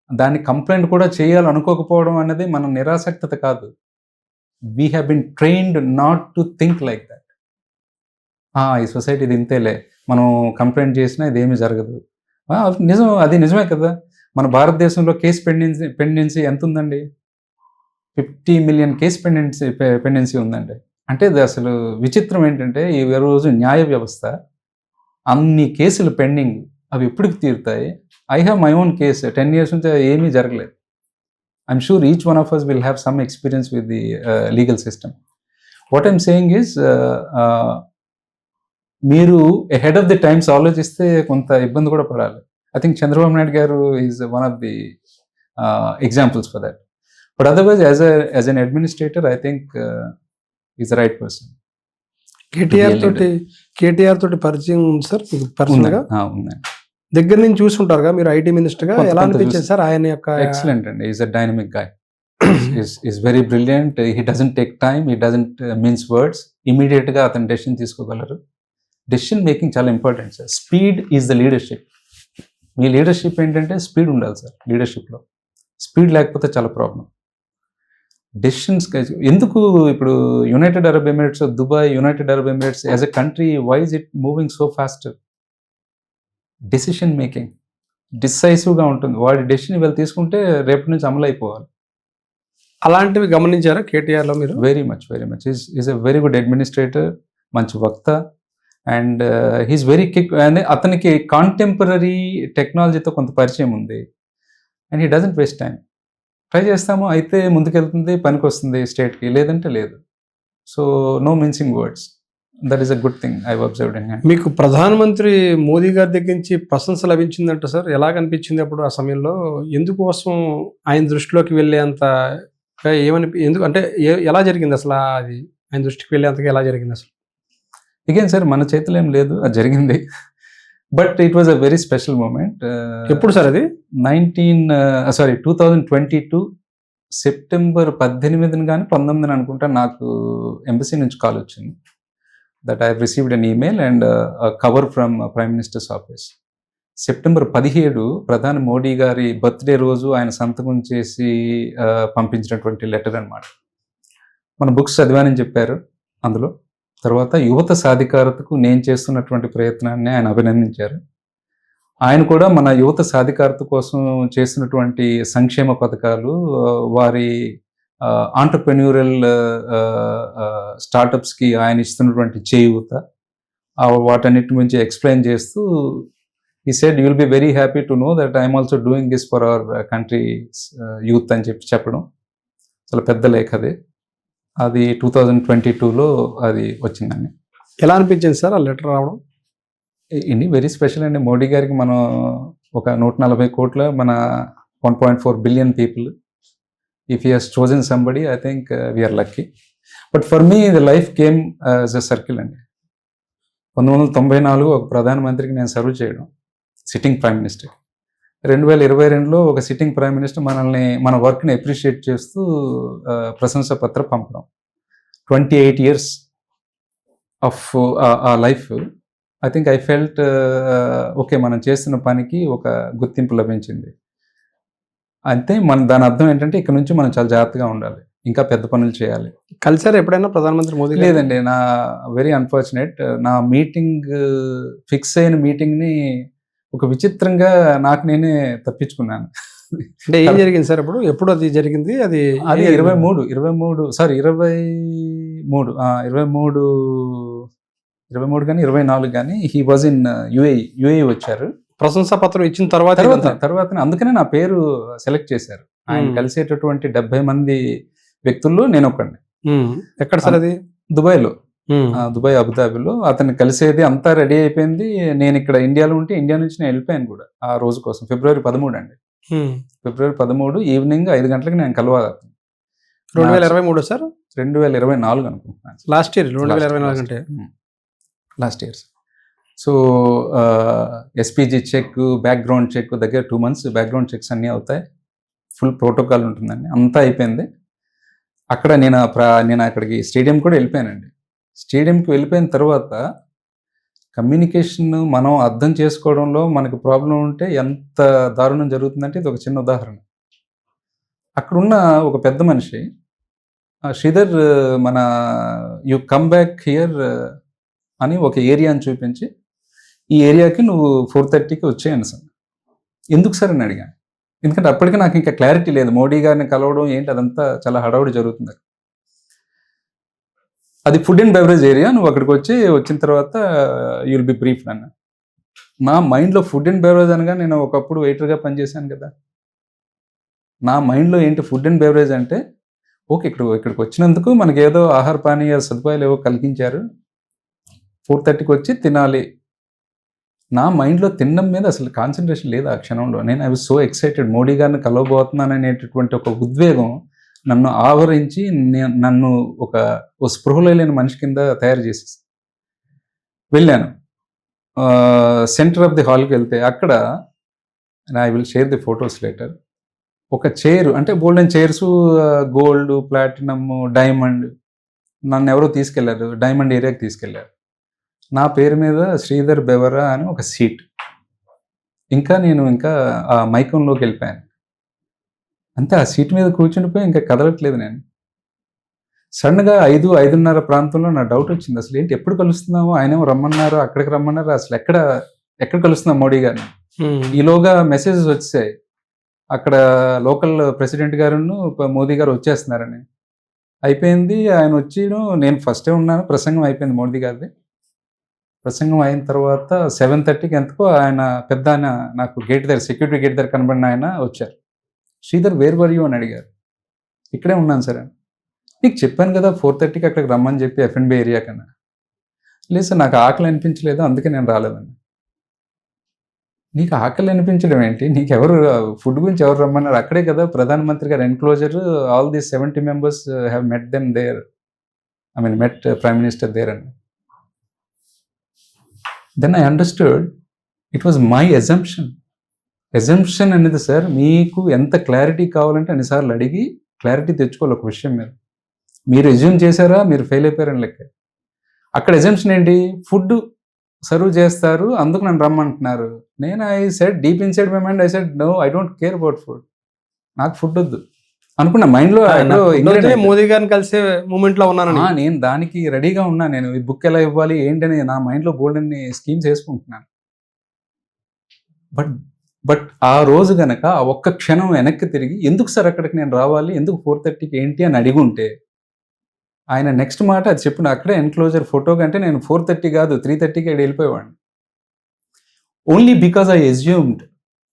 దాన్ని కంప్లైంట్ కూడా చేయాలనుకోకపోవడం అనేది మన నిరాసక్తత కాదు. We have been trained not to think like that. ఈ సొసైటీ ఇది ఇంతేలే, మనం కంప్లైంట్ చేసినా ఇదేమీ జరగదు. నిజం, అది నిజమే కదా. మన భారతదేశంలో కేసు పెండెన్సీ ఎంత ఉందండి? 50 million కేసు పెండెన్సీ ఉందండి. అంటే ఇది అసలు విచిత్రం ఏంటంటే ఈ రోజు న్యాయ వ్యవస్థ అన్ని కేసులు పెండింగ్, అవి ఎప్పటికి తీరుతాయి? I have my own case, 10 years నుంచి ఏమీ జరగలేదు. I'm sure each one of us will have some experience with the legal system. What I'm saying is మీరు హెడ్ ఆఫ్ ది టైమ్స్ ఆలోచిస్తే కొంత ఇబ్బంది కూడా పడాలి. ఐ థింక్ చంద్రబాబు నాయుడు గారు is one of the examples for that. But otherwise as an administrator I think is the right person. KTR తోటి పరిచయం ఉంది సార్ పర్సనల్ గా? దగ్గర నుంచి చూసుంటారుగా మీరు ఐటీ మినిస్టర్ గా. ఎలా అనిపించింది సార్ ఆయన యొక్క? ఎక్సలెంట్ అండి. Is a dynamic guy, is very brilliant. He doesn't take time, he doesn't mince words. Immediate గా అతను డెసిషన్ తీసుకోగలరు. డెసిషన్ మేకింగ్ చాలా important sir. Speed is the leadership. మీ లీడర్షిప్ ఏంటంటే స్పీడ్ ఉండాలి సార్. లీడర్షిప్లో స్పీడ్ లేకపోతే చాలా ప్రాబ్లం. డెసిషన్స్ ఎందుకు ఇప్పుడు United Arab Emirates, Dubai, United Arab Emirates as a country, why is it moving so fast? Decision making డిసైసివ్గా ఉంటుంది. వాడి డెసిషన్ ఇవాళ తీసుకుంటే రేపటి నుంచి అమలు అయిపోవాలి. అలాంటివి గమనించారా కేటీఆర్లో మీరు? Very much is a very good administrator, మంచి వక్త, and he's very quick. And అతనికి కాంటెంపరీ టెక్నాలజీతో కొంత పరిచయం ఉంది. And he doesn't waste time. Try చేస్తాము, అయితే ముందుకెళ్తుంది, పనికి వస్తుంది స్టేట్కి, లేదంటే లేదు. So no mincing words. That is a good thing I observed in him. మీకు ప్రధానమంత్రి మోదీ గారి దగ్గర నుంచి ప్రశంస లభించిందంట సార్. ఎలా కనిపించింది అప్పుడు ఆ సమయంలో? ఎందుకోసం ఆయన దృష్టిలోకి వెళ్ళేంత ఎందుకు అంటే ఎలా జరిగింది అసలు? అది ఆయన దృష్టికి వెళ్ళేంతగా ఎలా జరిగింది అసలు? అగైన్ సార్ మన చేతిలో ఏం లేదు, అది జరిగింది. But it was a very special moment. ఎప్పుడు సార్ అది? 2022 సెప్టెంబర్ 18 కానీ 19 అనుకుంటా నాకు ఎంబసీ నుంచి కాల్ వచ్చింది. That I received an email and cover from prime ministers office. September 17 ప్రధాని మోడీ గారి బర్త్డే రోజు ఆయన సంతకం చేసి పంపించినటువంటి లెటర్ అన్నమాట. మన బుక్స్ చదివానని చెప్పారు అందులో. తర్వాత యువత సాధికారతకు నేను చేస్తున్నటువంటి ప్రయత్నాన్ని ఆయన అభినందించారు. ఆయన కూడా మన యువత సాధికారత కోసం చేస్తున్నటువంటి సంక్షేమ పథకాలు, వారి ఆంటర్ప్రెన్యూరల్ స్టార్టప్స్కి ఆయన ఇస్తున్నటువంటి చేయూత, వాటన్నిటి గురించి ఎక్స్ప్లెయిన్ చేస్తూ he said you will be very happy to know that I am also doing this for our country's youth అని చెప్పడం. చాలా పెద్ద లేఖ అది 2022లో అది వచ్చిందండి. ఎలా అనిపించింది సార్ ఆ లెటర్ రావడం? ఇన్ని వెరీ స్పెషల్ అండి. మోడీ గారికి మనం ఒక 140 కోట్ల మన 1.4 billion people. If he has chosen somebody, I think we're lucky. But for me the life came as a circle అండి. 1994 ఒక ప్రధానమంత్రికి నేను సర్వ్ చేయడం, సిట్టింగ్ ప్రైమ్ మినిస్టర్. 2022లో ఒక సిట్టింగ్ ప్రైమ్ మినిస్టర్ మనల్ని మన వర్క్ని అప్రిషియేట్ చేస్తూ ప్రశంసా పత్రం పంపడం. 28 ఇయర్స్ ఆఫ్ ఆ life. I think I felt okay, మనం చేస్తున్న పనికి ఒక గుర్తింపు లభించింది. అంతే. దాని అర్థం ఏంటంటే ఇక్కడ నుంచి మనం చాలా జాగ్రత్తగా ఉండాలి, ఇంకా పెద్ద పనులు చేయాలి. కలిసారు ఎప్పుడైనా ప్రధానమంత్రి మోదీ గారు? లేదండి, నా వెరీ అన్ఫార్చునేట్. నా మీటింగ్ ఫిక్స్ అయిన మీటింగ్ని ఒక విచిత్రంగా నాకు నేనే తప్పించుకున్నాను. అంటే ఏం జరిగింది సార్ అప్పుడు? ఎప్పుడు అది జరిగింది? అది 23 కానీ 24 కానీ హీ వాజ్ ఇన్ యుఏఈ వచ్చారు. ప్రశంసా పత్రం ఇచ్చిన తర్వాత అందుకనే నా పేరు సెలెక్ట్ చేశారు. ఆయన కలిసేటటువంటి 70 మంది వ్యక్తుల్లో నేను ఒకడిని. ఎక్కడ సార్ అది? దుబాయ్లో, దుబాయ్ అబుదాబిలో. అతన్ని కలిసేది అంతా రెడీ అయిపోయింది. నేను ఇక్కడ ఇండియాలో ఉంటే ఇండియా నుంచి నేను వెళ్ళిపోయాను కూడా ఆ రోజు కోసం. ఫిబ్రవరి 13 అండి. ఫిబ్రవరి 13 ఈవినింగ్ 5 గంటలకు నేను కలవాలి. 2023 సార్? 2024 అనుకుంటున్నాను. లాస్ట్ ఇయర్ 2024 అంటే last year. So SPG check, background check దగ్గర 2 months బ్యాక్గ్రౌండ్ చెక్స్ అన్నీ అవుతాయి. ఫుల్ ప్రోటోకాల్ ఉంటుందండి. అంతా అయిపోయింది. అక్కడ నేను అక్కడికి స్టేడియం కూడా వెళ్ళిపోయానండి. స్టేడియంకి వెళ్ళిపోయిన తర్వాత కమ్యూనికేషన్ మనం అర్థం చేసుకోవడంలో మనకు ప్రాబ్లం ఉంటే ఎంత దారుణం జరుగుతుందంటే ఇది ఒక చిన్న ఉదాహరణ. అక్కడున్న ఒక పెద్ద మనిషి, శ్రీధర్, మన యు కమ్ బ్యాక్ హియర్ అని ఒక ఏరియాని చూపించి, ఈ ఏరియాకి నువ్వు 4:30కి వచ్చేయను సార్. ఎందుకు సార్ అని అడిగాను. ఎందుకంటే అప్పటికి నాకు ఇంకా క్లారిటీ లేదు. మోడీ గారిని కలవడం ఏంటి, అదంతా చాలా హడావుడి జరుగుతుంది. అది ఫుడ్ అండ్ బెవరేజ్ ఏరియా, నువ్వు అక్కడికి వచ్చిన తర్వాత యూ విల్ బి బ్రీఫ్ అన్న. నా మైండ్లో ఫుడ్ అండ్ బెవరేజ్ అనగా, నేను ఒకప్పుడు వెయిటర్గా పనిచేశాను కదా, నా మైండ్లో ఏంటి ఫుడ్ అండ్ బెవరేజ్ అంటే, ఓకే ఇక్కడికి వచ్చినందుకు మనకి ఏదో ఆహార పానీయ సదుపాయాలు ఏవో కలిగించారు, 4:30కి వచ్చి తినాలి. నా మైండ్లో తినడం మీద అసలు కాన్సన్ట్రేషన్ లేదు ఆ క్షణంలో. I was so excited. Modi గారిని కలవబోతున్నాను అనేటటువంటి ఒక ఉద్వేగం నన్ను ఆవరించి నన్ను ఒక స్పృహలో లేని మనిషి కింద తయారు చేసేసి వెళ్ళాను. సెంటర్ ఆఫ్ ది హాల్కి వెళ్తే అక్కడ I will share the photos later. ఒక చైర్, అంటే golden chairs, gold, platinum, diamond, నన్ను ఎవరో తీసుకెళ్లారు, డైమండ్ ఏరియాకి తీసుకెళ్లారు. నా పేరు మీద శ్రీధర్ బెవరా అని ఒక సీట్. నేను ఆ మైకంలోకి వెళ్ళిపోయాను. అంతే, ఆ సీట్ మీద కూర్చుండిపోయి ఇంకా కదలట్లేదు నేను. సడన్గా 5:30 ప్రాంతంలో నా డౌట్ వచ్చింది. అసలు ఏంటి, ఎప్పుడు కలుస్తున్నాము? ఆయనేమో రమ్మన్నారు, అక్కడికి రమ్మన్నారు, అసలు ఎక్కడ కలుస్తున్నాం మోడీ గారిని? ఈలోగా మెసేజెస్ వచ్చాయి, అక్కడ లోకల్ ప్రెసిడెంట్ గారును మోదీ గారు వచ్చేస్తున్నారని. అయిపోయింది, ఆయన వచ్చి, నేను ఫస్టే ఉన్నాను. ప్రసంగం అయిపోయింది మోదీ గారిది. ప్రసంగం అయిన తర్వాత 7:30కి ఎంతకో ఆయన నాకు గేట్ దగ్గర, సెక్యూరిటీ గేట్ దగ్గర కనబడిన ఆయన వచ్చారు. శ్రీధర్, వేర్ వర్ యూ అని అడిగారు. ఇక్కడే ఉన్నాను సార్ అని. నీకు చెప్పాను కదా 4:30కి అక్కడికి రమ్మని చెప్పి F&B ఏరియా కన్నా. లేదు సార్, నాకు ఆకలి అనిపించలేదు, అందుకే నేను రాలేదండి. నీకు ఆకలి అనిపించడం ఏంటి? నీకు ఎవరు ఫుడ్ గురించి ఎవరు రమ్మన్నారు? అక్కడే కదా ప్రధానమంత్రి గారు enclosure, all the 70 members have met them there, met prime minister there అని. Then I understood it was my assumption అనేది సార్, మీకు ఎంత క్లారిటీ కావాలంటే అన్నిసార్లు అడిగి క్లారిటీ తెచ్చుకోవాలి ఒక విషయం మీద. మీరు అజ్యూమ్ చేశారా, మీరు ఫెయిల్ అయిపోయారని లెక్క. అక్కడ అజంప్షన్ ఏంటి? ఫుడ్ సర్వ్ చేస్తారు, అందుకు నన్ను రమ్మంటున్నారు. I said deep inside my mind, I said no, I don't care about food. నాకు ఫుడ్ వద్దు అనుకున్నా మైండ్లో. మోదీ గారిని కలిసే మూమెంట్లో ఉన్నాను నేను, దానికి రెడీగా ఉన్నా. నేను ఈ బుక్ ఎలా ఇవ్వాలి ఏంటని నా మైండ్లో బోల్డెన్ని స్కీమ్స్ వేసుకుంటున్నాను. బట్ ఆ రోజు గనక ఆ ఒక్క క్షణం వెనక్కి తిరిగి, ఎందుకు సార్ అక్కడికి నేను రావాలి, ఎందుకు 4:30కి ఏంటి అని అడిగి ఉంటే, ఆయన నెక్స్ట్ మాట అది చెప్పిన అక్కడే ఎన్క్లోజర్ ఫోటో కంటే నేను 4:30 కాదు 3:30కి వెళ్ళిపోయేవాడిని. Only because I assumed.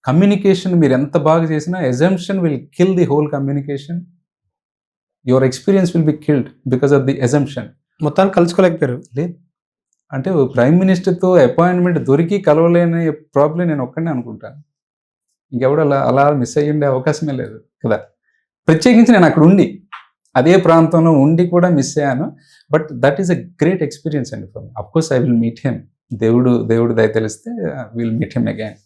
Communication మీరు ఎంత బాగా చేసినా assumption will kill the whole communication. Your experience will be killed because of the assumption. మొత్తాన్ని కలుసుకోలేకపోయారు. లేదు, అంటే ప్రైమ్ మినిస్టర్తో అపాయింట్మెంట్ దొరికి కలవలేని ప్రాబ్లం నేను ఒక్కడే అనుకుంటాను. ఇంకెవడు అలా మిస్ అయ్యి ఉండే అవకాశమే లేదు కదా. ప్రత్యేకించి నేను అక్కడ ఉండి అదే ప్రాంతంలో ఉండి కూడా మిస్ అయ్యాను. But that is a great experience అండి for me. Of course I will meet him. దేవుడు దయ తెలిస్తే will meet him again.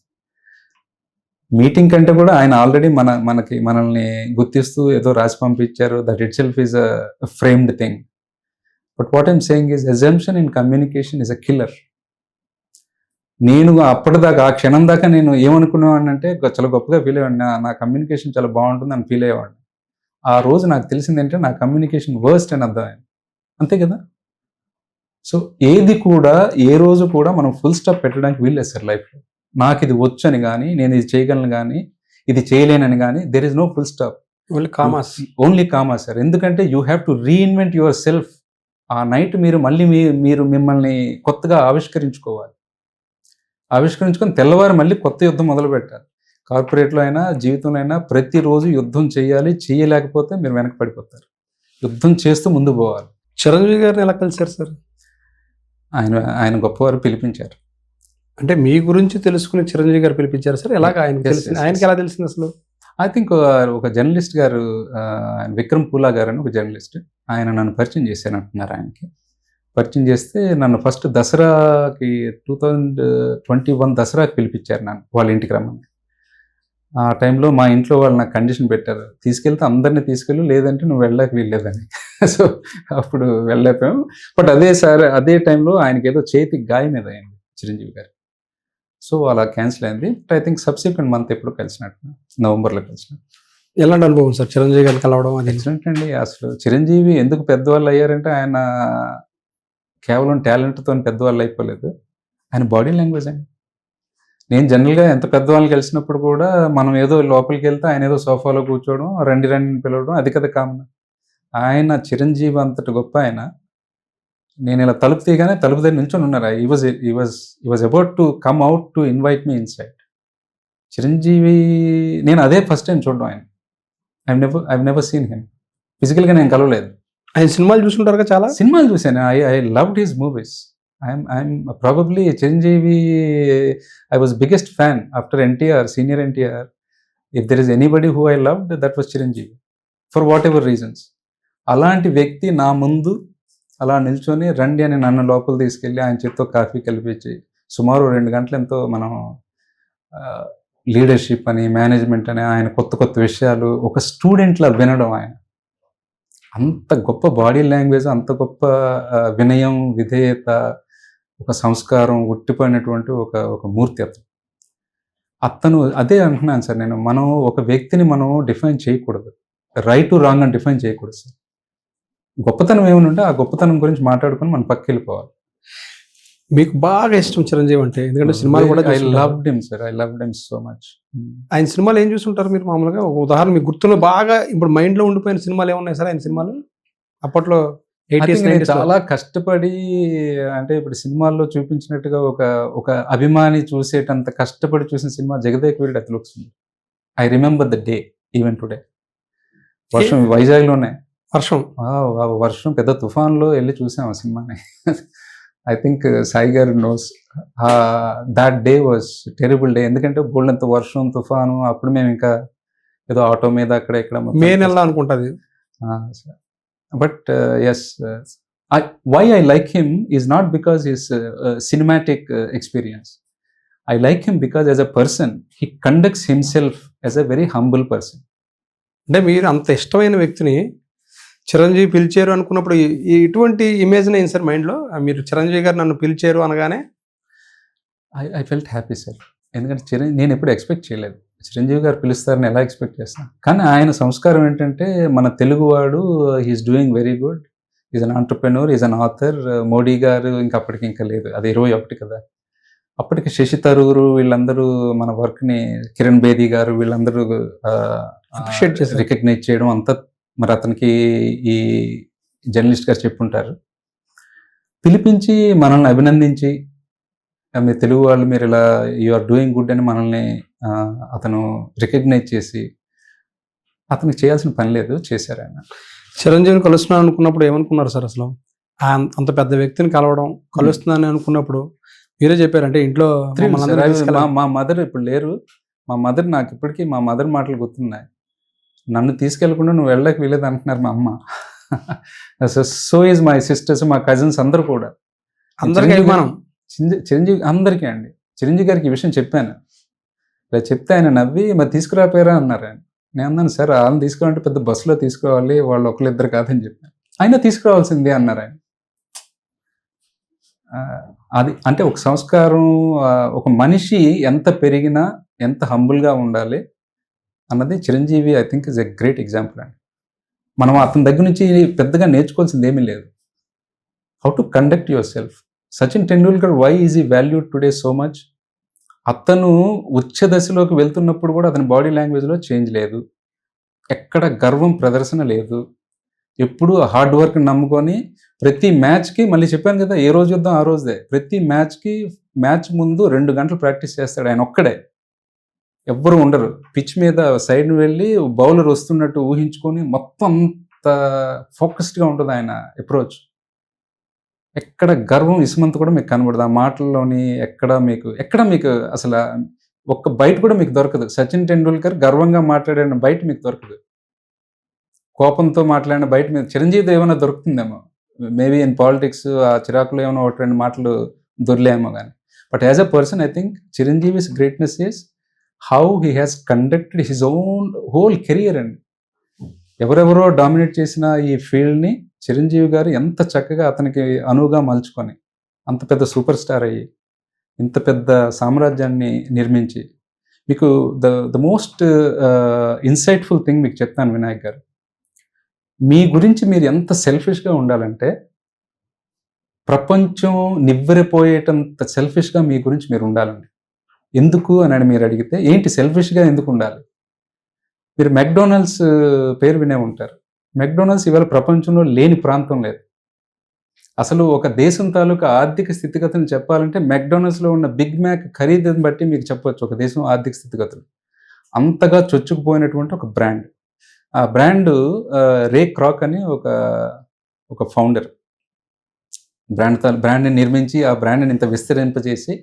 Meeting కంటే కూడా ఆయన ఆల్రెడీ మనల్ని గుర్తిస్తూ ఏదో రాసి పంపించారు. That itself is a framed thing. But what I'm saying is assumption in communication is a killer. నేను అప్పటిదాకా ఆ క్షణం దాకా నేను ఏమనుకునేవాడిని అంటే చాలా గొప్పగా ఫీల్ అయ్యేవాడిని. నా కమ్యూనికేషన్ చాలా బాగుంటుంది అని ఫీల్ అయ్యేవాడిని. ఆ రోజు నాకు తెలిసింది ఏంటంటే నా కమ్యూనికేషన్ వర్స్ట్ అని అర్థమైంది. అంతే కదా. సో ఏది కూడా ఏ రోజు కూడా మనం ఫుల్ స్టాప్ పెట్టడానికి వీల్లేదు సార్ లైఫ్లో. నాకు ఇది వచ్చని కానీ, నేను ఇది చేయగలను కానీ, ఇది చేయలేనని కానీ, there is no full stop. Only commas sir. ఎందుకంటే you have to reinvent yourself. ఆ నైట్ మీరు మిమ్మల్ని కొత్తగా ఆవిష్కరించుకోవాలి. ఆవిష్కరించుకొని తెల్లవారు మళ్ళీ కొత్త యుద్ధం మొదలు పెట్టాలి. కార్పొరేట్లో అయినా జీవితంలో అయినా ప్రతిరోజు యుద్ధం చేయాలి. చేయలేకపోతే మీరు వెనక పడిపోతారు. యుద్ధం చేస్తూ ముందు పోవాలి. చిరంజీవి గారిని ఎలా కలిశారు సార్? ఆయన గొప్పవారు పిలిపించారు. అంటే మీ గురించి తెలుసుకుని చిరంజీవి గారు పిలిపించారు సార్? ఎలాగ ఆయనకి ఎలా తెలిసింది అసలు? ఐ థింక్ ఒక జర్నలిస్ట్ గారు, విక్రమ్ పూలా గారు అని ఒక జర్నలిస్ట్, ఆయన నన్ను పరిచయం చేశాను అంటున్నారు. ఆయనకి పరిచయం చేస్తే నన్ను ఫస్ట్ దసరాకి 2021 దసరాకి పిలిపించారు నన్ను వాళ్ళ ఇంటికి రమ్మని. ఆ టైంలో మా ఇంట్లో వాళ్ళు నాకు కండిషన్ పెట్టారు, తీసుకెళ్తే అందరినీ తీసుకెళ్ళు, లేదంటే నువ్వు వెళ్ళాక వీల్లేదని. సో అప్పుడు వెళ్ళలేకపోయాం. బట్ అదే టైంలో ఆయనకి ఏదో చేతికి గాయం మీద అయింది చిరంజీవి గారు. సో అలా క్యాన్సిల్ అయింది. But I think subsequent month ఎప్పుడు కలిసినట్టు, నవంబర్లో కలిసినట్టు. ఎలాంటి అనుభవం సార్ చిరంజీవి గారిని కలవడం? అది ఎక్సలెంట్ అండి. అసలు చిరంజీవి ఎందుకు పెద్దవాళ్ళు అయ్యారంటే ఆయన కేవలం టాలెంట్తో పెద్దవాళ్ళు అయిపోలేదు, ఆయన బాడీ లాంగ్వేజ్ అండి. నేను జనరల్గా ఎంత పెద్దవాళ్ళని కలిసినప్పుడు కూడా మనం ఏదో లోపలికి వెళ్తే ఆయన ఏదో సోఫాలో కూర్చోవడం, రండి పిలవడం, అది కదా కామన్. ఆయన చిరంజీవి అంతటి గొప్ప ఆయన. నేను ఇలా తలుపు తీయగానే తలుపు దగ్గర నిల్చొని ఉన్నారు. ఈ was about to come out to invite me inside. Chiranjeevi నేను అదే ఫస్ట్ టైం చూడడం ఆయన. I never seen him. ఫిజికల్గా నేను కలవలేదు. ఆయన సినిమాలు చూసుకుంటారు చాలా సినిమాలు చూశాను. I loved his movies. I'm probably Chiranjeevi. I was biggest fan after NTR, senior NTR. If there is anybody who I loved, that was Chiranjeevi, for whatever reasons. అలాంటి వ్యక్తి నా ముందు అలా నిల్చొని రండి అని నన్ను లోపల తీసుకెళ్ళి ఆయన చేత్తో కాఫీ కలిపించి సుమారు 2 గంటలు ఎంతో మనం లీడర్షిప్ అని, మేనేజ్మెంట్ అని, ఆయన కొత్త విషయాలు ఒక స్టూడెంట్లా వినడం. ఆయన అంత గొప్ప బాడీ లాంగ్వేజ్, అంత గొప్ప వినయం, విధేయత, ఒక సంస్కారం ఉట్టిపోయినటువంటి ఒక మూర్తి అతను. అదే అంటున్నాను సార్ నేను. మనం ఒక వ్యక్తిని మనం డిఫైన్ చేయకూడదు, రైట్ టు రాంగ్ అని డిఫైన్ చేయకూడదు సార్. గొప్పతనం ఏమనుంటే ఆ గొప్పతనం గురించి మాట్లాడుకొని మనం పక్కకి వెళ్ళిపోవాలి. మీకు బాగా ఇష్టం చిరంజీవి అంటే? ఎందుకంటే సినిమాలు కూడా I loved him sir. I loved him so much. ఆయన సినిమాలు ఏం చూస్తుంటారు మీరు మామూలుగా? ఒక ఉదాహరణ మీకు గుర్తున్న బాగా ఇప్పుడు మైండ్లో ఉండిపోయిన సినిమాలు ఏమున్నాయి సార్ ఆయన సినిమాలు? అప్పట్లో 80s, 90s చాలా కష్టపడి, అంటే ఇప్పుడు సినిమాల్లో చూపించినట్టుగా ఒక అభిమాని చూసేటంత కష్టపడి చూసిన cinema Jagadeka Veerudu Athiloka. I remember the day even today. వర్షం వైజాగ్లోనే, వర్షం పెద్ద తుఫాన్లో వెళ్ళి చూసాం ఆ సినిమాని. ఐ థింక్ సాయి గారు knows that day was terrible day. ఎందుకంటే బోల్డంత వర్షం, తుఫాను. అప్పుడు మేము ఇంకా ఏదో ఆటో మీద అక్కడ ఇక్కడ మే నెల అనుకుంటుంది. But yes, why I like him is not because his cinematic experience. I like him because as a person he conducts himself as a very humble person. అంటే మీరు అంత ఇష్టమైన వ్యక్తిని చిరంజీవి పిలిచారు అనుకున్నప్పుడు ఇటువంటి ఇమేజ్ అయింది సార్ మైండ్లో? మీరు చిరంజీవి గారు నన్ను పిలిచారు అనగానే ఐ ఫెల్ట్ హ్యాపీ సార్. ఎందుకంటే నేను ఎప్పుడు ఎక్స్పెక్ట్ చేయలేదు చిరంజీవి గారు పిలుస్తారని. ఎలా ఎక్స్పెక్ట్ చేస్తాను? కానీ ఆయన సంస్కారం ఏంటంటే మన తెలుగువాడు, he is doing very good, is an entrepreneur, is an author. Modi గారు ఇంకా అప్పటికి ఇంకా లేదు, అది 21 కదా. అప్పటికి శశి తరూరు వీళ్ళందరూ మన వర్క్ని, కిరణ్ బేదీ గారు వీళ్ళందరూ రికగ్నైజ్ చేయడం అంతా మరి అతనికి ఈ జర్నలిస్ట్ గారు చెప్పుంటారు. పిలిపించి మనల్ని అభినందించి, మీ తెలుగు వాళ్ళు మీరు ఇలా యు ఆర్ డూయింగ్ గుడ్ అని మనల్ని అతను రికగ్నైజ్ చేసి, అతనికి చేయాల్సిన పని లేదు, చేశారు ఆయన. చిరంజీవిని కలుస్తున్నాను అనుకున్నప్పుడు ఏమనుకున్నారు సార్ అసలు? అంత పెద్ద వ్యక్తిని కలుస్తుందని అనుకున్నప్పుడు మీరే చెప్పారు అంటే ఇంట్లో మమ్మల్ని అందరినీ తీసుకెళ్ళాలి. మా మదర్ ఇప్పుడు లేరు. మా మదర్ నాకు ఇప్పటికీ మా మదర్ మాటలు గుర్తున్నాయి. నన్ను తీసుకెళ్లకుండా నువ్వు వెళ్ళడానికి వీలేదు అంటున్నారు మా అమ్మ. సో ఈజ్ మై సిస్టర్స్, మా కజిన్స్ అందరూ కూడా. అందరికీ అభిమానం. చిరంజీవి అందరికీ అండి. చిరంజీవి గారికి ఈ విషయం చెప్పాను. ఇలా చెప్తే ఆయన నవ్వి మరి తీసుకురాపోయారా అన్నారు ఆయన. నేను అన్నాను సార్ వాళ్ళని తీసుకురావాలంటే పెద్ద బస్సులో తీసుకోవాలి, వాళ్ళు ఒకళ్ళిద్దరు కాదని చెప్పాను. అయినా తీసుకురావాల్సిందే అన్నారు ఆయన. అది అంటే ఒక సంస్కారం, ఒక మనిషి ఎంత పెరిగినా ఎంత హంబుల్గా ఉండాలి అన్నది Chiranjeevi I think is a great example అండి. మనం అతని దగ్గర నుంచి పెద్దగా నేర్చుకోవాల్సింది ఏమీ లేదు. How to conduct yourself. Sachin Tendulkar why is he valued today so much? అతను ఉచ్చ దశలోకి వెళ్తున్నప్పుడు కూడా అతని బాడీ లాంగ్వేజ్లో చేంజ్ లేదు, ఎక్కడ గర్వం ప్రదర్శన లేదు, ఎప్పుడు హార్డ్ వర్క్ నమ్ముకొని ప్రతి మ్యాచ్కి, మళ్ళీ చెప్పాను కదా ఏ రోజు యుద్ధం ఆ రోజుదే, ప్రతి మ్యాచ్ ముందు 2 గంటలు ప్రాక్టీస్ చేస్తాడు ఆయన ఒక్కడే. ఎవ్వరు ఉండరు. పిచ్ మీద సైడ్ వెళ్ళి బౌలర్ వస్తున్నట్టు ఊహించుకొని మొత్తం అంత ఫోకస్డ్గా ఉంటుంది ఆయన అప్రోచ్. ఎక్కడ గర్వం ఇసుమంత కూడా మీకు కనబడదు ఆ మాటల్లోని. ఎక్కడ మీకు అసలు ఒక్క బయట కూడా మీకు దొరకదు. సచిన్ టెండూల్కర్ గర్వంగా మాట్లాడిన బయట మీకు దొరకదు, కోపంతో మాట్లాడిన బయట మీకు చిరంజీవితో ఏమైనా దొరుకుతుందేమో, మేబీ ఇన్ పాలిటిక్స్ ఆ చిరాకులో ఏమైనా 1-2 మాటలు దొరిలేమో కానీ. But as a person I think Chiranjeevi's greatness is how he has conducted his own whole career అండి. ఎవరెవరో డామినేట్ చేసిన ఈ ఫీల్డ్ని చిరంజీవి గారు ఎంత చక్కగా అతనికి అనువుగా మలుచుకొని అంత పెద్ద సూపర్ స్టార్ అయ్యి ఇంత పెద్ద సామ్రాజ్యాన్ని నిర్మించి, మీకు ద మోస్ట్ ఇన్సైట్ఫుల్ థింగ్ మీకు చెప్తాను వినాయక్ గారు. మీ గురించి మీరు ఎంత సెల్ఫిష్గా ఉండాలంటే ప్రపంచం నివ్వెరపోయేటంత సెల్ఫిష్గా మీ గురించి మీరు ఉండాలండి. ఎందుకు అని మీరు అడిగితే ఏంటి సెల్ఫిష్గా ఎందుకు ఉండాలి? మీరు మెక్డొనాల్డ్స్ పేరు వినే ఉంటారు. మెక్డొనాల్డ్స్ ఇవాళ ప్రపంచంలో లేని ప్రాంతం లేదు. అసలు ఒక దేశం తాలూకా ఆర్థిక స్థితిగతులు చెప్పాలంటే మెక్డొనాల్డ్స్లో ఉన్న బిగ్ మ్యాక్ ఖరీదుని బట్టి మీకు చెప్పవచ్చు ఒక దేశం ఆర్థిక స్థితిగతులు. అంతగా చొచ్చుకుపోయినటువంటి ఒక బ్రాండ్. ఆ బ్రాండ్ రే క్రాక్ అని ఒక ఫౌండర్ బ్రాండ్ని నిర్మించి ఆ బ్రాండ్ని ఇంత విస్తరింపజేసి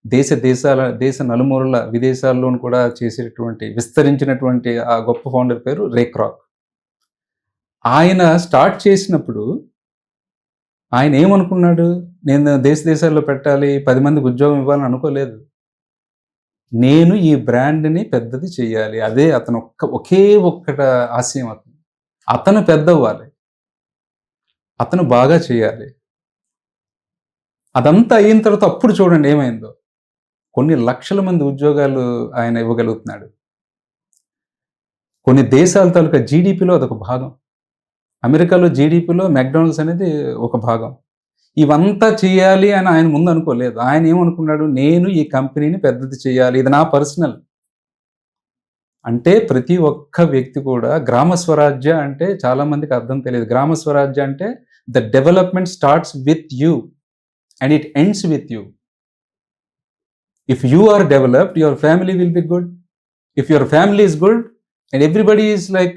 దేశ నలుమూలల విదేశాల్లోనూ కూడా చేసేటువంటి విస్తరించినటువంటి ఆ గొప్ప ఫౌండర్ పేరు రే క్రాక్. ఆయన స్టార్ట్ చేసినప్పుడు ఆయన ఏమనుకున్నాడు? నేను దేశాల్లో పెట్టాలి, 10 మందికి ఉద్యోగం ఇవ్వాలని అనుకోలేదు. నేను ఈ బ్రాండ్ని పెద్దది చేయాలి, అదే అతను ఒకే ఒక్కట ఆశయం. అతను పెద్ద అవ్వాలి, అతను బాగా చేయాలి. అదంతా అయిన తర్వాత అప్పుడు చూడండి ఏమైందో. కొన్ని లక్షల మంది ఉద్యోగాలు ఆయన ఇవ్వగలుగుతున్నాడు. కొన్ని దేశాల తాలూకా జీడిపిలో అదొక భాగం. అమెరికాలో జీడిపిలో మెక్డొనాల్డ్స్ అనేది ఒక భాగం. ఇవంతా చేయాలి అని ఆయన ముందు అనుకోలేదు. ఆయన ఏమనుకున్నాడు? నేను ఈ కంపెనీని పెద్దది చేయాలి, ఇది నా పర్సనల్. అంటే ప్రతి ఒక్క వ్యక్తి కూడా గ్రామ స్వరాజ్య అంటే చాలా మందికి అర్థం తెలియదు. గ్రామ స్వరాజ్య అంటే the development starts with you and it ends with you. If you are developed, your family will be good. If your family is good and everybody is like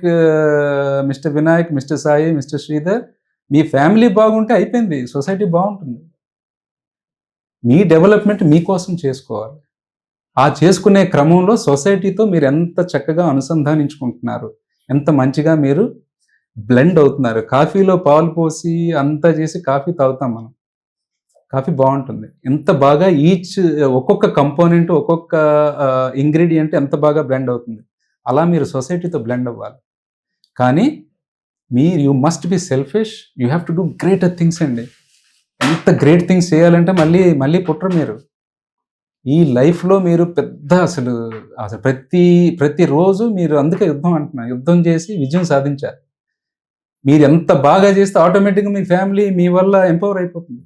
Mr. Vinayak, Mr. Sai, Mr. Sridhar, me family బాగుంటే అయిపోయింది, society బాగుంటుంది. మీ development మీకోసం చేసుకోవాలి. ఆ చేసుకునే క్రమంలో సొసైటీతో మీరు ఎంత చక్కగా అనుసంధానించుకుంటున్నారు, ఎంత మంచిగా మీరు బ్లెండ్ అవుతున్నారు. కాఫీలో పాలు పోసి అంతా చేసి కాఫీ తాగుతాం మనం. కాఫీ బాగుంటుంది ఎంత బాగా ఒక్కొక్క కంపోనెంట్, ఒక్కొక్క ఇంగ్రీడియంట్ ఎంత బాగా బ్లెండ్ అవుతుంది. అలా మీరు సొసైటీతో బ్లెండ్ అవ్వాలి. కానీ you must be selfish. You have to do greater things అండి. ఎంత గ్రేట్ థింగ్స్ చేయాలంటే మళ్ళీ పుట్టరు మీరు. ఈ లైఫ్లో మీరు పెద్ద అసలు ప్రతిరోజు మీరు అందుకే యుద్ధం చేసి విజయం సాధించారు. మీరు ఎంత బాగా చేస్తే ఆటోమేటిక్గా మీ ఫ్యామిలీ మీ వల్ల ఎంపవర్ అయిపోతుంది.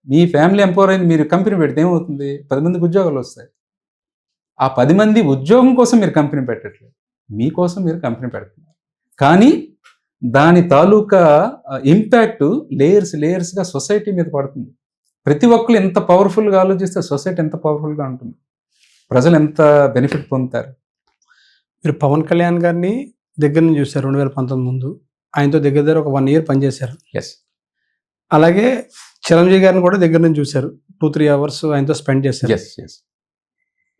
మీ ఫ్యామిలీ ఎంపవర్ అయింది, మీరు కంపెనీ పెడితే ఏమవుతుంది? 10 మందికి ఉద్యోగాలు వస్తాయి. ఆ 10 మంది ఉద్యోగం కోసం మీరు కంపెనీ పెట్టట్లేదు, మీకోసం మీరు కంపెనీ పెడుతున్నారు. కానీ దాని తాలూకా ఇంపాక్ట్ లేయర్స్గా సొసైటీ మీద పడుతుంది. ప్రతి ఒక్కరు ఎంత పవర్ఫుల్గా ఆలోచిస్తే సొసైటీ ఎంత పవర్ఫుల్గా ఉంటుంది, ప్రజలు ఎంత బెనిఫిట్ పొందుతారు. మీరు పవన్ కళ్యాణ్ గారిని దగ్గర నుంచి చూశారు 2019 ముందు. ఆయనతో దగ్గర ఒక 1 year పనిచేశారు. ఎస్. అలాగే చిరంజీవి గారిని కూడా దగ్గర నుంచి చూశారు. 2-3 అవర్స్ ఆయనతో స్పెండ్ చేశారు. ఎస్ ఎస్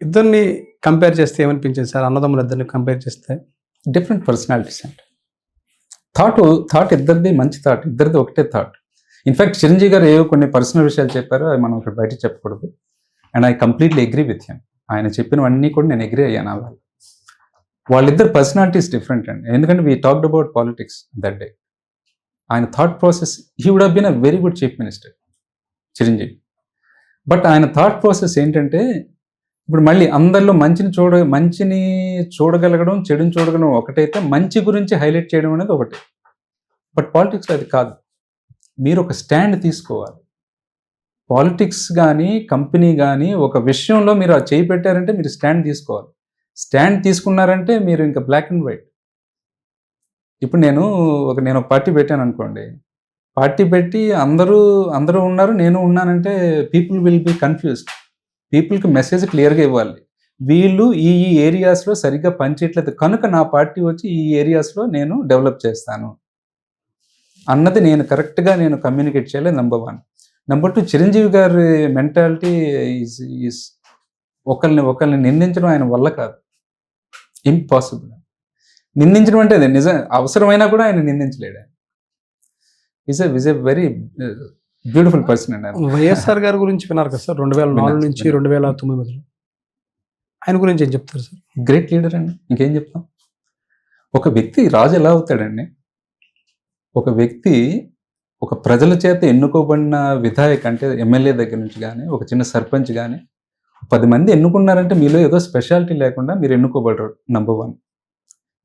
ఇద్దరిని కంపేర్ చేస్తే ఏమనిపించింది సార్? అన్నదమ్ములు ఇద్దరిని కంపేర్ చేస్తే డిఫరెంట్ పర్సనాలిటీస్ అండి. థాట్ ఇద్దరిది మంచి థాట్, ఇద్దరిది ఒకటే థాట్. ఇన్ఫాక్ట్ చిరంజీవి గారు ఏవో కొన్ని పర్సనల్ విషయాలు చెప్పారో అవి మనం ఇక్కడ బయట చెప్పకూడదు. And I completely agree with him. ఆయన చెప్పినవన్నీ కూడా నేను అగ్రీ అయ్యాను. వాళ్ళిద్దరు పర్సనాలిటీస్ డిఫరెంట్ అండి. ఎందుకంటే we talked about politics that day. ఆయన thought process, he would have been a very good chief minister Chiranjeevi. But ఆయన థాట్ ప్రాసెస్ ఏంటంటే, ఇప్పుడు మళ్ళీ అందరిలో మంచిని చూడగలగడం, చెడుని చూడగలగడం ఒకటైతే, మంచి గురించి హైలైట్ చేయడం అనేది ఒకటి. బట్ పాలిటిక్స్లో అది కాదు. మీరు ఒక స్టాండ్ తీసుకోవాలి. పాలిటిక్స్ కానీ కంపెనీ కానీ ఒక విషయంలో మీరు అది చేయి పెట్టారంటే మీరు స్టాండ్ తీసుకోవాలి. స్టాండ్ తీసుకున్నారంటే మీరు ఇంకా బ్లాక్ అండ్ వైట్. ఇప్పుడు నేను ఒక పార్టీ పెట్టాను అనుకోండి, పార్టీ పెట్టి అందరూ ఉన్నారు, నేను ఉన్నానంటే పీపుల్ విల్ బి కన్ఫ్యూజ్డ్. పీపుల్కి మెసేజ్ క్లియర్గా ఇవ్వాలి. వీళ్ళు ఈ ఏరియాస్లో సరిగ్గా పనిచేయట్లేదు కనుక నా పార్టీ వచ్చి ఈ ఏరియాస్లో నేను డెవలప్ చేస్తాను అన్నది నేను కరెక్ట్గా కమ్యూనికేట్ చేయాలి. నెంబర్ 1. నెంబర్ 2, చిరంజీవి గారి మెంటాలిటీ ఈజ్ ఒకరిని నిందించడం ఆయన వల్ల కాదు. ఇంపాసిబుల్. నిందించడం అంటే అది నిజం, అవసరమైనా కూడా ఆయన నిందించలేడు. Is a very beautiful person అండి. వైఎస్ఆర్ గారి గురించి విన్నారు కదా సార్, 2004 నుంచి 2009 మధ్యలో. ఆయన గురించి ఏం చెప్తారు సార్? గ్రేట్ లీడర్ అండి, ఇంకేం చెప్తాం. ఒక వ్యక్తి రాజు ఎలా అవుతాడండి? ఒక వ్యక్తి ఒక ప్రజల చేత ఎన్నుకోబడిన విధాయక, అంటే ఎమ్మెల్యే దగ్గర నుంచి కానీ, ఒక చిన్న సర్పంచ్ కానీ 10 మంది ఎన్నుకున్నారంటే మీలో ఏదో స్పెషాలిటీ లేకుండా మీరు ఎన్నుకోబడరు. నెంబర్ 1.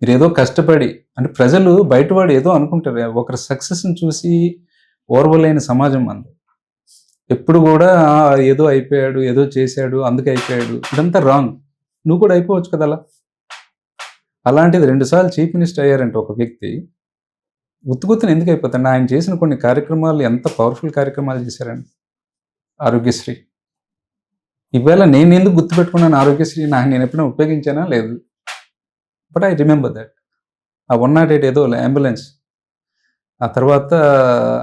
మీరు ఏదో కష్టపడి, అంటే ప్రజలు బయటవాడు ఏదో అనుకుంటారు, ఒకరి సక్సెస్ని చూసి ఓర్వలేని సమాజం మంది. ఎప్పుడు కూడా ఏదో అయిపోయాడు, ఏదో చేశాడు, అందుకే అయిపోయాడు, ఇదంతా రాంగ్. నువ్వు కూడా అయిపోవచ్చు కదా అలా. అలాంటిది 2 సార్లు చీఫ్ మినిస్టర్ అయ్యారంటే ఒక వ్యక్తి గుర్తుని ఎందుకు అయిపోతాడు? ఆయన చేసిన కొన్ని కార్యక్రమాలు ఎంత పవర్ఫుల్ కార్యక్రమాలు చేశారండి. ఆరోగ్యశ్రీ, ఈవేళ నేను ఎందుకు గుర్తుపెట్టుకున్నాను ఆరోగ్యశ్రీ? నేను ఎప్పుడైనా ఉపయోగించానా? లేదు. But I remember that. ఆ 108 ఏదో అంబులెన్స్. ఆ తర్వాత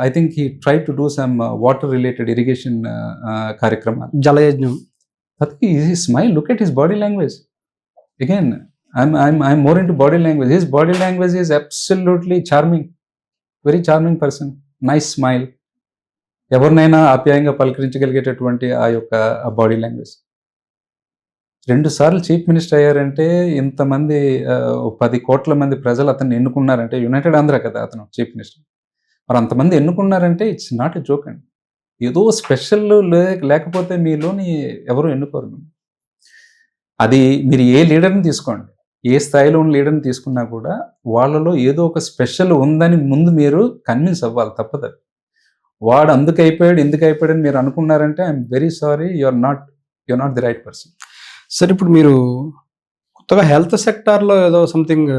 I think he try to do some water related irrigation కార్యక్రమాలు, జలయజ్ఞం. he smile, look at his body language. Again, I'm more into body language. His body language is absolutely charming. Very charming person. Nice smile. ఎవరినైనా ఆప్యాయంగా పలకరించగలిగేటటువంటి ఆ యొక్క body language. 2 సార్లు chief minister అయ్యారంటే, ఇంతమంది 10 కోట్ల మంది ప్రజలు అతన్ని ఎన్నుకున్నారంటే, యునైటెడ్ ఆంధ్ర కదా అతను చీఫ్ మినిస్టర్. మరి అంతమంది ఎన్నుకున్నారంటే ఇట్స్ నాట్ ఎ జోక్ అండి. ఏదో స్పెషల్ లేకపోతే మీలోని ఎవరు ఎన్నుకోరు. అది మీరు ఏ లీడర్ని తీసుకోండి, ఏ స్థాయిలో ఉన్న లీడర్ని తీసుకున్నా కూడా వాళ్ళలో ఏదో ఒక స్పెషల్ ఉందని ముందు మీరు కన్విన్స్ అవ్వాలి, తప్పదు. వాడు అందుకు అయిపోయాడు, ఎందుకు అయిపోయాడు అని మీరు అనుకున్నారంటే I'm very sorry, you're not the right person. Sir, ఇప్పుడు మీరు కొత్తగా హెల్త్ సెక్టార్లో ఏదో సంథింగ్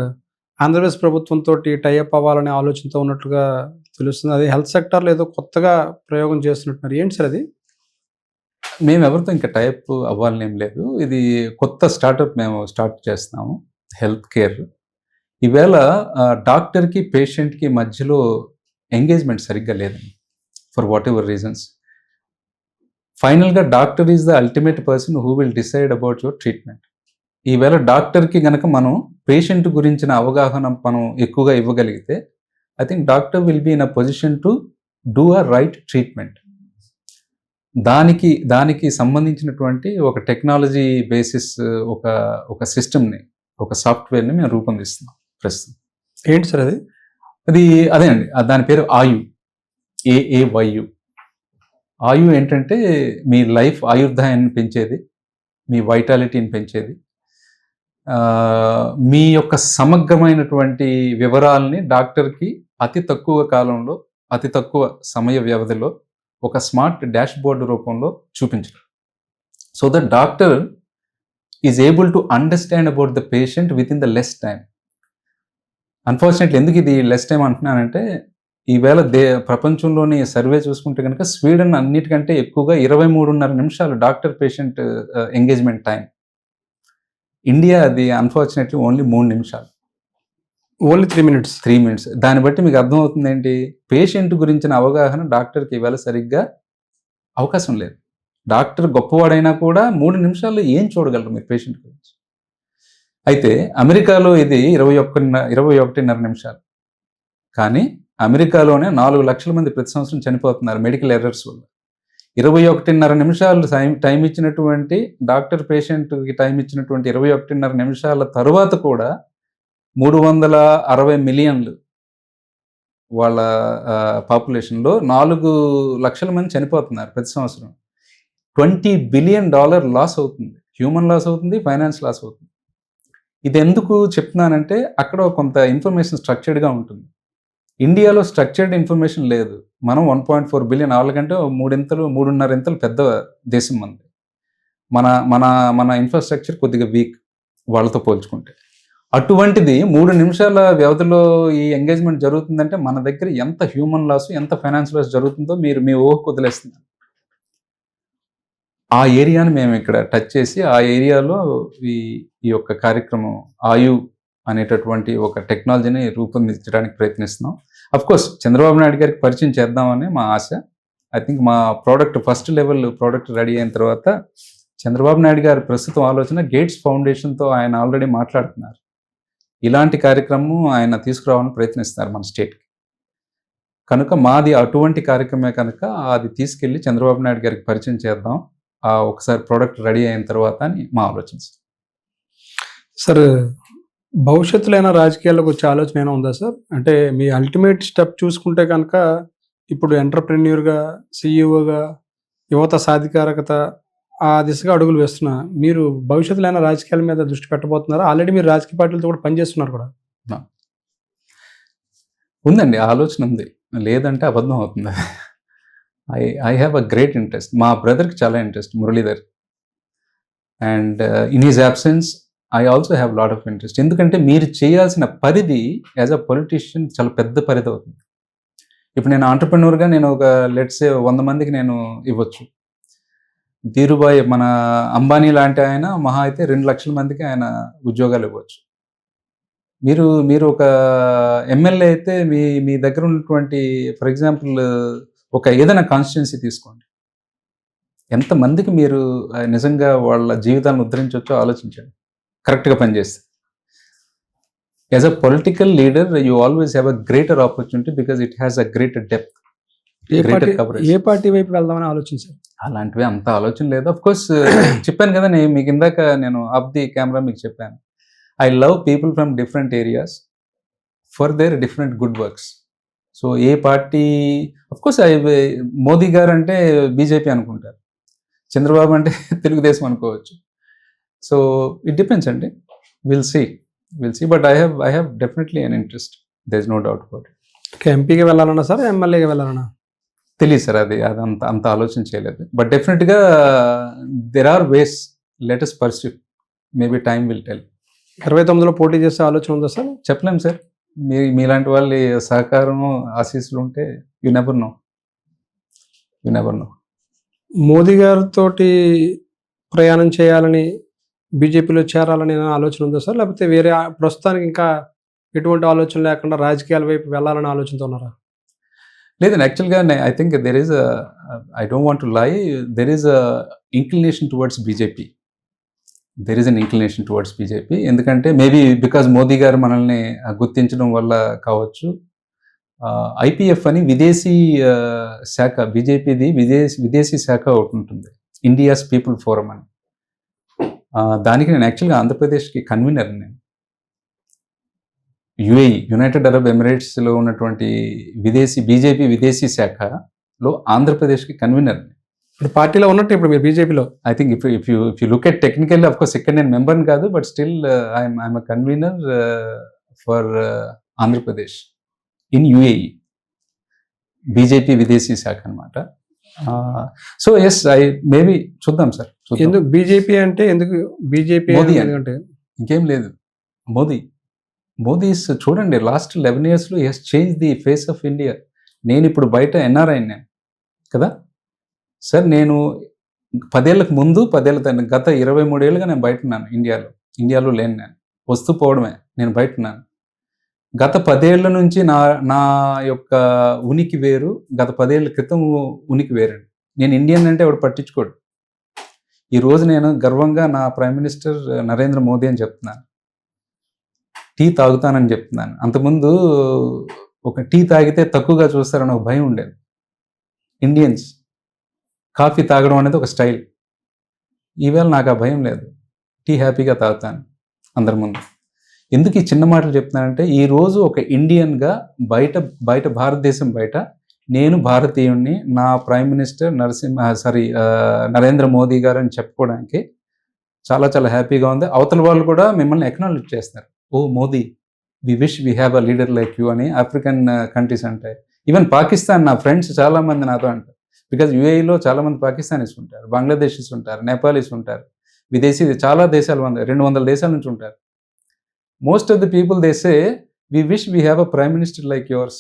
ఆంధ్రప్రదేశ్ ప్రభుత్వంతో టైఅప్ అవ్వాలనే ఆలోచనతో ఉన్నట్లుగా తెలుస్తుంది. అది హెల్త్ సెక్టార్లో ఏదో కొత్తగా ప్రయోగం చేస్తున్నట్టున్నారు. ఏంటి సార్ అది? మేము ఎవరితో ఇంకా టైఅప్ అవ్వాలని ఏం లేదు. ఇది కొత్త స్టార్టప్ మేము స్టార్ట్ చేస్తున్నాము, హెల్త్ కేర్. ఈవేళ డాక్టర్కి పేషెంట్కి మధ్యలో ఎంగేజ్మెంట్ సరిగ్గా లేదండి, ఫర్ వాట్ ఎవర్ రీజన్స్. ఫైనల్గా doctor is the ultimate person who will decide about your treatment. ఈవేళ డాక్టర్కి గనక మనం పేషెంట్ గురించిన అవగాహన మనం ఎక్కువగా ఇవ్వగలిగితే, I think doctor will be in a position to do a right treatment. దానికి సంబంధించినటువంటి ఒక టెక్నాలజీ బేసిస్, ఒక సిస్టమ్ని, ఒక సాఫ్ట్వేర్ని మేము రూపొందిస్తున్నాం ప్రస్తుతం. ఏంటి సార్ అది? అదే అండి, దాని పేరు ఆయు, AAYU. ఆయు ఏంటంటే మీ లైఫ్ ఆయుర్దాయాన్ని పెంచేది, మీ వైటాలిటీని పెంచేది, మీ యొక్క సమగ్రమైనటువంటి వివరాలని డాక్టర్కి అతి తక్కువ కాలంలో, అతి తక్కువ సమయ వ్యవధిలో ఒక స్మార్ట్ డాష్ బోర్డ్ రూపంలో చూపించడం. So the doctor is able to understand about the patient with in the less time. Unfortunately ఎందుకు ఇది లెస్ టైం అంటున్నానంటే, ఈవేళ ప్రపంచంలోని సర్వే చూసుకుంటే కనుక స్వీడన్ అన్నిటికంటే ఎక్కువగా 23.5 నిమిషాలు doctor patient engagement time. India అది అన్ఫార్చునేట్లీ ఓన్లీ 3 నిమిషాలు. Only 3 minutes. 3 minutes. దాన్ని బట్టి మీకు అర్థమవుతుంది ఏంటి, పేషెంట్ గురించిన అవగాహన డాక్టర్కి ఇవాళ సరిగ్గా అవకాశం లేదు. డాక్టర్ గొప్పవాడైనా కూడా 3 నిమిషాల్లో ఏం చూడగలరు మీరు పేషెంట్ గురించి. అయితే అమెరికాలో ఇది 21.5 నిమిషాలు. కానీ అమెరికాలోనే 4 లక్షల మంది ప్రతి సంవత్సరం చనిపోతున్నారు మెడికల్ ఎర్రర్స్ వల్ల. 21.5 నిమిషాలు టైం ఇచ్చినటువంటి డాక్టర్ పేషెంట్కి టైం ఇచ్చినటువంటి 21.5 నిమిషాల తరువాత కూడా 360 మిలియన్లు వాళ్ళ పాపులేషన్లో 4 లక్షల మంది చనిపోతున్నారు ప్రతి సంవత్సరం. $20 బిలియన్ లాస్ అవుతుంది. హ్యూమన్ లాస్ అవుతుంది, ఫైనాన్స్ లాస్ అవుతుంది. ఇది ఎందుకు చెప్తున్నానంటే అక్కడ కొంత ఇన్ఫర్మేషన్ స్ట్రక్చర్డ్గా ఉంటుంది. ఇండియాలో స్ట్రక్చర్డ్ ఇన్ఫర్మేషన్ లేదు. మనం 1.4 బిలియన్, వాళ్ళకంటే 3.5 ఇంతలు పెద్ద దేశం మనది. మన మన మన ఇన్ఫ్రాస్ట్రక్చర్ కొద్దిగా వీక్ వాళ్ళతో పోల్చుకుంటే. అటువంటిది 3 నిమిషాల వ్యవధిలో ఈ ఎంగేజ్మెంట్ జరుగుతుందంటే మన దగ్గర ఎంత హ్యూమన్ లాస్, ఎంత ఫైనాన్స్ లాస్ జరుగుతుందో మీరు మీ ఊహకు వదిలేస్తున్నారు. ఆ ఏరియాని మేము ఇక్కడ టచ్ చేసి ఆ ఏరియాలో ఈ యొక్క కార్యక్రమం ఆయు అనేటటువంటి ఒక టెక్నాలజీని రూపొందించడానికి ప్రయత్నిస్తున్నాం. కోర్స్ చంద్రబాబు నాయుడు గారికి పరిచయం చేద్దామని మా ఆశ. ఐ థింక్ మా ఫస్ట్ లెవెల్ ప్రోడక్ట్ రెడీ అయిన తర్వాత చంద్రబాబు నాయుడు గారి ప్రస్తుతం ఆలోచన గేట్స్ ఫౌండేషన్తో ఆయన ఆల్రెడీ మాట్లాడుతున్నారు. ఇలాంటి కార్యక్రమం ఆయన తీసుకురావాలని ప్రయత్నిస్తున్నారు మన స్టేట్కి. కనుక మాది అటువంటి కార్యక్రమే కనుక అది తీసుకెళ్ళి చంద్రబాబు నాయుడు గారికి పరిచయం చేద్దాం ఒకసారి ప్రోడక్ట్ రెడీ అయిన తర్వాత అని మా ఆలోచన. సార్, భవిష్యత్తులో అయినా రాజకీయాల్లోకి వచ్చే ఆలోచన అయినా ఉందా సార్? అంటే మీ అల్టిమేట్ స్టెప్ చూసుకుంటే కనుక ఇప్పుడు ఎంటర్‌ప్రెన్యూర్‌గా, సీఈఓగా, యువత సాధికారకత ఆ దిశగా అడుగులు వేస్తున్నా. మీరు భవిష్యత్తులో అయినా రాజకీయాల మీద దృష్టి పెట్టబోతున్నారా? ఆల్రెడీ మీరు రాజకీయ పార్టీలతో కూడా పనిచేస్తున్నారు కూడా. ఉందండి, ఆలోచన ఉంది. లేదంటే అబద్ధం అవుతుంది. I have a great interest. మా బ్రదర్కి చాలా interest, Muralidhar. And in his absence I also have lot of interest. ఎందుకంటే మీరు చేయాల్సిన పరిధి యాజ్ అ పొలిటీషియన్ చాలా పెద్ద పరిధి అవుతుంది. ఇప్పుడు నేను ఆంటర్‌ప్రెన్యూర్‌గా నేను ఒక లెట్స్ సే 100 మందికి నేను ఇవ్వచ్చు. ధీరుభాయ్, మన అంబానీ లాంటి ఆయన మహా అయితే 2 లక్షల మందికి ఆయన ఉద్యోగాలు ఇవ్వచ్చు. మీరు ఒక ఎమ్మెల్యే అయితే మీ దగ్గర ఉన్నటువంటి ఫర్ ఎగ్జాంపుల్ ఒక ఏదైనా కాన్స్టిట్యున్సీ తీసుకోండి. ఎంతమందికి మీరు నిజంగా వాళ్ళ జీవితాలను ఉద్ధరించవచ్చో ఆలోచించండి కరెక్ట్గా పనిచేస్తే. As a political leader you always have a greater opportunity because it has a greater depth, greater coverage. A party వైపు వెళ్దామని ఆలోచించారు? అలాంటివి అంత ఆలోచన లేదు. ఆఫ్ కోర్స్ చెప్పాను కదా, మీకు ఇందాక నేను ఆఫ్ ది కెమెరా మీకు చెప్పాను. I love people from different areas for their different good works. So ఏ పార్టీ, కోర్స్ మోదీ గారు అంటే బీజేపీ అనుకుంటారు, చంద్రబాబు అంటే తెలుగుదేశం అనుకోవచ్చు. సో ఇట్ డిపెండ్స్ అండి. Will see but I have definitely an interest. There is no doubt about it. ఎంపీగా వెళ్ళాలన్నా sir, ఎమ్మెల్యేగా వెళ్ళాలన్నా తెలియదు సార్, అది అంత ఆలోచన చేయలేదు. బట్ డెఫినెట్గా there are ways, let us pursue. Maybe time will tell. 29లో పోటీ చేసే ఆలోచన ఉందా సార్? చెప్పలేం సార్. మీలాంటి వాళ్ళ సహకారం, ఆశీస్సులు ఉంటే యు నెవర్ నో. మోదీ గారితో ప్రయాణం చేయాలని, బీజేపీలో చేరాలని ఆలోచన ఉందా సార్? లేకపోతే వేరే ప్రస్తుతానికి ఇంకా ఎటువంటి ఆలోచన లేకుండా రాజకీయాల వైపు వెళ్ళాలని ఆలోచనతో ఉన్నారా? లేదండి, యాక్చువల్గా I think there is I don't want to lie, there is inclination towards BJP. ఎందుకంటే మేబీ బికాజ్ మోదీ గారు మనల్ని గుర్తించడం వల్ల కావచ్చు. ఐపీఎఫ్ అని విదేశీ శాఖ, బీజేపీది విదేశీ శాఖ ఒకటి ఉంటుంది, ఇండియాస్ పీపుల్ ఫోరం అని. దానికి నేను యాక్చువల్గా ఆంధ్రప్రదేశ్కి కన్వీనర్. నేను యుఏఈ, యునైటెడ్ అరబ్ ఎమిరేట్స్లో ఉన్నటువంటి బీజేపీ విదేశీ శాఖలో ఆంధ్రప్రదేశ్కి కన్వీనర్. ఇప్పుడు పార్టీలో ఉన్నట్టు ఇప్పుడు మీరు బీజేపీలో. I think if you look at technically, of course ఇక్కడ నేను మెంబర్ని కాదు, but still I'm a convener for Andhra Pradesh in UAE, BJP విదేశీ శాఖ అనమాట. సో ఎస్, మేబీ చూద్దాం సార్. ఎందుకు బీజేపీ అంటే, ఎందుకు బీజేపీ? మోదీ అంటే ఇంకేం లేదు. మోదీ చూడండి, లాస్ట్ 11 yearsలో he has change the face of India. నేను ఇప్పుడు బయట ఎన్ఆర్ఐ కదా సార్. నేను 10 ఏళ్ళకు ముందు, 10 ఏళ్ళ గత 23 ఏళ్ళుగా నేను బయట ఉన్నాను. ఇండియాలో లేను. నేను వస్తూ పోవడమే, నేను బయట ఉన్నాను. గత 10 ఏళ్ల నుంచి నా నా యొక్క ఉనికి వేరు, గత 10 ఏళ్ల క్రితం ఉనికి వేరండి. నేను ఇండియన్ అంటే ఎవడు పట్టించుకోడు. ఈరోజు నేను గర్వంగా నా ప్రైమ్ మినిస్టర్ నరేంద్ర మోదీ అని చెప్తున్నాను. టీ తాగుతానని చెప్తున్నాను. అంతకుముందు ఒక టీ తాగితే తక్కువగా చూస్తారని ఒక భయం ఉండేది. ఇండియన్స్ కాఫీ తాగడం అనేది ఒక స్టైల్. ఈవేళ నాకు ఆ భయం లేదు. టీ హ్యాపీగా తాగుతాను అందరి ముందు. ఎందుకు ఈ చిన్న మాటలు చెప్తున్నానంటే, ఈరోజు ఒక ఇండియన్గా బయట భారతదేశం బయట నేను భారతీయుణ్ణి, నా ప్రైమ్ మినిస్టర్ నరేంద్ర మోదీ గారు అని చెప్పుకోవడానికి చాలా చాలా హ్యాపీగా ఉంది. అవతల వాళ్ళు కూడా మిమ్మల్ని ఎక్నాలెడ్జ్ చేస్తున్నారు. Oh Modi, we wish we have a leader like you అని ఆఫ్రికన్ కంట్రీస్ అంటాయి. ఈవెన్ పాకిస్తాన్, నా ఫ్రెండ్స్ చాలామంది నాతో అంటారు. బికాజ్ యూఏఈలో చాలామంది పాకిస్తానీస్ ఉంటారు, బంగ్లాదేశీస్ ఉంటారు, నేపాలీస్ ఉంటారు, విదేశీ చాలా దేశాలు 200 దేశాల నుంచి ఉంటారు. Most of the people they say we wish we have a prime minister like yours.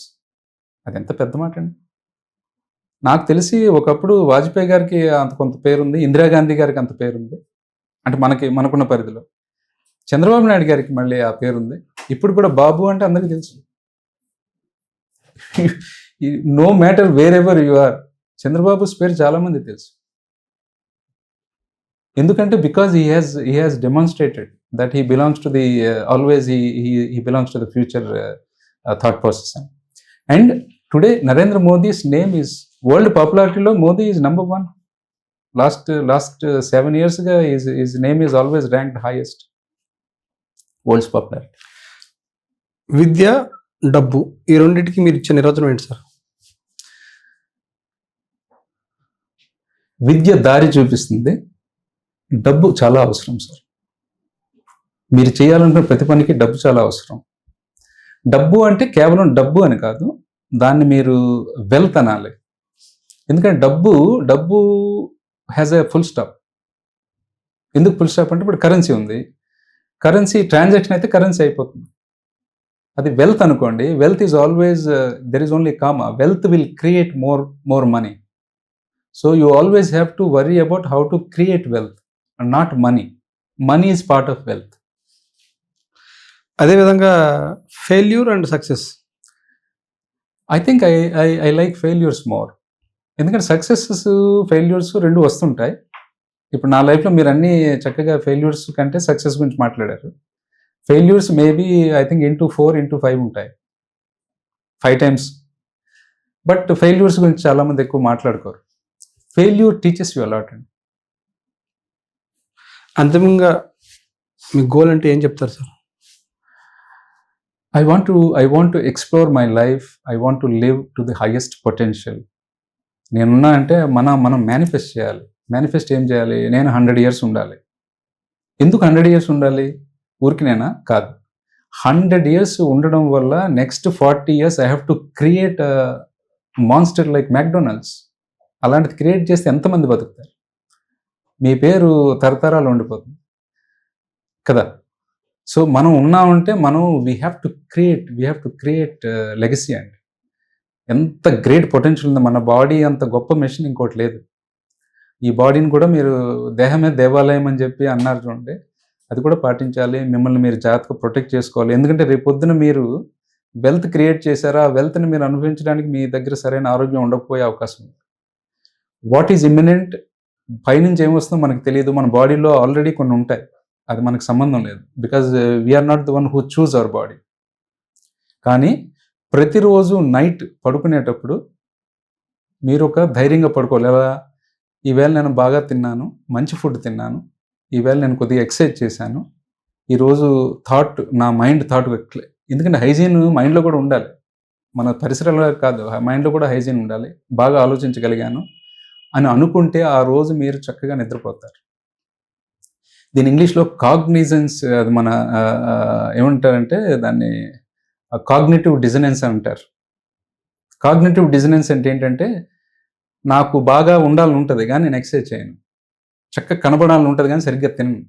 అది ఎంత పెద్ద మాట అండి. నాకు తెలిసి ఒకప్పుడు వాజ్పేయి గారికి అంత కొంత పేరుంది, ఇందిరాగాంధీ గారికి అంత పేరుంది, అంటే మనకున్న పరిధిలో. చంద్రబాబు నాయుడు గారికి మళ్ళీ ఆ పేరుంది. ఇప్పుడు కూడా బాబు అంటే అందరికీ తెలుసు. No matter wherever you are, Chandrababu పేరు చాలా మంది తెలుసు. ఎందుకంటే because he has demonstrated that he belongs to the always he belongs to the future thought process. And today Narendra Modi's name is world popularity lo Modi is number 1. Last 7 years ago his name is always ranked highest world's popularity. విద్య, డబ్బు, ఈ రెండింటికి మీరు ఇచ్చే నిర్వచనం ఏంటి sir? విద్య దారి చూపిస్తుంది, డబ్బు చాలా అవసరం సార్. మీరు చేయాలనుకున్న ప్రతి పనికి డబ్బు చాలా అవసరం. డబ్బు అంటే కేవలం డబ్బు అని కాదు, దాన్ని మీరు వెల్త్ అనాలి. ఎందుకంటే డబ్బు హ్యాజ్ ఎ ఫుల్ స్టాప్. ఎందుకు ఫుల్ స్టాప్ అంటే, ఇప్పుడు కరెన్సీ ఉంది, కరెన్సీ ట్రాన్సాక్షన్ అయితే కరెన్సీ అయిపోతుంది. అది వెల్త్ అనుకోండి, wealth is always there is only comma, wealth will create more money. So you always have to worry about how to create wealth and not money. Money is part of wealth. అదేవిధంగా failure and success. I think I like failures more. ఎందుకంటే successes failures రెండు వస్తుంటాయి. ఇప్పుడు నా లైఫ్లో మీరు అన్నీ చక్కగా ఫెయిల్యూర్స్ కంటే సక్సెస్ గురించి మాట్లాడారు. Failures maybe I think 4 into 5 ఉంటాయి, 5 times. బట్ ఫెయిల్యూర్స్ గురించి చాలామంది ఎక్కువ మాట్లాడుకోరు. ఫెయిల్యూర్ టీచర్స్ యూ అలాట్ అండి. అంతిమంగా మీ గోల్ అంటే ఏం చెప్తారు sir? I want to explore my life. I want to live to the highest potential. నేనున్నా అంటే మనం మేనిఫెస్ట్ చేయాలి. మేనిఫెస్ట్ ఏం చేయాలి? నేను 100 years ఉండాలి. ఎందుకు 100 years ఉండాలి? ఊరికినేనా? కాదు. 100 years ఉండడం వల్ల next 40 years I have to create a monster like McDonald's. అలాంటిది క్రియేట్ చేస్తే ఎంతమంది బతుకుతారు? మీ పేరు తరతరాలు ఉండిపోతుంది కదా. సో మనం ఉన్నామంటే we have to create legacy అండి. ఎంత గ్రేట్ పొటెన్షియల్ ఉంది. మన బాడీ అంత గొప్ప మెషిన్ ఇంకోటి లేదు. ఈ బాడీని కూడా మీరు దేహమే దేవాలయం అని చెప్పి అన్నారు చూడండి, అది కూడా పాటించాలి. మిమ్మల్ని మీరు జాగ్రత్తగా ప్రొటెక్ట్ చేసుకోవాలి. ఎందుకంటే రేపొద్దున మీరు వెల్త్ క్రియేట్ చేశారా, ఆ వెల్త్ని మీరు అనుభవించడానికి మీ దగ్గర సరైన ఆరోగ్యం ఉండకపోయే అవకాశం ఉంది. వాట్ ఈజ్ ఇమ్మినెంట్, పైనుంచి ఏమొస్తుందో మనకు తెలియదు. మన బాడీలో ఆల్రెడీ కొన్ని ఉంటాయి, అది మనకు సంబంధం లేదు. Because we're not the one who choose our body. కానీ ప్రతిరోజు నైట్ పడుకునేటప్పుడు మీరు ఒక ధైర్యంగా పడుకోవాలి. ఎలా, ఈవేళ నేను బాగా తిన్నాను, మంచి ఫుడ్ తిన్నాను, ఈవేళ నేను కొద్దిగా ఎక్సర్సైజ్ చేశాను, ఈరోజు నా మైండ్ థాట్. ఎందుకంటే హైజీన్ మైండ్లో కూడా ఉండాలి, మన పరిసరాల్లో కాదు, మైండ్లో కూడా హైజీన్ ఉండాలి. బాగా ఆలోచించగలిగాను అని అనుకుంటే ఆ రోజు మీరు చక్కగా నిద్రపోతారు. దీని ఇంగ్లీష్లో కాగ్నిజెన్స్, అది మన ఏమంటారంటే దాన్ని కాగ్నిటివ్ డిజనెన్స్ అంటారు. కాగ్నిటివ్ డిజనెన్స్ అంటే ఏంటంటే, నాకు బాగా ఉండాలని ఉంటుంది కానీ నేను ఎక్సర్సైజ్ చేయను, చక్కగా కనబడాలని ఉంటుంది కానీ సరిగ్గా తినను,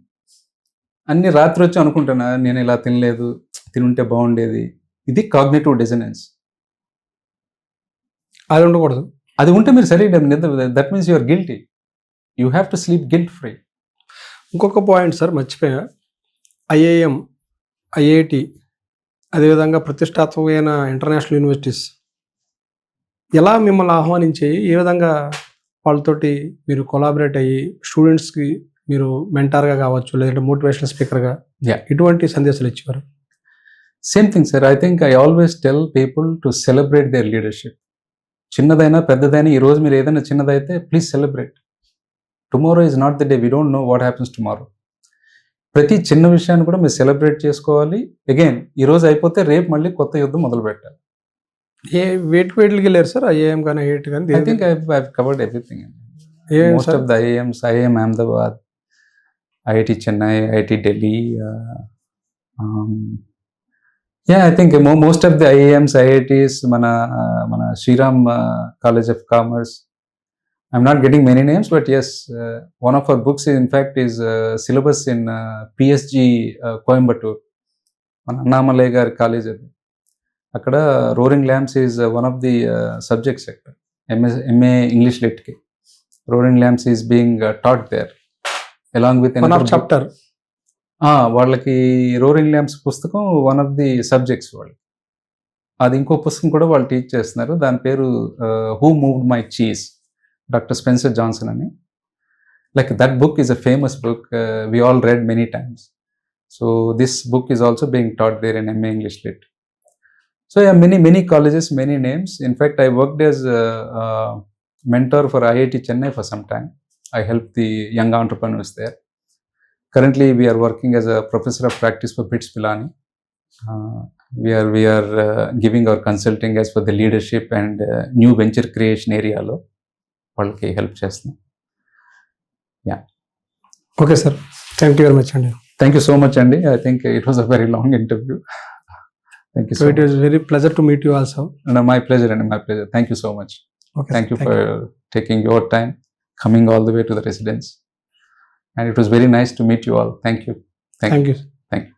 అన్ని రాత్రి వచ్చి అనుకుంటాను నేను ఇలా తినలేదు, తినుంటే బాగుండేది. ఇది కాగ్నిటివ్ డిజనెన్స్. అది ఉండకూడదు. అది ఉంటే మీరు సరిగ్గా నిద్ర, that means you're guilty. You have to sleep guilt free. ఇంకొక పాయింట్ సార్ మర్చిపోయా, ఐఐఎం, ఐఐటి అదేవిధంగా ప్రతిష్టాత్మకమైన ఇంటర్నేషనల్ యూనివర్సిటీస్ ఎలా మిమ్మల్ని ఆహ్వానించి ఏ విధంగా వాళ్ళతోటి మీరు కొలాబరేట్ అయ్యి స్టూడెంట్స్కి మీరు మెంటార్గా కావచ్చు లేదంటే మోటివేషనల్ స్పీకర్గా Yeah. ఇటువంటి సందేశాలు ఇచ్చేవారు? Same thing sir. I think I always tell people to celebrate their leadership. చిన్నదైనా పెద్దదైనా ఈరోజు మీరు ఏదైనా చిన్నదైతే please celebrate. Tomorrow is not the day. We don't know what happens tomorrow. ప్రతి చిన్న విషయాన్ని కూడా మీరు సెలబ్రేట్ చేసుకోవాలి. అగైన్ ఈరోజు అయిపోతే రేపు మళ్ళీ కొత్త యుద్ధం మొదలు పెట్టాలి. వేటికి వెళ్ళారు సార్? ఐఏఎం కానీ ఐఐటి కానీ? I think I covered everything. Most of the IIMs, IIM Ahmedabad, IIT Chennai, IIT Delhi. I think most of the IIMs, IITs, మన Shriram college of commerce. I'm not getting many names, but yes, one of our books in fact is syllabus in PSG Coimbatore. మన అన్నామలై గారి college అది. అక్కడ roaring lamps is one of the subjects. అక్కడ MA English లిట్కి roaring lamps is being taught there along with chapter. వాళ్ళకి roaring lamps పుస్తకం one of the subjects వాళ్ళకి. అది ఇంకో పుస్తకం కూడా వాళ్ళు టీచ్ చేస్తున్నారు. దాని పేరు who moved my cheese, Dr. Spencer Johnson అని. Like that book is a famous book. We all read many times. So this book is also being taught there in MA English Lit. So yeah, many colleges, many names. In fact, I worked as a mentor for IIT Chennai for some time. I helped the young entrepreneurs there. Currently, we are working as a professor of practice for BITS Pilani. We are giving our consulting as for the leadership and new venture creation area lo. వాళ్ళకి help చేస్తున్నాం. Okay sir, thank you very much అండి. Thank you so much అండి. I think it was a very long interview. Thank you. So it is very pleasure to meet you also. My pleasure అండి, my pleasure. Thank you so much. Thank you for taking your time, coming all the way to the residence. And it was very nice to meet you all. Thank you. Thank you. Thank you.